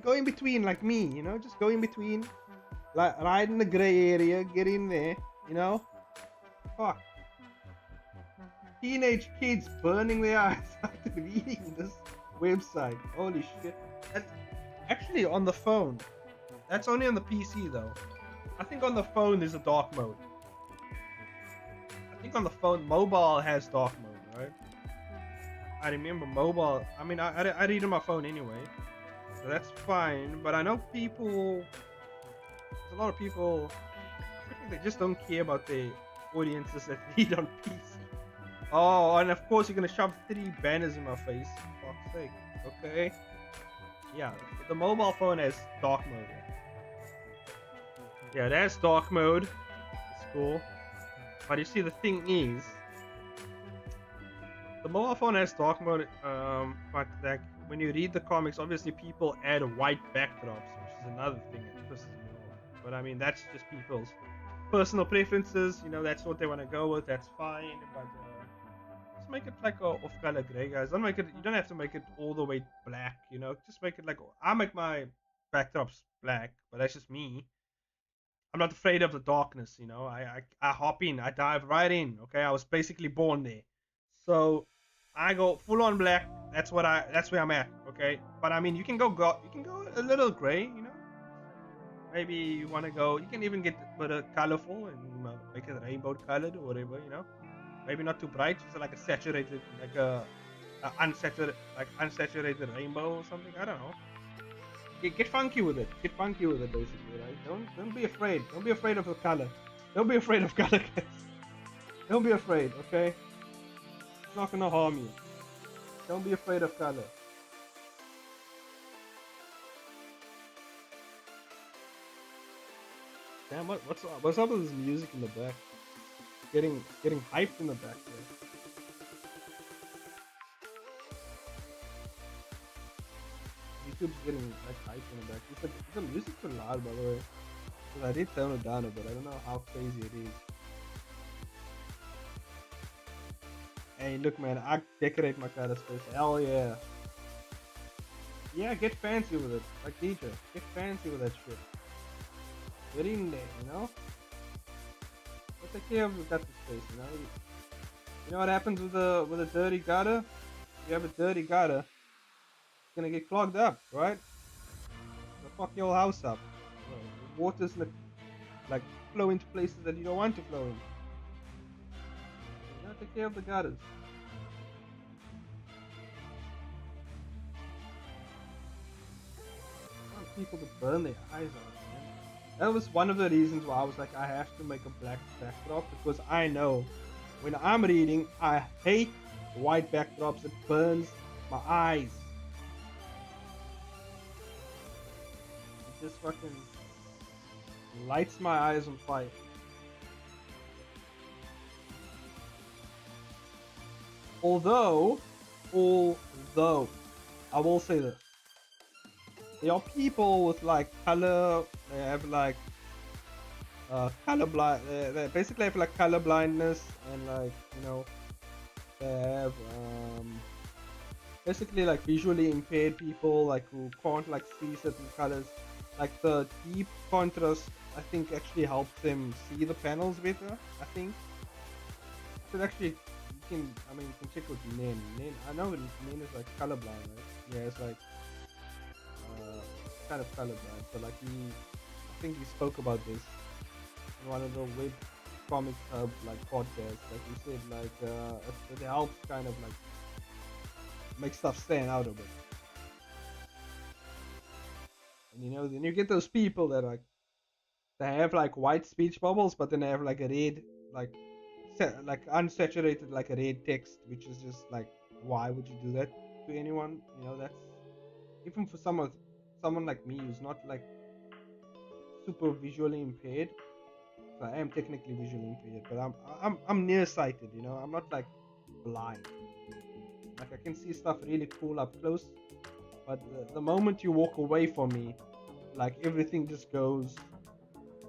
Go in between like me, you know, just go in between, like right in the gray area, get in there, you know. Fuck. Teenage kids burning their eyes after reading this website. Holy shit. That's actually on the phone. That's only on the PC though. I think on the phone there's a dark mode. I think on the phone, mobile has dark mode, right? I remember mobile. I mean, I read on my phone anyway. So that's fine. But I know there's a lot of people, I think they just don't care about their audiences that read on PC. Oh, and of course you're gonna shove 3 banners in my face. For fuck's sake. Okay. Yeah, the mobile phone has dark mode. Yeah, it has dark mode. It's cool. But you see, the thing is, the mobile phone has dark mode. But like when you read the comics, obviously people add white backdrops, which is another thing that pisses me off. But I mean, that's just people's personal preferences. You know, that's what they want to go with. That's fine. But just make it like a off-color gray, guys. Don't make it. You don't have to make it all the way black. You know, just make it like I make my backdrops black, but that's just me. I'm not afraid of the darkness, you know. I hop in, I dive right in. Okay, I was basically born there, so I go full on black. That's where I'm at. Okay, but I mean, you can go a little gray, you know. Maybe you want to go. You can even get a bit of colorful and make it rainbow colored or whatever, you know. Maybe not too bright, just like a saturated, a unsaturated rainbow or something. I don't know. Get funky with it. Get funky with it, basically, right? Don't be afraid. Don't be afraid of the color. Don't be afraid of color, guys. Don't be afraid, okay? It's not gonna harm you. Don't be afraid of color. Damn, what's up with this music in the back? Getting hyped in the back there. YouTube's getting like hyped in the back. Is the music too loud, by the way? Because I did tone it down a bit. I don't know how crazy it is. Hey, look, man, I decorate my color space. Hell yeah. Yeah, get fancy with it. Like DJ, get fancy with that shit. Get in there, you know? But take care of the gutter space, you know? You know what happens with a dirty gutter? If you have a dirty gutter, it's gonna get clogged up, right? It'll fuck your house up. Water's like flow into places that you don't want to flow in. You know, take care of the gutters. I want people to burn their eyes out, man. That was one of the reasons why I was like, I have to make a black backdrop, because I know when I'm reading, I hate white backdrops. It burns my eyes. It just fucking lights my eyes on fire. Although, I will say this. There are people with like color, they have like color blind, they basically have like color blindness, and like, you know, they have basically like visually impaired people, like who can't like see certain colors. Like the deep contrast, I think, actually helps them see the panels better. I think. So actually, you can check with Nen. I know Nen is like colorblind, right? Yeah, it's like kind of colorblind. So like I think he spoke about this in one of the web comic hub like podcasts. Like he said, like it helps kind of like make stuff stand out a bit. And you know, then you get those people that like they have like white speech bubbles, but then they have like a red, like unsaturated, like a red text, which is just like, why would you do that to anyone? You know, that's even for someone like me who's not like super visually impaired. So I am technically visually impaired, but I'm nearsighted. You know, I'm not like blind. Like I can see stuff really cool up close, but the moment you walk away from me, like everything just goes,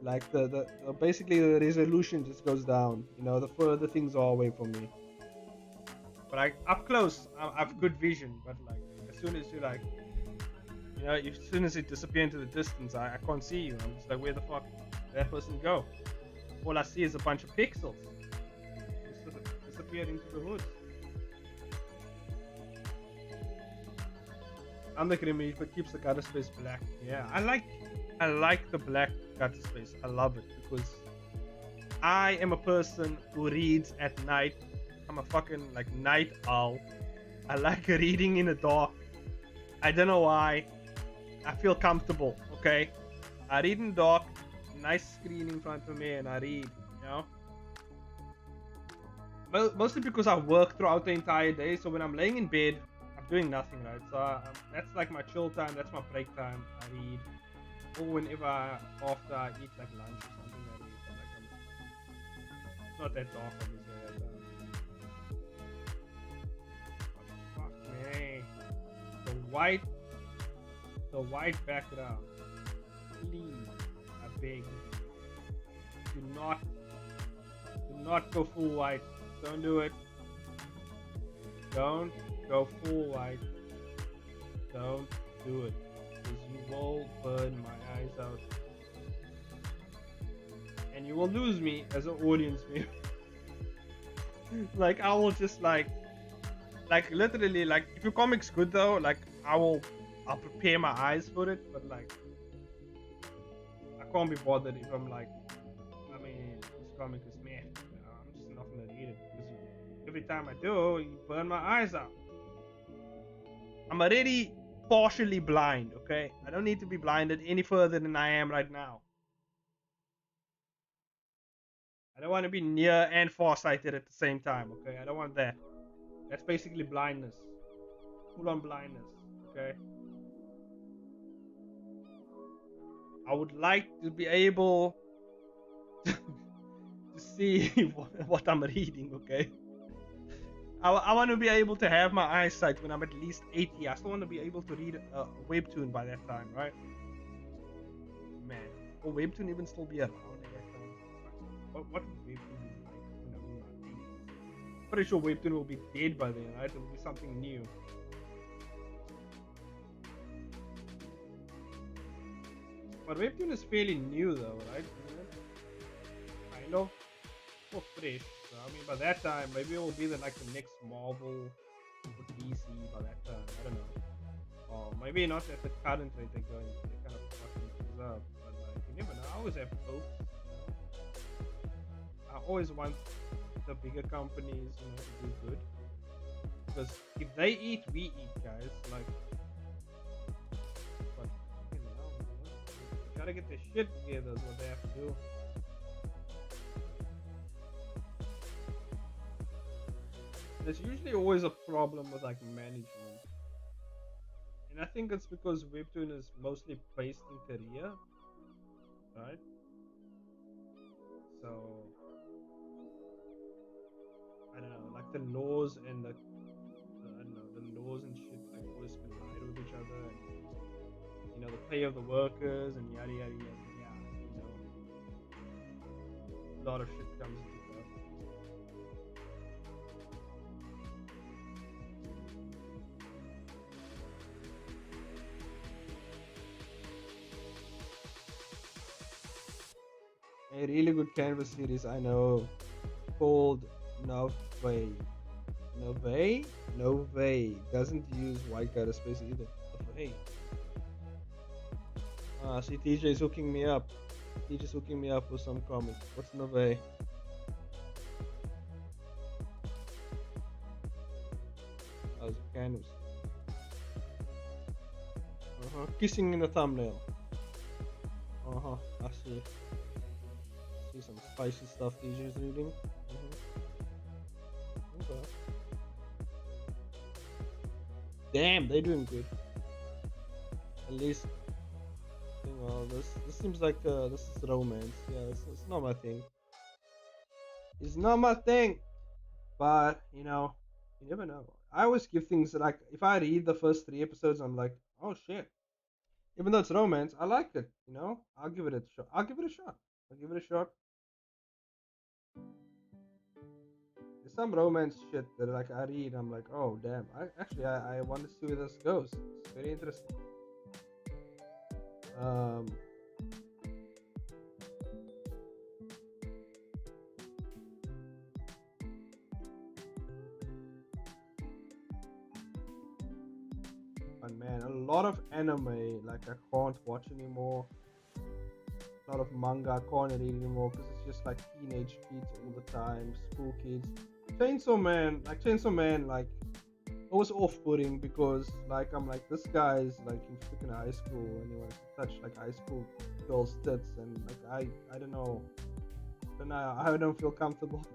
like the basically the resolution just goes down. You know, the further things are away from me. But up close, I've good vision. But like as soon as you like, you know, as soon as it disappears into the distance, I can't see you. I'm just like, where the fuck did that person go? All I see is a bunch of pixels disappeared into the woods. I'm the grimy, but keeps the gutter space black. Yeah, I like the black gutter space. I love it because I am a person who reads at night. I'm a fucking like night owl. I like reading in the dark. I don't know why. I feel comfortable. Okay, I read in dark, nice screen in front of me, and I read. You know, mostly because I work throughout the entire day. So when I'm laying in bed, I'm doing nothing, right? So that's like my chill time. That's my break time. I read. Or whenever after I eat like lunch or something, I read. Like it's not that dark, obviously. Fuck me. The white, the white background. Please, I beg. Do not go full white. Don't do it. Don't go full white. Don't do it. Because you will burn my eyes out. And you will lose me as an audience member. Like I will just like literally like if your comic's good though, like I'll prepare my eyes for it, but like I can't be bothered if I'm like I mean this comic is meh. I'm just not gonna read it because every time I do, you burn my eyes out. I'm already partially blind, okay? I don't need to be blinded any further than I am right now. I don't want to be near and farsighted at the same time, okay? I don't want that. That's basically blindness. Full on blindness, okay? I would like to be able to see what I'm reading, okay? I want to be able to have my eyesight when I'm at least 80. I still want to be able to read a webtoon by that time, right? Man, will webtoon even still be around at that time? What would webtoon be like when I'm in my 80s? Pretty sure webtoon will be dead by then, right? It'll be something new. But webtoon is fairly new though, right? Kind of. For fresh. So, I mean, by that time, maybe it will be like the next Marvel or DC by that time. I don't know. Or maybe not at the current rate they're going. They're kind of fucking things up. But like, you never know. I always have hope. I always want the bigger companies, to do good. Because if they eat, we eat, guys. Like, but gotta get their shit together. Is what they have to do. There's usually always a problem with like management, and I think it's because webtoon is mostly based in Korea, right? So I don't know, like the laws and I don't know, the laws and shit like always collide with each other, and the pay of the workers and yada yada yada. Yeah, a lot of shit comes into that. A really good canvas series I know called Nove. Nove doesn't use white color space either. Nove. See, TJ's hooking me up. TJ's hooking me up with some comics. What's Nove? How's a canvas? Kissing in the thumbnail. I see. See some spicy stuff DJ's reading. Okay. Damn, they're doing good. At least, this seems like this is romance. Yeah, it's not my thing. It's not my thing. But you never know. I always give things like if I read the first 3 episodes, I'm like, oh shit. Even though it's romance, I like it. I'll give it a shot. I'll give it a shot. I'll give it a shot. There's some romance shit that like I read, I'm like, oh damn. I want to see where this goes. It's very interesting. And man, a lot of anime like I can't watch anymore. A lot of manga I can't read anymore because it's just like teenage kids all the time, school kids. Chainsaw Man, like it was off-putting because like I'm like this guy's like in freaking high school and he wants to touch like high school girls' tits and like I don't feel comfortable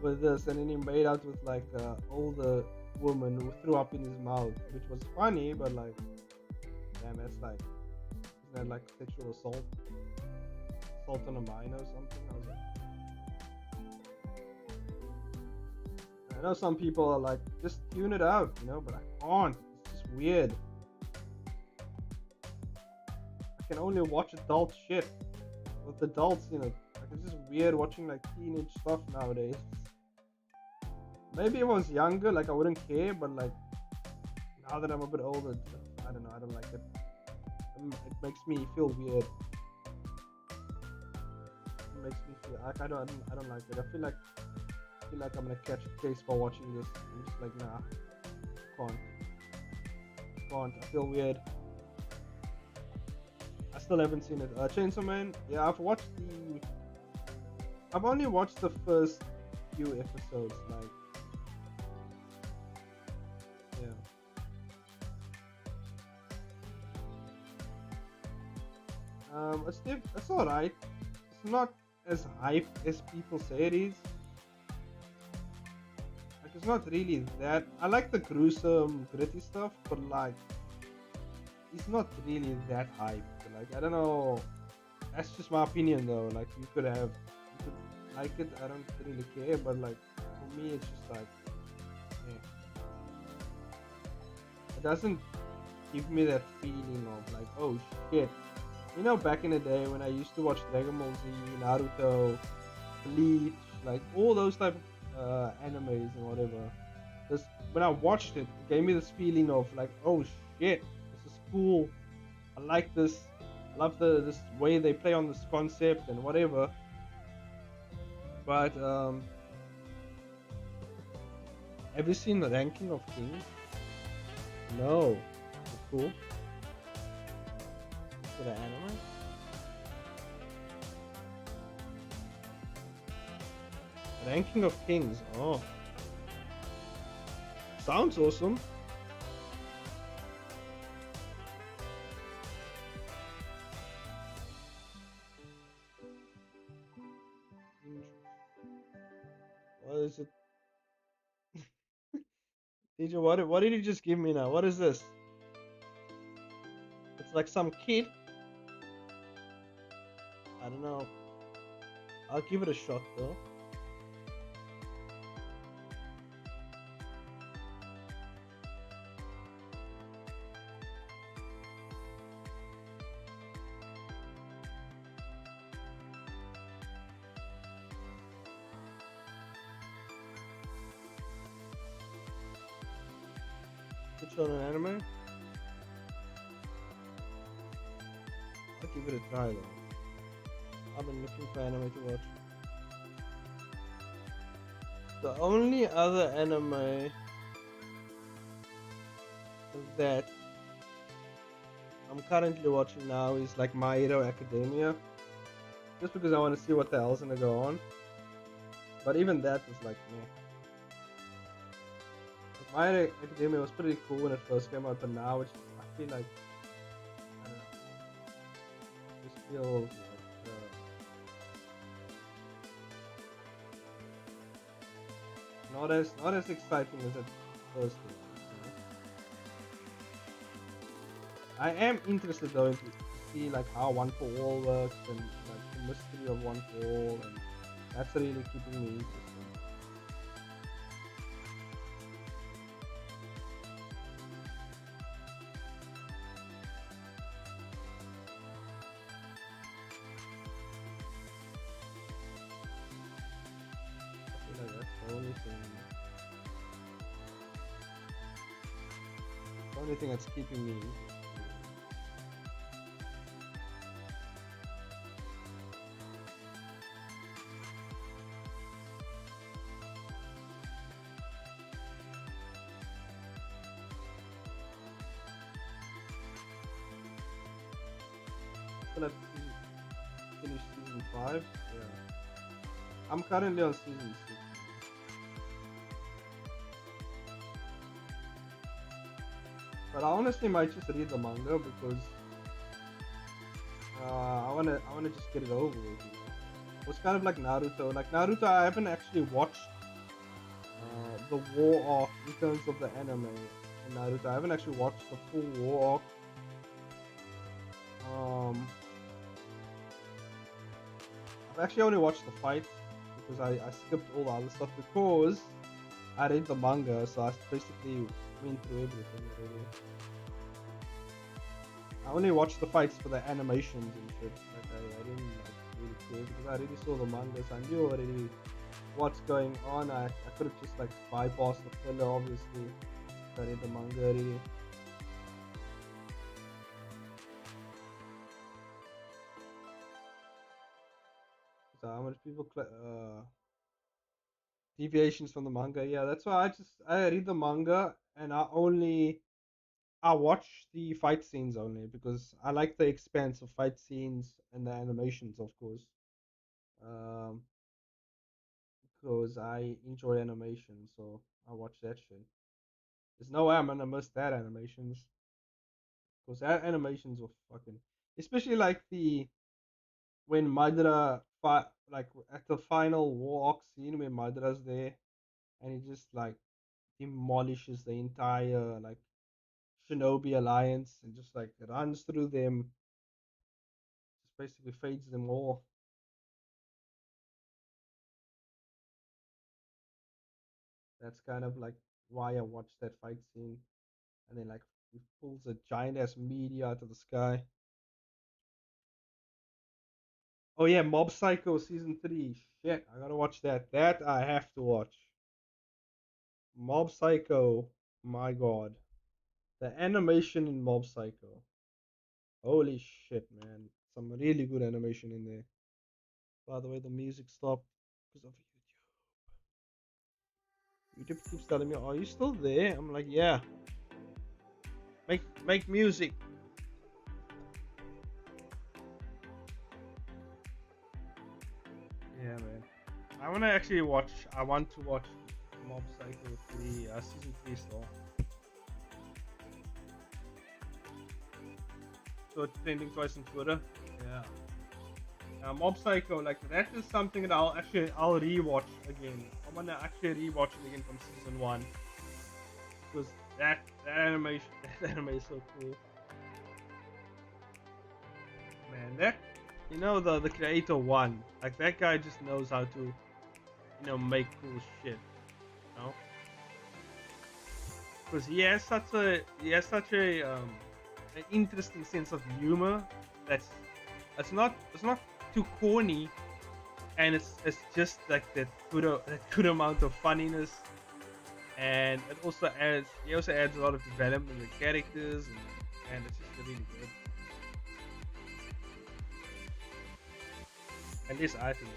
with this. And then he made out with like older woman who threw up in his mouth, which was funny, but like damn, that's like isn't that like sexual assault? Assault on a minor or something? I was like, I know some people are like, just tune it out, you know, but I can't. It's just weird. I can only watch adult shit with adults in it. Like, it's just weird watching like teenage stuff nowadays. Maybe if I was younger, like I wouldn't care, but like now that I'm a bit older, I don't know, I don't like it. It makes me feel weird. It makes me feel like I don't like it. I feel like I'm gonna catch a case for watching this. I'm just like, nah, can't. I feel weird. I still haven't seen it. Chainsaw Man. Yeah, I've only watched the first few episodes. Like, yeah. It's alright. It's not as hype as people say it is. Like, it's not really that. I like the gruesome, gritty stuff, but like, it's not really that hype. Like, I don't know. That's just my opinion, though. Like, you could like it. I don't really care, but like, for me, it's just like, eh. It doesn't give me that feeling of like, oh shit. You know, back in the day when I used to watch Dragon Ball Z, Naruto, Bleach, like all those type of animes and whatever. This when I watched it, it gave me this feeling of like, oh shit, this is cool. I like this. I love this way they play on this concept and whatever. But have you seen the Ranking of Kings? No. It's cool. For the anime? Ranking of Kings. Oh. Sounds awesome. What is it? DJ, what did you just give me now? What is this? It's like some kid. I don't know. I'll give it a shot though. Which on an anime? I'll give it a try though. I've been looking for anime to watch. The only other anime that I'm currently watching now is like My Hero Academia. Just because I want to see what the hell's gonna go on. But even that is like meh. Like, My Hero Academia was pretty cool when it first came out, but now it's I feel like I don't know. It just feels like not as exciting as it first was. You know? I am interested though to see like how One for All works and like the mystery of One for All, and that's really keeping me interested. I feel like that's the only thing. The only thing that's keeping me interested. Still have to finish season 5. Yeah. I'm currently on season 6. But I honestly might just read the manga because I wanna just get it over with. You know? It's kind of like Naruto. Like Naruto, I haven't actually watched the war arc in terms of the anime in Naruto. I haven't actually watched the full war arc. I've actually only watched the fights because I skipped all the other stuff because I read the manga, so I basically went through everything already. I only watched the fights for the animations and shit. Like I didn't like really care because I already saw the manga, so I knew already what's going on. I could have just like bypassed the filler, obviously. I read the manga already. So how much people deviations from the manga? Yeah, that's why I read the manga and I watch the fight scenes only because I like the expanse of fight scenes and the animations, of course. Um, because I enjoy animation, so I watch that shit. There's no way I'm gonna miss that animations because that animations were fucking, especially like the when Madara fight like at the final war arc scene when Madara's there and he just like demolishes the entire like Shinobi alliance and just like runs through them, just basically fades them all. That's kind of like why I watched that fight scene. And then like he pulls a giant ass meteor out of the sky. Oh yeah, Mob Psycho season 3. Shit, I gotta watch that. That I have to watch. Mob Psycho. My god. The animation in Mob Psycho. Holy shit, man. Some really good animation in there. By the way, the music stopped because of YouTube. YouTube keeps telling me, "Are you still there?" I'm like, "Yeah." Make music. Yeah, man. I wanna actually watch. I want to watch Mob Psycho 3, season 3 still. So it's trending twice on Twitter. Yeah. Mob Psycho, like that is something that I'll rewatch again. I'm gonna actually rewatch it again from season 1 because that animation that anime is so cool. Man, that the creator one, like that guy just knows how to make cool shit. You know, because he has such a an interesting sense of humor that's it's not too corny, and it's just like that good amount of funniness, and he also adds a lot of development in the characters, and it's just really good. At least I think.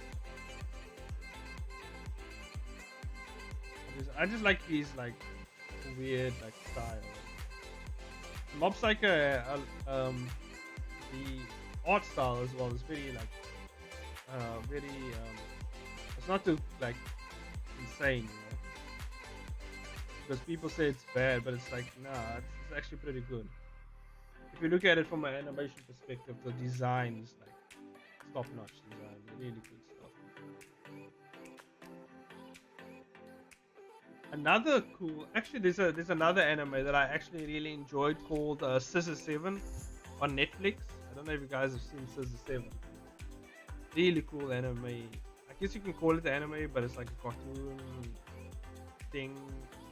I just like his like weird like style. Mob Psycho, the art style as well is very like very it's not too like insane, because people say it's bad, but it's like nah, it's actually pretty good. If you look at it from an animation perspective, the design is like top-notch design, really good stuff. Another cool, actually, there's another anime that I actually really enjoyed called Scissor 7 on Netflix. I don't know if you guys have seen Scissor 7. Really cool anime. I guess you can call it anime, but it's like a cartoon thing.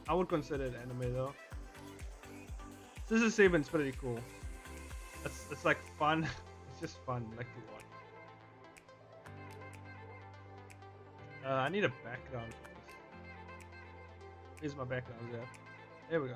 I would consider it anime though. Scissor 7 is pretty cool. It's like fun. It's just fun, like to watch. I need a background for this. Here's my background there. There we go.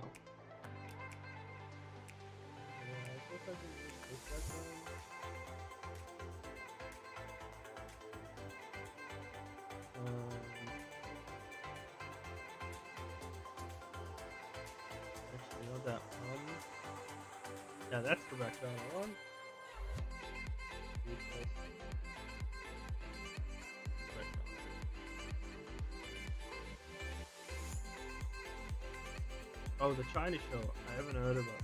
Actually, not that one. Yeah, that's the background I want. Oh, the China show. I haven't heard about.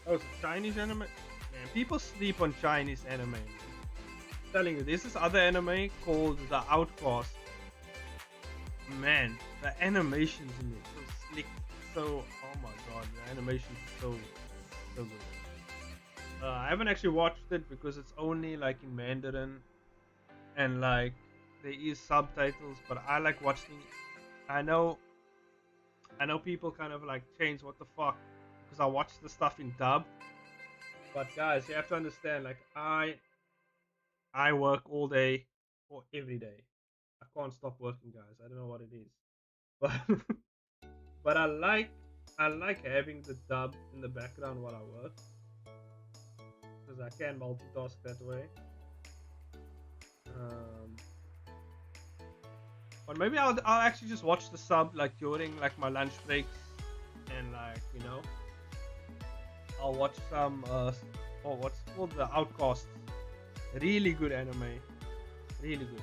Oh, so Chinese anime? Man, people sleep on Chinese anime. Man. I'm telling you, there's this other anime called The Outcast. Man, the animations in it so slick, so oh my god, the animations are so good. I haven't actually watched it because it's only like in Mandarin and like there is subtitles, but I like watching. I know, I know people kind of like change what the fuck because I watch the stuff in dub. But guys, you have to understand, like I work all day or every day. I can't stop working, guys. I don't know what it is, but but I like having the dub in the background while I work because I can multitask that way. Um, or maybe I'll actually just watch the sub like during like my lunch breaks and like I'll watch some what's it called, the Outcasts. Really good anime, really good.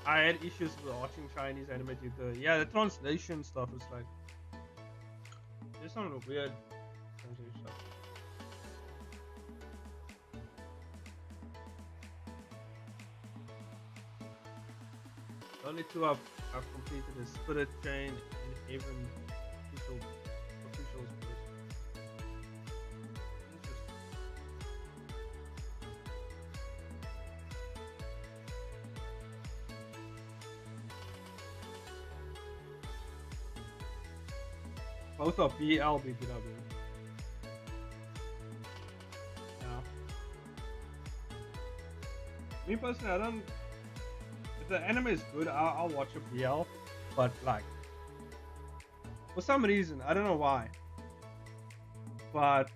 I had issues with watching Chinese anime due to the translation stuff is like there's some weird translation stuff. The only two I've completed is Spirit Chain and Haven official both are BBW. Yeah. Me personally, I don't. If the anime is good, I'll watch a BL. But like, for some reason, I don't know why, but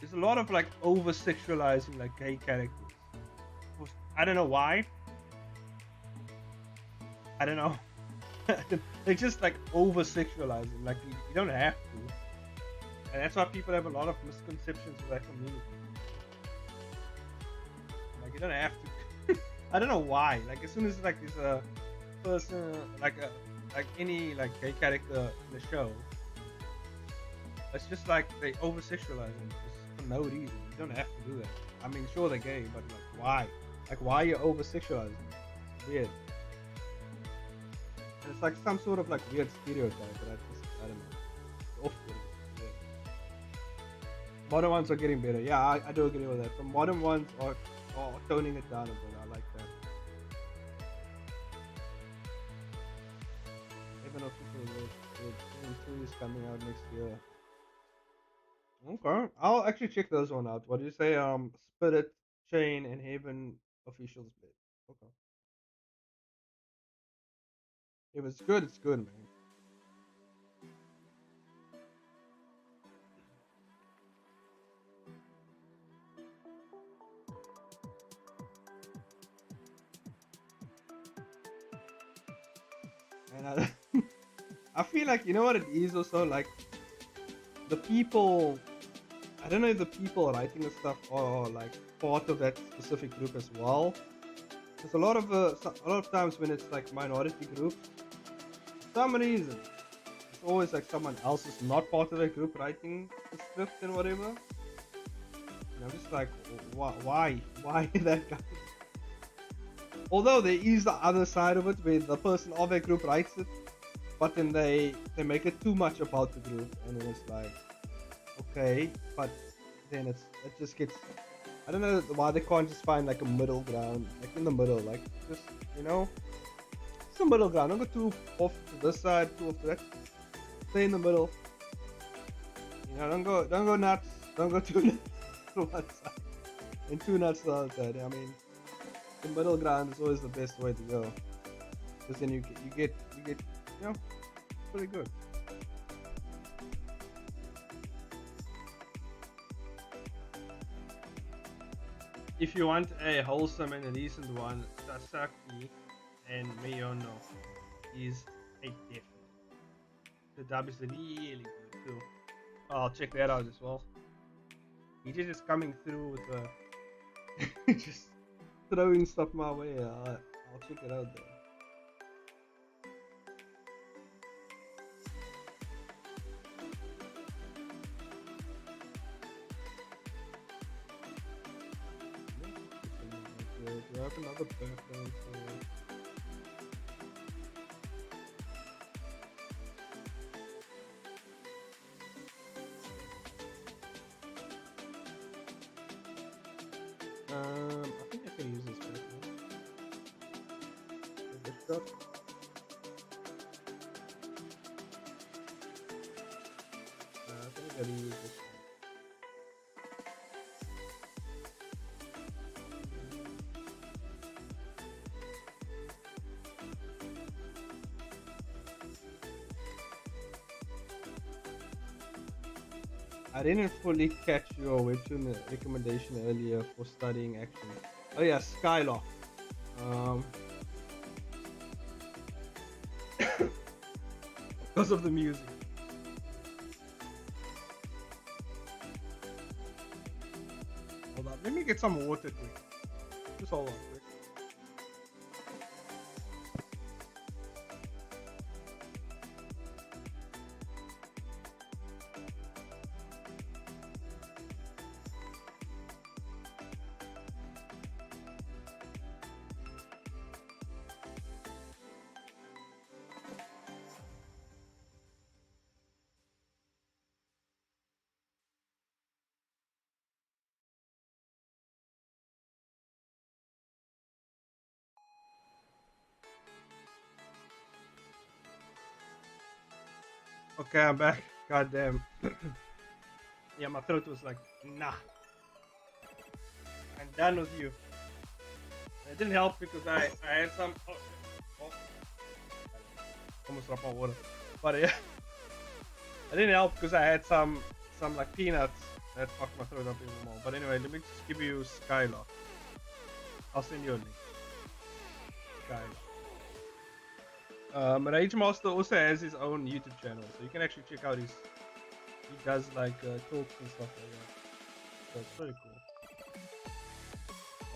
there's a lot of like over sexualizing like gay characters. I don't know why. I don't know. They're just like over sexualizing. Like you don't have to, and that's why people have a lot of misconceptions of that community. Like you don't have to. I don't know why. Like as soon as like there's a person like any like gay character in the show, it's just like they over sexualize them just for no reason. You don't have to do that. I mean, sure they're gay, but like why? Like why are you over sexualizing? It's weird. And it's like some sort of like weird stereotype, but I don't know. It's off-putting. Yeah. Modern ones are getting better. Yeah, I do agree with that. The modern ones are toning it down a bit. I like that. Even official Season 2 is coming out next year. Okay, I'll actually check those one out. What do you say? Spirit Chain and Haven official split. Okay, if it's good, it's good, man. And I, I feel like you know what it is also like the people. I don't know if the people writing the stuff are like part of that specific group as well. There's a lot of times when it's like minority groups, for some reason, it's always like someone else is not part of that group writing the script and whatever. And I'm just like, why that guy? Although there is the other side of it where the person of that group writes it, but then they make it too much about the group, and then it's like, okay, but then it just gets. I don't know why they can't just find like a middle ground, like in the middle, like just it's a middle ground. Don't go too off to this side, too off to that. Stay in the middle. You know, don't go nuts. Don't go too nuts to one side and too nuts to the other side. I mean, the middle ground is always the best way to go, because then you get pretty good. If you want a wholesome and a decent one, Sasaki and Miyono is a gift. The dub is really good too. I'll check that out as well. He just coming through with just throwing stuff my way. I'll check it out there. got another background for it. I think I can use this background. Is it shot? I think I gotta use this one. I didn't fully catch your webtoon recommendation earlier for studying action. Oh yeah, Skylock. Because of the music. Hold on, let me get some water quick. Just hold on quick. Okay, I'm back. God damn. Yeah, my throat was like, nah. I'm done with you. It didn't help because I had some. Oh, almost dropped my water. But yeah, it didn't help because I had some like peanuts that fucked my throat up even more. But anyway, let me just give you Skylock. I'll send you a link. Skylock. Rage Master also has his own YouTube channel, so you can actually check out his. He does like talks and stuff like that. So it's pretty cool.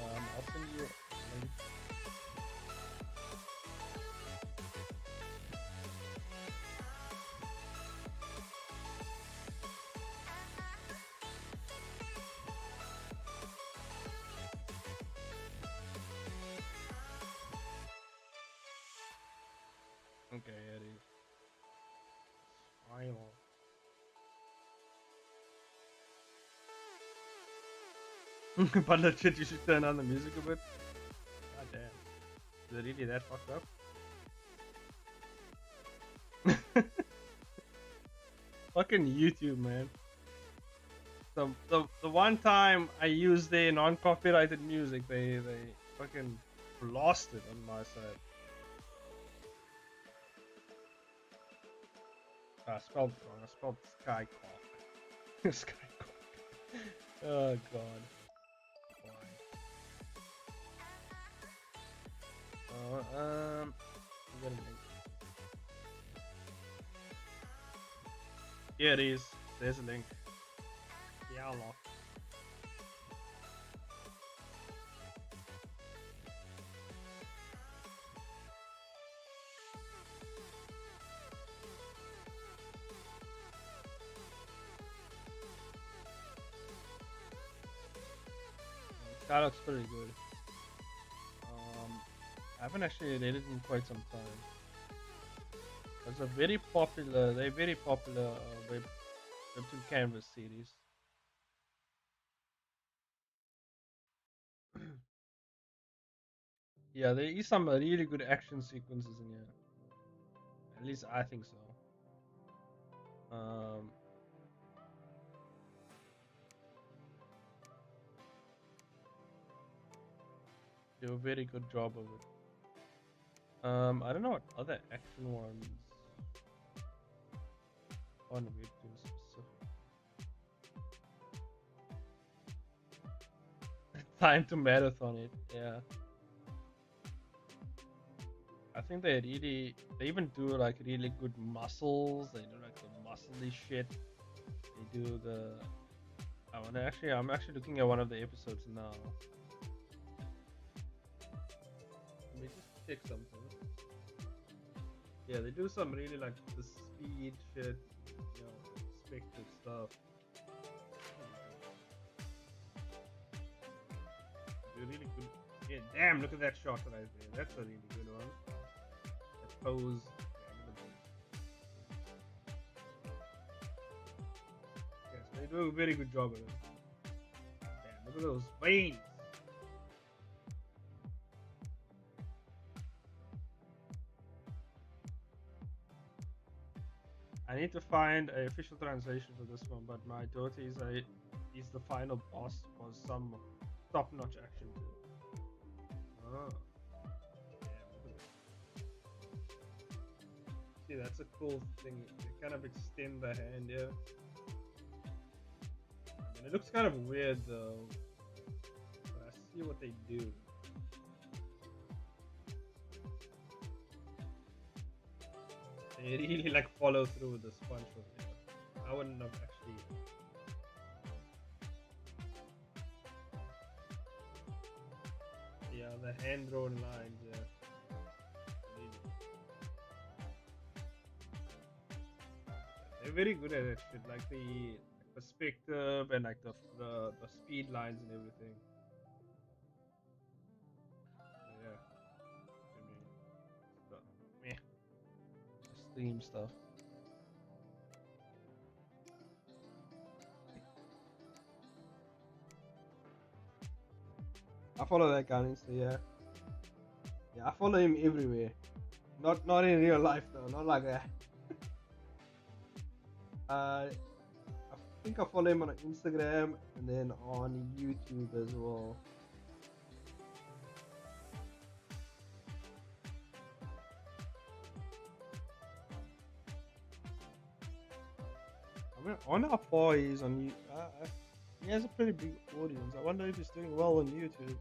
I'll send you a link. Okay, here it is. Final. But legit, you should turn on the music a bit. God damn. Is it really that fucked up? Fucking YouTube, man. The one time I used their non-copyrighted music, they fucking lost it on my side. I spelled it wrong. I spelled Skycock. Skycock. Oh god. Why? I'm gonna make. Here it is. There's a link. Yeah, lock. That looks pretty good. I haven't actually read it in quite some time. It's a very popular. They're very popular webtoon canvas series. Yeah, there is some really good action sequences in here. At least I think so. Do a very good job of it. I don't know what other action ones on webtoon specific. Time to marathon it. Yeah. I think they even do like really good muscles. They do like the muscly shit. They do the. I'm actually looking at one of the episodes now. Let me just check something. Yeah, they do some really like the speed shit, perspective stuff. They're really good Yeah, damn, look at that shot right there. That's a really good one. That pose. Damn, look at that. Yes, they do a very good job of it. Damn, look at those veins. I need to find a official translation for this one, but my daughter is the final boss for some top-notch action too. Oh, damn, look at that. See, that's a cool thing. They kind of extend the hand, yeah. I mean, it looks kind of weird though, but I see what they do. They really like follow through with the sponge from here. I wouldn't have actually. Yeah, the hand drawn lines. Yeah, really. They're very good at that shit. Like the perspective and like the speed lines and everything. Yeah, I mean, the, meh, The Steam stuff. I follow that guy on Insta. Yeah, yeah, I follow him everywhere. Not in real life though. Not like that. I think I follow him on Instagram and then on YouTube as well. I wonder how far he is on you. He has a pretty big audience. I wonder if he's doing well on YouTube.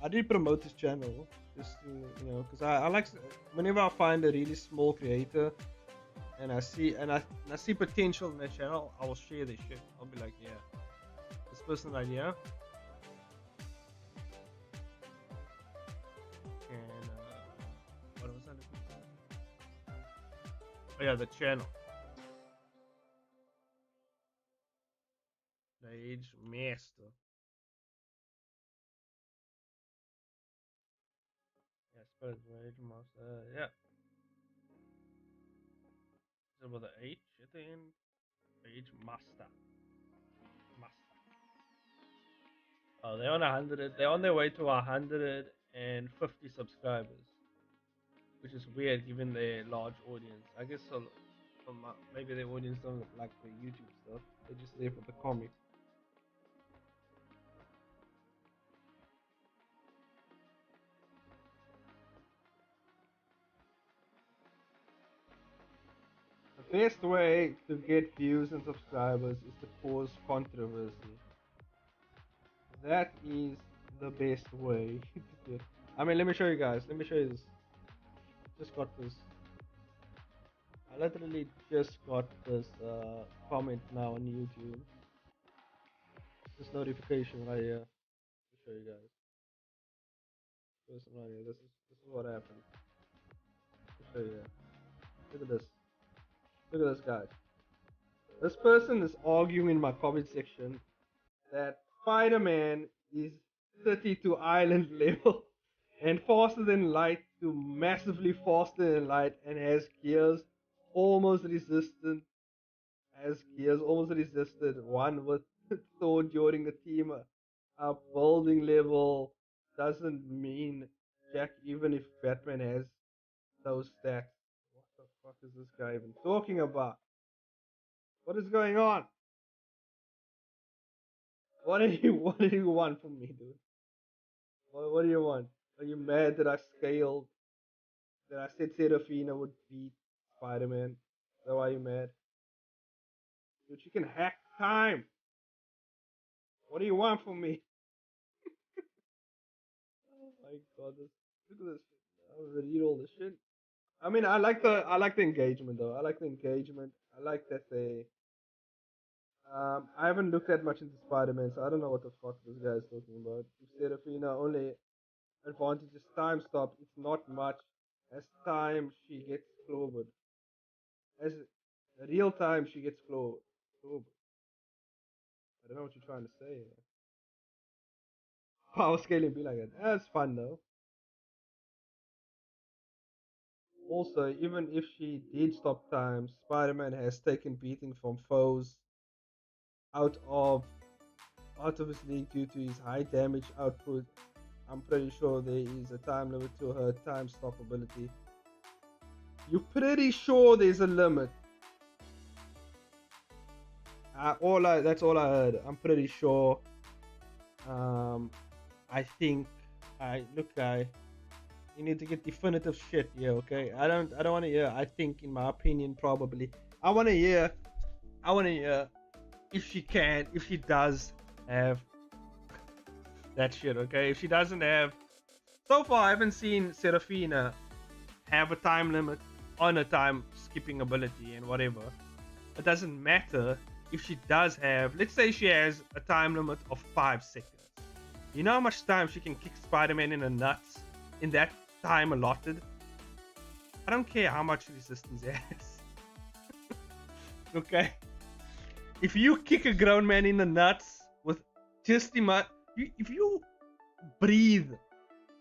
I did promote his channel just to, because I like whenever I find a really small creator and I see potential in their channel, I will share their shit. I'll be like, yeah, this person idea and what was that? Oh yeah, the channel, the age master. Yeah, spell the age master. Yeah, is it with the H at the end? Age master. Master. Oh, they're on 100. They're on their way to 150 subscribers, which is weird given their large audience. I guess maybe their audience don't like the YouTube stuff. They're just there for the comic. The best way to get views and subscribers is to cause controversy. That is the best way to do it. I mean, let me show you guys. Let me show you this. Just got this. I literally just got this comment now on YouTube. This notification right here. To show you guys. Person right here. This is what happened. To show you. Look at this. Look at this, guys. This person is arguing in my comment section that Spider-Man is 32 island level and faster than light to massively faster than light and has gears almost resistant has gears almost resisted one with Thor during the team up building level doesn't mean Jack even if Batman has those stats. What the fuck is this guy even talking about? What is going on? What do you want from me, dude? What do you want? Are you mad that I scaled? That I said Serafina would beat Spider Man? Is that why you mad? Dude, you can hack time. What do you want from me? Oh my god, look at this. I read all this shit. I mean, I like the engagement though. I like the engagement. I like that they. I haven't looked that much into Spider-Man, so I don't know what the fuck this guy is talking about. If Serafina only advantage is time stop, it's not much. As time, she gets clovered. As real time, she gets clovered. I don't know what you're trying to say. power scaling be like that. That's fun though. Also, even if she did stop time, Spider-Man has taken beating from foes out of out of his league due to his high damage output. I'm pretty sure there is a time limit to her time stop ability. You're pretty sure there's a limit. That's all I heard. I'm pretty sure. Um, I think you need to get definitive shit here, okay? I don't want to hear. I think, in my opinion, probably. I want to hear. I want to hear if she does have that shit, okay? If she doesn't have, so far I haven't seen Serafina have a time limit on a time skipping ability and whatever. It doesn't matter if she does have. Let's say she has a time limit of 5 seconds. You know how much time she can kick Spider-Man in the nuts in that time allotted? I don't care how much resistance he has. Okay? If you kick a grown man in the nuts with just if you breathe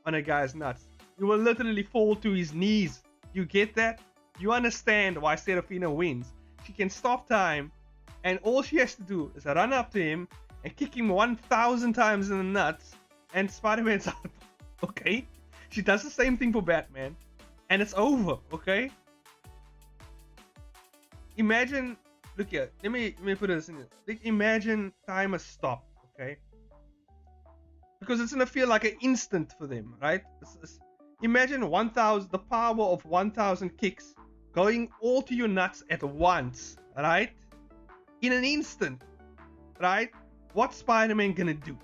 on a guy's nuts, you will literally fall to his knees. You get that? You understand why Serafina wins. She can stop time, and all she has to do is run up to him and kick him 1,000 times in the nuts, and Spider-Man's out. Okay? She does the same thing for Batman, and it's over. Okay? Imagine, look here. Let me put this in here. Like, imagine time has stopped. Okay? Because it's gonna feel like an instant for them, right? Imagine 1,000, the power of 1,000 kicks going all to your nuts at once, right? In an instant, right? What's Spider-Man gonna do?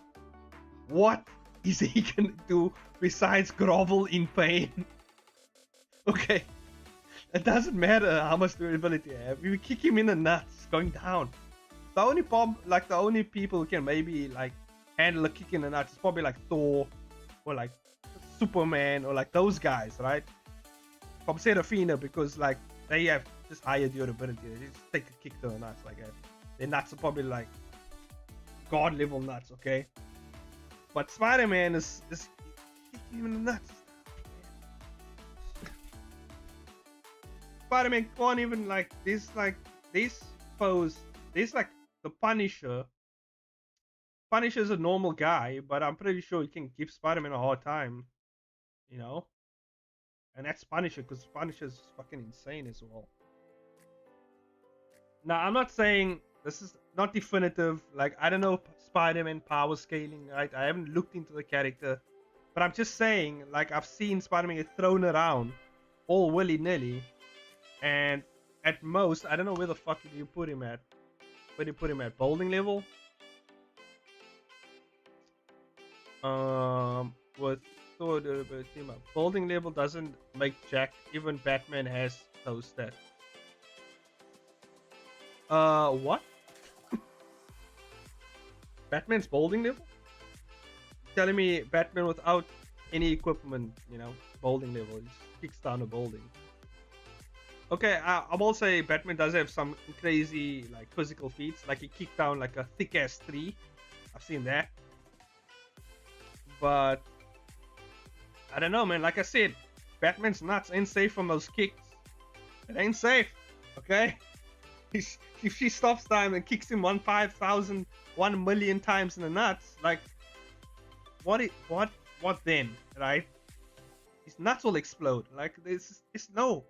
What is he gonna do besides grovel in pain? Okay, it doesn't matter how much durability you have. You kick him in the nuts, going down. The only people who can maybe like handle a kick in the nuts is probably like Thor or like Superman or like those guys, right? From Serafina, because like they have just higher durability. They just take a kick to the nuts like that. Their nuts are probably like god level nuts, okay? But Spider-Man is kicking him in the nuts. Spider-Man can't even like these foes. There's like the Punisher. Punisher's a normal guy, but I'm pretty sure he can give Spider-Man a hard time, you know? And that's Punisher, because Punisher's fucking insane as well. Now, I'm not saying this is not definitive. Like, I don't know Spider-Man power scaling, right? I haven't looked into the character. But I'm just saying, like, I've seen Spider-Man get thrown around all willy-nilly. And at most, I don't know where the fuck did you put him at. Where do you put him at? Bowling level? With Thor durability, bowling level doesn't make jack. Even Batman has those stats. What? Batman's bowling level? Telling me Batman without any equipment, bowling level, he just kicks down a bowling. Okay, I will say Batman does have some crazy like physical feats, like he kicked down like a thick ass tree. I've seen that. But I don't know, man. Like I said, Batman's nuts ain't safe from those kicks. It ain't safe, okay? If she stops time and kicks him 1,000, 1 million times in the nuts, like, what then, right? His nuts will explode. Like, it's no.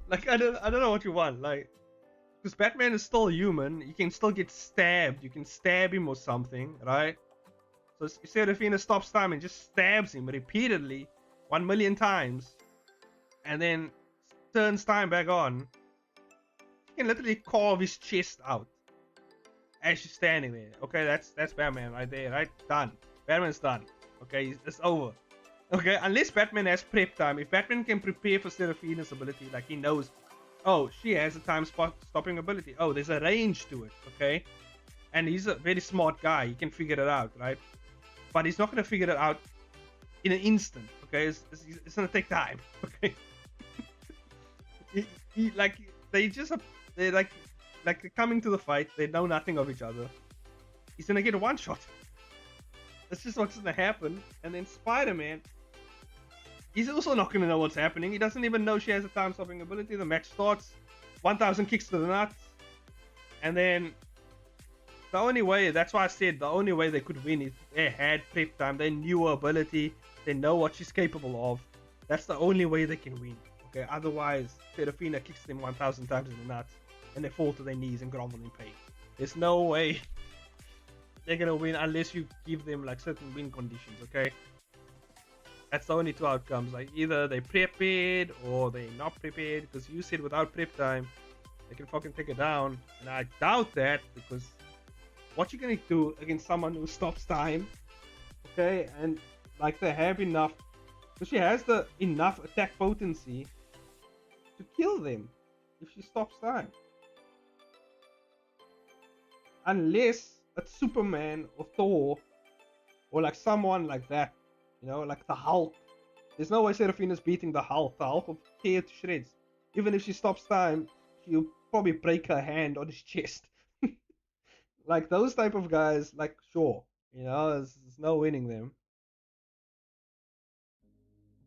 Like, I don't know what you want. Like, because Batman is still human, he can still get stabbed. You can stab him or something, right? So Serafina stops time and just stabs him repeatedly 1 million times, and then turns time back on. You can literally carve his chest out as she's standing there. Okay, that's Batman right there, right? Done. Batman's done. Okay, it's over. Okay, unless Batman has prep time. If Batman can prepare for Serafina's ability, like he knows, oh, she has a time stopping ability. Oh, there's a range to it, okay? And he's a very smart guy. He can figure it out, right? But he's not going to figure it out in an instant, okay? It's going to take time, okay? They're coming to the fight. They know nothing of each other. he's gonna get a one shot. That's just what's gonna happen. And then Spider-Man, he's also not gonna know what's happening. He doesn't even know she has a time-stopping ability. The match starts, 1,000 kicks to the nuts, and then the only way, that's why I said the only way they could win is they had prep time. They knew her ability. They know what she's capable of. That's the only way they can win. Okay, otherwise, Serafina kicks them 1,000 times in the nuts and they fall to their knees and grovel in pain. There's no way they're gonna win unless you give them like certain win conditions, okay? That's the only two outcomes. Like either they prepared or they're not prepared, because you said without prep time, they can fucking take it down. And I doubt that, because what you gonna do against someone who stops time, okay? And like they have enough, so she has the enough attack potency to kill them if she stops time. Unless it's Superman or Thor or like someone like that, you know, like the Hulk. There's no way Serafina's beating the Hulk. The Hulk will tear to shreds. Even if she stops time, she'll probably break her hand on his chest. Like those type of guys, like sure, you know, there's no winning them.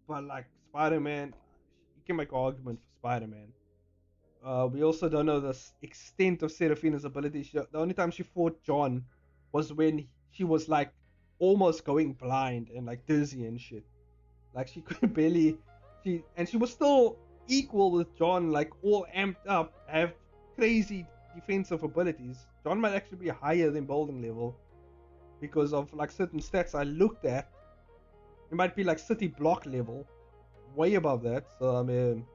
But like Spider-Man, you can make an argument for Spider-Man. We also don't know the extent of Serafina's ability. The only time she fought John was when she was like almost going blind and like dizzy and shit. Like she could barely, she was still equal with John, like all amped up, have crazy defensive abilities. John might actually be higher than Balding level because of like certain stats I looked at. It might be like city block level, way above that. So I mean,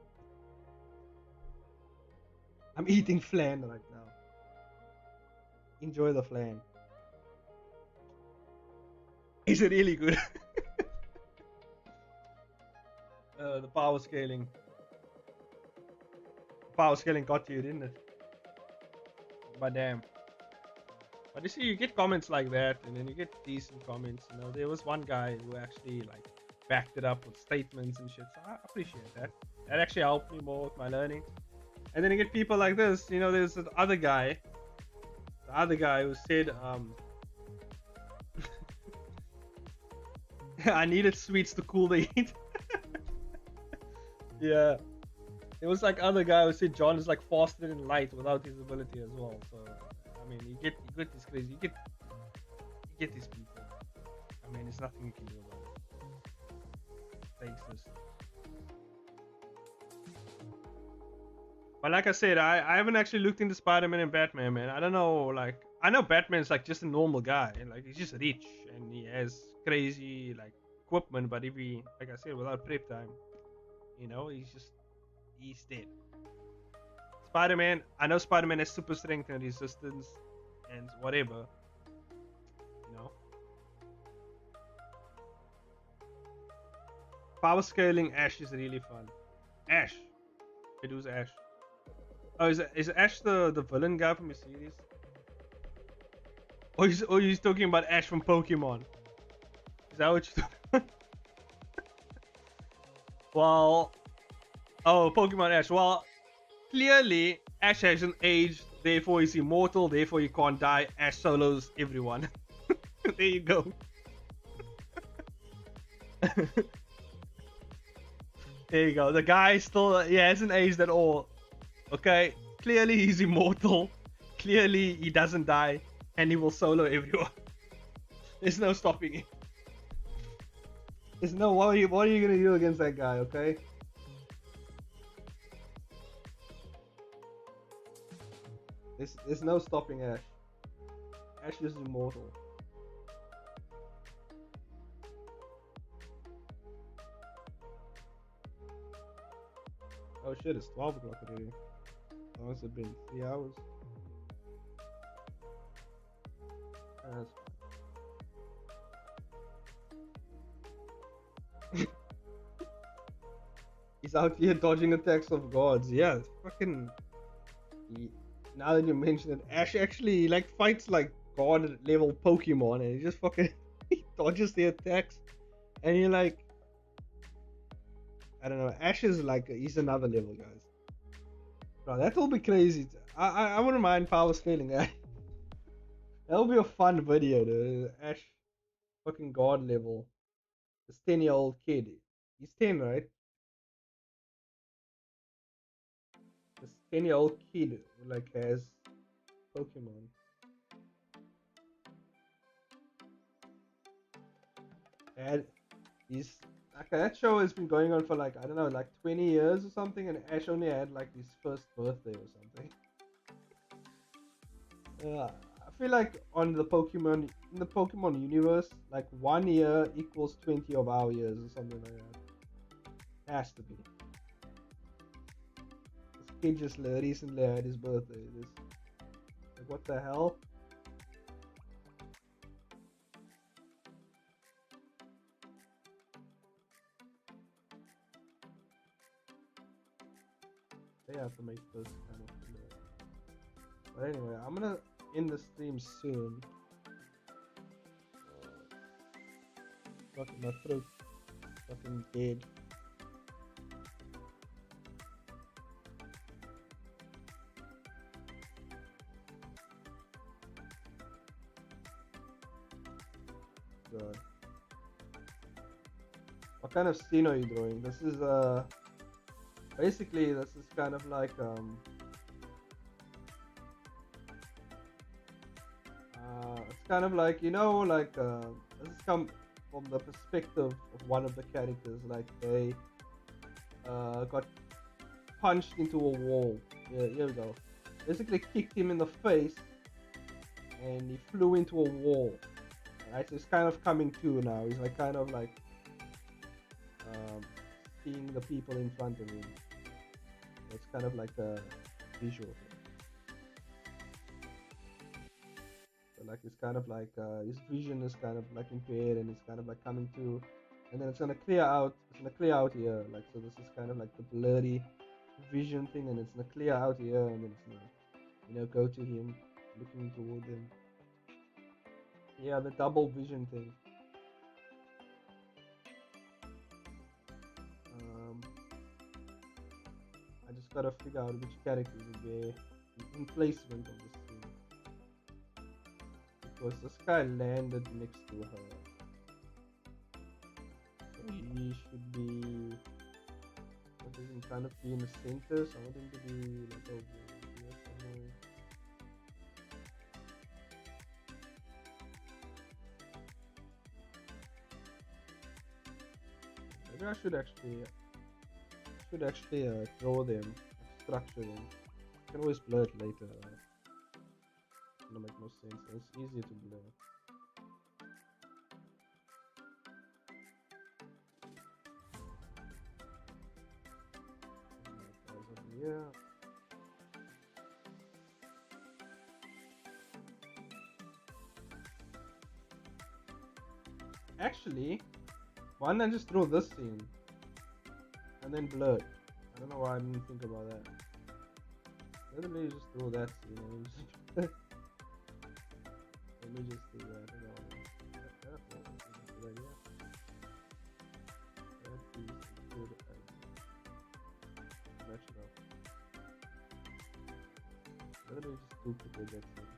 I'm eating flan right now. Enjoy the flan. Is it really good? The power scaling. Power scaling got you, didn't it? But damn. But you see, you get comments like that, and then you get decent comments. You know, there was one guy who actually like backed it up with statements and shit. So I appreciate that. That actually helped me more with my learning. And then you get people like this. You know, there's the other guy who said, I needed sweets to cool the heat. Yeah. It was like other guy who said John is like faster than light without his ability as well. So I mean, you get this crazy. You get these people. I mean, there's nothing you can do about it. They exist. But like I said, I haven't actually looked into Spider-Man and Batman, man. I don't know, like I know Batman's like just a normal guy, and like he's just rich and he has crazy like equipment, but if he, like I said, without prep time, you know, he's dead. Spider-Man, I know Spider-Man has super strength and resistance and whatever, you know. Power scaling Ash is really fun. Ash. It was Ash. Oh, is Ash the villain guy from the series? Or he's talking about Ash from Pokemon. Is that what you're talking about? Well, oh, Pokemon Ash. Well, clearly Ash hasn't aged, therefore he's immortal, therefore he can't die. Ash solos everyone. There you go. There you go. The guy still, he hasn't aged at all. Okay, clearly he's immortal. Clearly he doesn't die, and he will solo everyone. There's no stopping him. There's no what are you gonna do against that guy? Okay. There's no stopping Ash. Ash is immortal. Oh shit! It's 12 o'clock already. How has it been? 3 hours? That's fine. He's out here dodging attacks of gods. Yeah, it's fucking. Now that you mention it, Ash actually like fights like god level Pokemon, and he just fucking he dodges the attacks, and you're like, I don't know. Ash is like he's another level, guys. Bro, that will be crazy. I wouldn't mind power scaling. That'll be a fun video, dude. Ash fucking god level. This 10-year-old kid. He's 10, right? This 10-year-old kid like has Pokemon. And he's like that show has been going on for like I don't know, like 20 years or something, and Ash only had like his first birthday or something. I feel like on the Pokemon in the Pokemon universe, like 1 year equals 20 of our years or something like that. Has to be. This kid just recently had his birthday. This like what the hell? They have to make this kind of familiar. But anyway, I'm gonna end the stream soon. Fucking my throat fucking dead. God. What kind of scene are you drawing? This is basically this is kind of like it's kind of like this is come from the perspective of one of the characters, like they got punched into a wall. Yeah, here we go. Basically kicked him in the face and he flew into a wall. Right, so he's kind of coming to now. He's like kind of like seeing the people in front of him. It's kind of like a visual thing. So like it's kind of like his vision is kind of like impaired and it's kind of like coming to, and then it's gonna clear out. It's gonna clear out here. Like so, this is kind of like the blurry vision thing, and it's gonna clear out here, and then it's gonna go to him, looking toward him. Yeah, the double vision thing. I just gotta figure out which characters would be in placement of this scene. Because this guy landed next to her. So he should be. What is he kind of be in the center? So I want him to be like over here somewhere. Maybe I should actually draw them, structure them. I can always blur it later. It's gonna make no sense. It's easier to blur. Yeah. Actually, why don't I just draw this scene and then blur it? I don't know why I didn't think about that. Let me just draw that scene and just let me just do that. That is a good idea. That is a good idea. Match it up. Let me just duplicate that scene.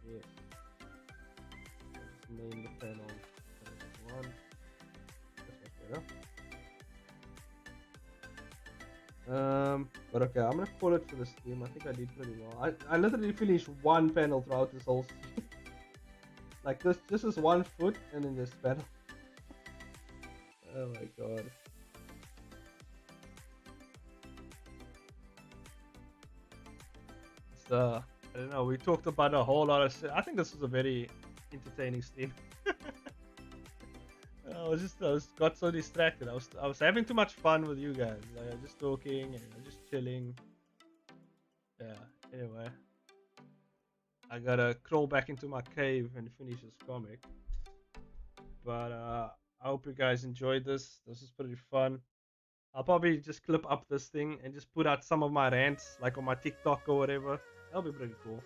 Yes. Let's name the panel one. That's much better. But okay, I'm gonna call it for the stream. I think I did pretty well. I literally finished one panel throughout this whole stream. Like this is one foot and then this panel. Oh my god. It's I don't know, we talked about a whole lot of shit. I think this was a very entertaining stream. I was got so distracted. I was having too much fun with you guys. Like, I was just talking and just chilling. Yeah. Anyway, I gotta crawl back into my cave and finish this comic. But I hope you guys enjoyed this. This was pretty fun. I'll probably just clip up this thing and just put out some of my rants, like on my TikTok or whatever. That'll be pretty cool.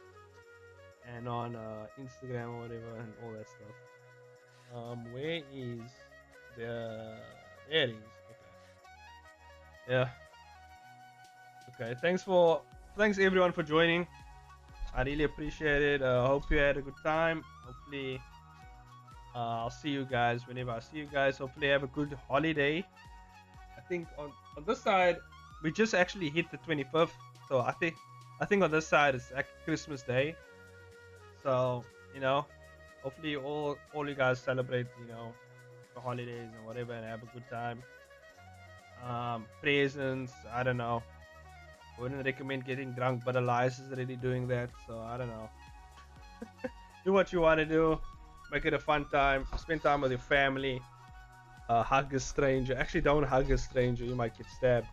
And on Instagram or whatever and all that stuff. Where is the? There it is. Okay. Yeah. Okay. Thanks for thanks everyone for joining. I really appreciate it. Hope you had a good time. Hopefully, I'll see you guys whenever I see you guys. Hopefully, have a good holiday. I think on this side we just actually hit the 25th, so I think on this side it's like Christmas Day. So hopefully all you guys celebrate the holidays and whatever and have a good time. Presents, I don't know. Wouldn't recommend getting drunk, but Elias is already doing that, so I don't know. Do what you want to do. Make it a fun time. Spend time with your family. Hug a stranger. Actually, don't hug a stranger. You might get stabbed.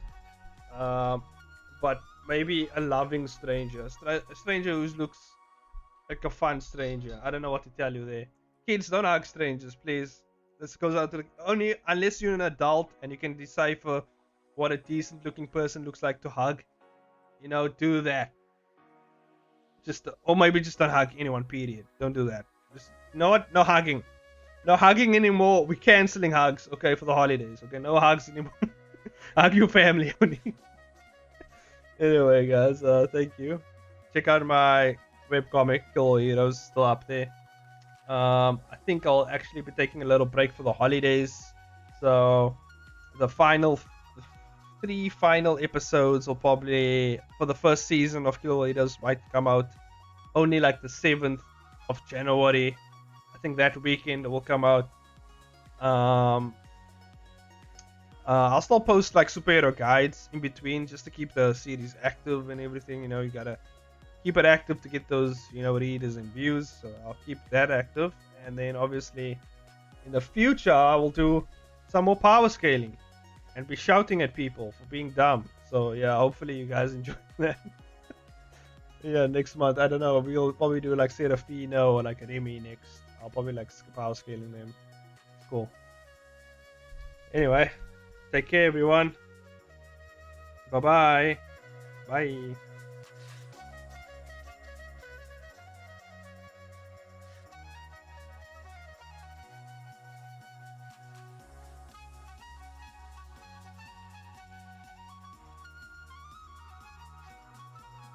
Um, but maybe a loving stranger. A stranger who looks like a fun stranger. I don't know what to tell you there. Kids, don't hug strangers, please. This goes out to only unless you're an adult and you can decipher what a decent looking person looks like to hug. Do that. Just or maybe just don't hug anyone. Period. Don't do that. Just what? No hugging. No hugging anymore. We're canceling hugs. Okay, for the holidays. Okay, no hugs anymore. Hug your family only. Anyway, guys, thank you. Check out my webcomic, Kill Heroes, still up there. I think I'll actually be taking a little break for the holidays. So the three final episodes will probably for the first season of Kill Heroes might come out only like the 7th of January. I think that weekend it will come out. I'll still post like superhero guides in between just to keep the series active and everything. You gotta keep it active to get those readers and views. So I'll keep that active, and then obviously in the future I will do some more power scaling and be shouting at people for being dumb. So yeah, hopefully you guys enjoy that. Yeah, next month I don't know. We'll probably do like Serafino or like an Emmy next. I'll probably like power scaling them. It's cool. Anyway, take care everyone. Bye-bye. Bye.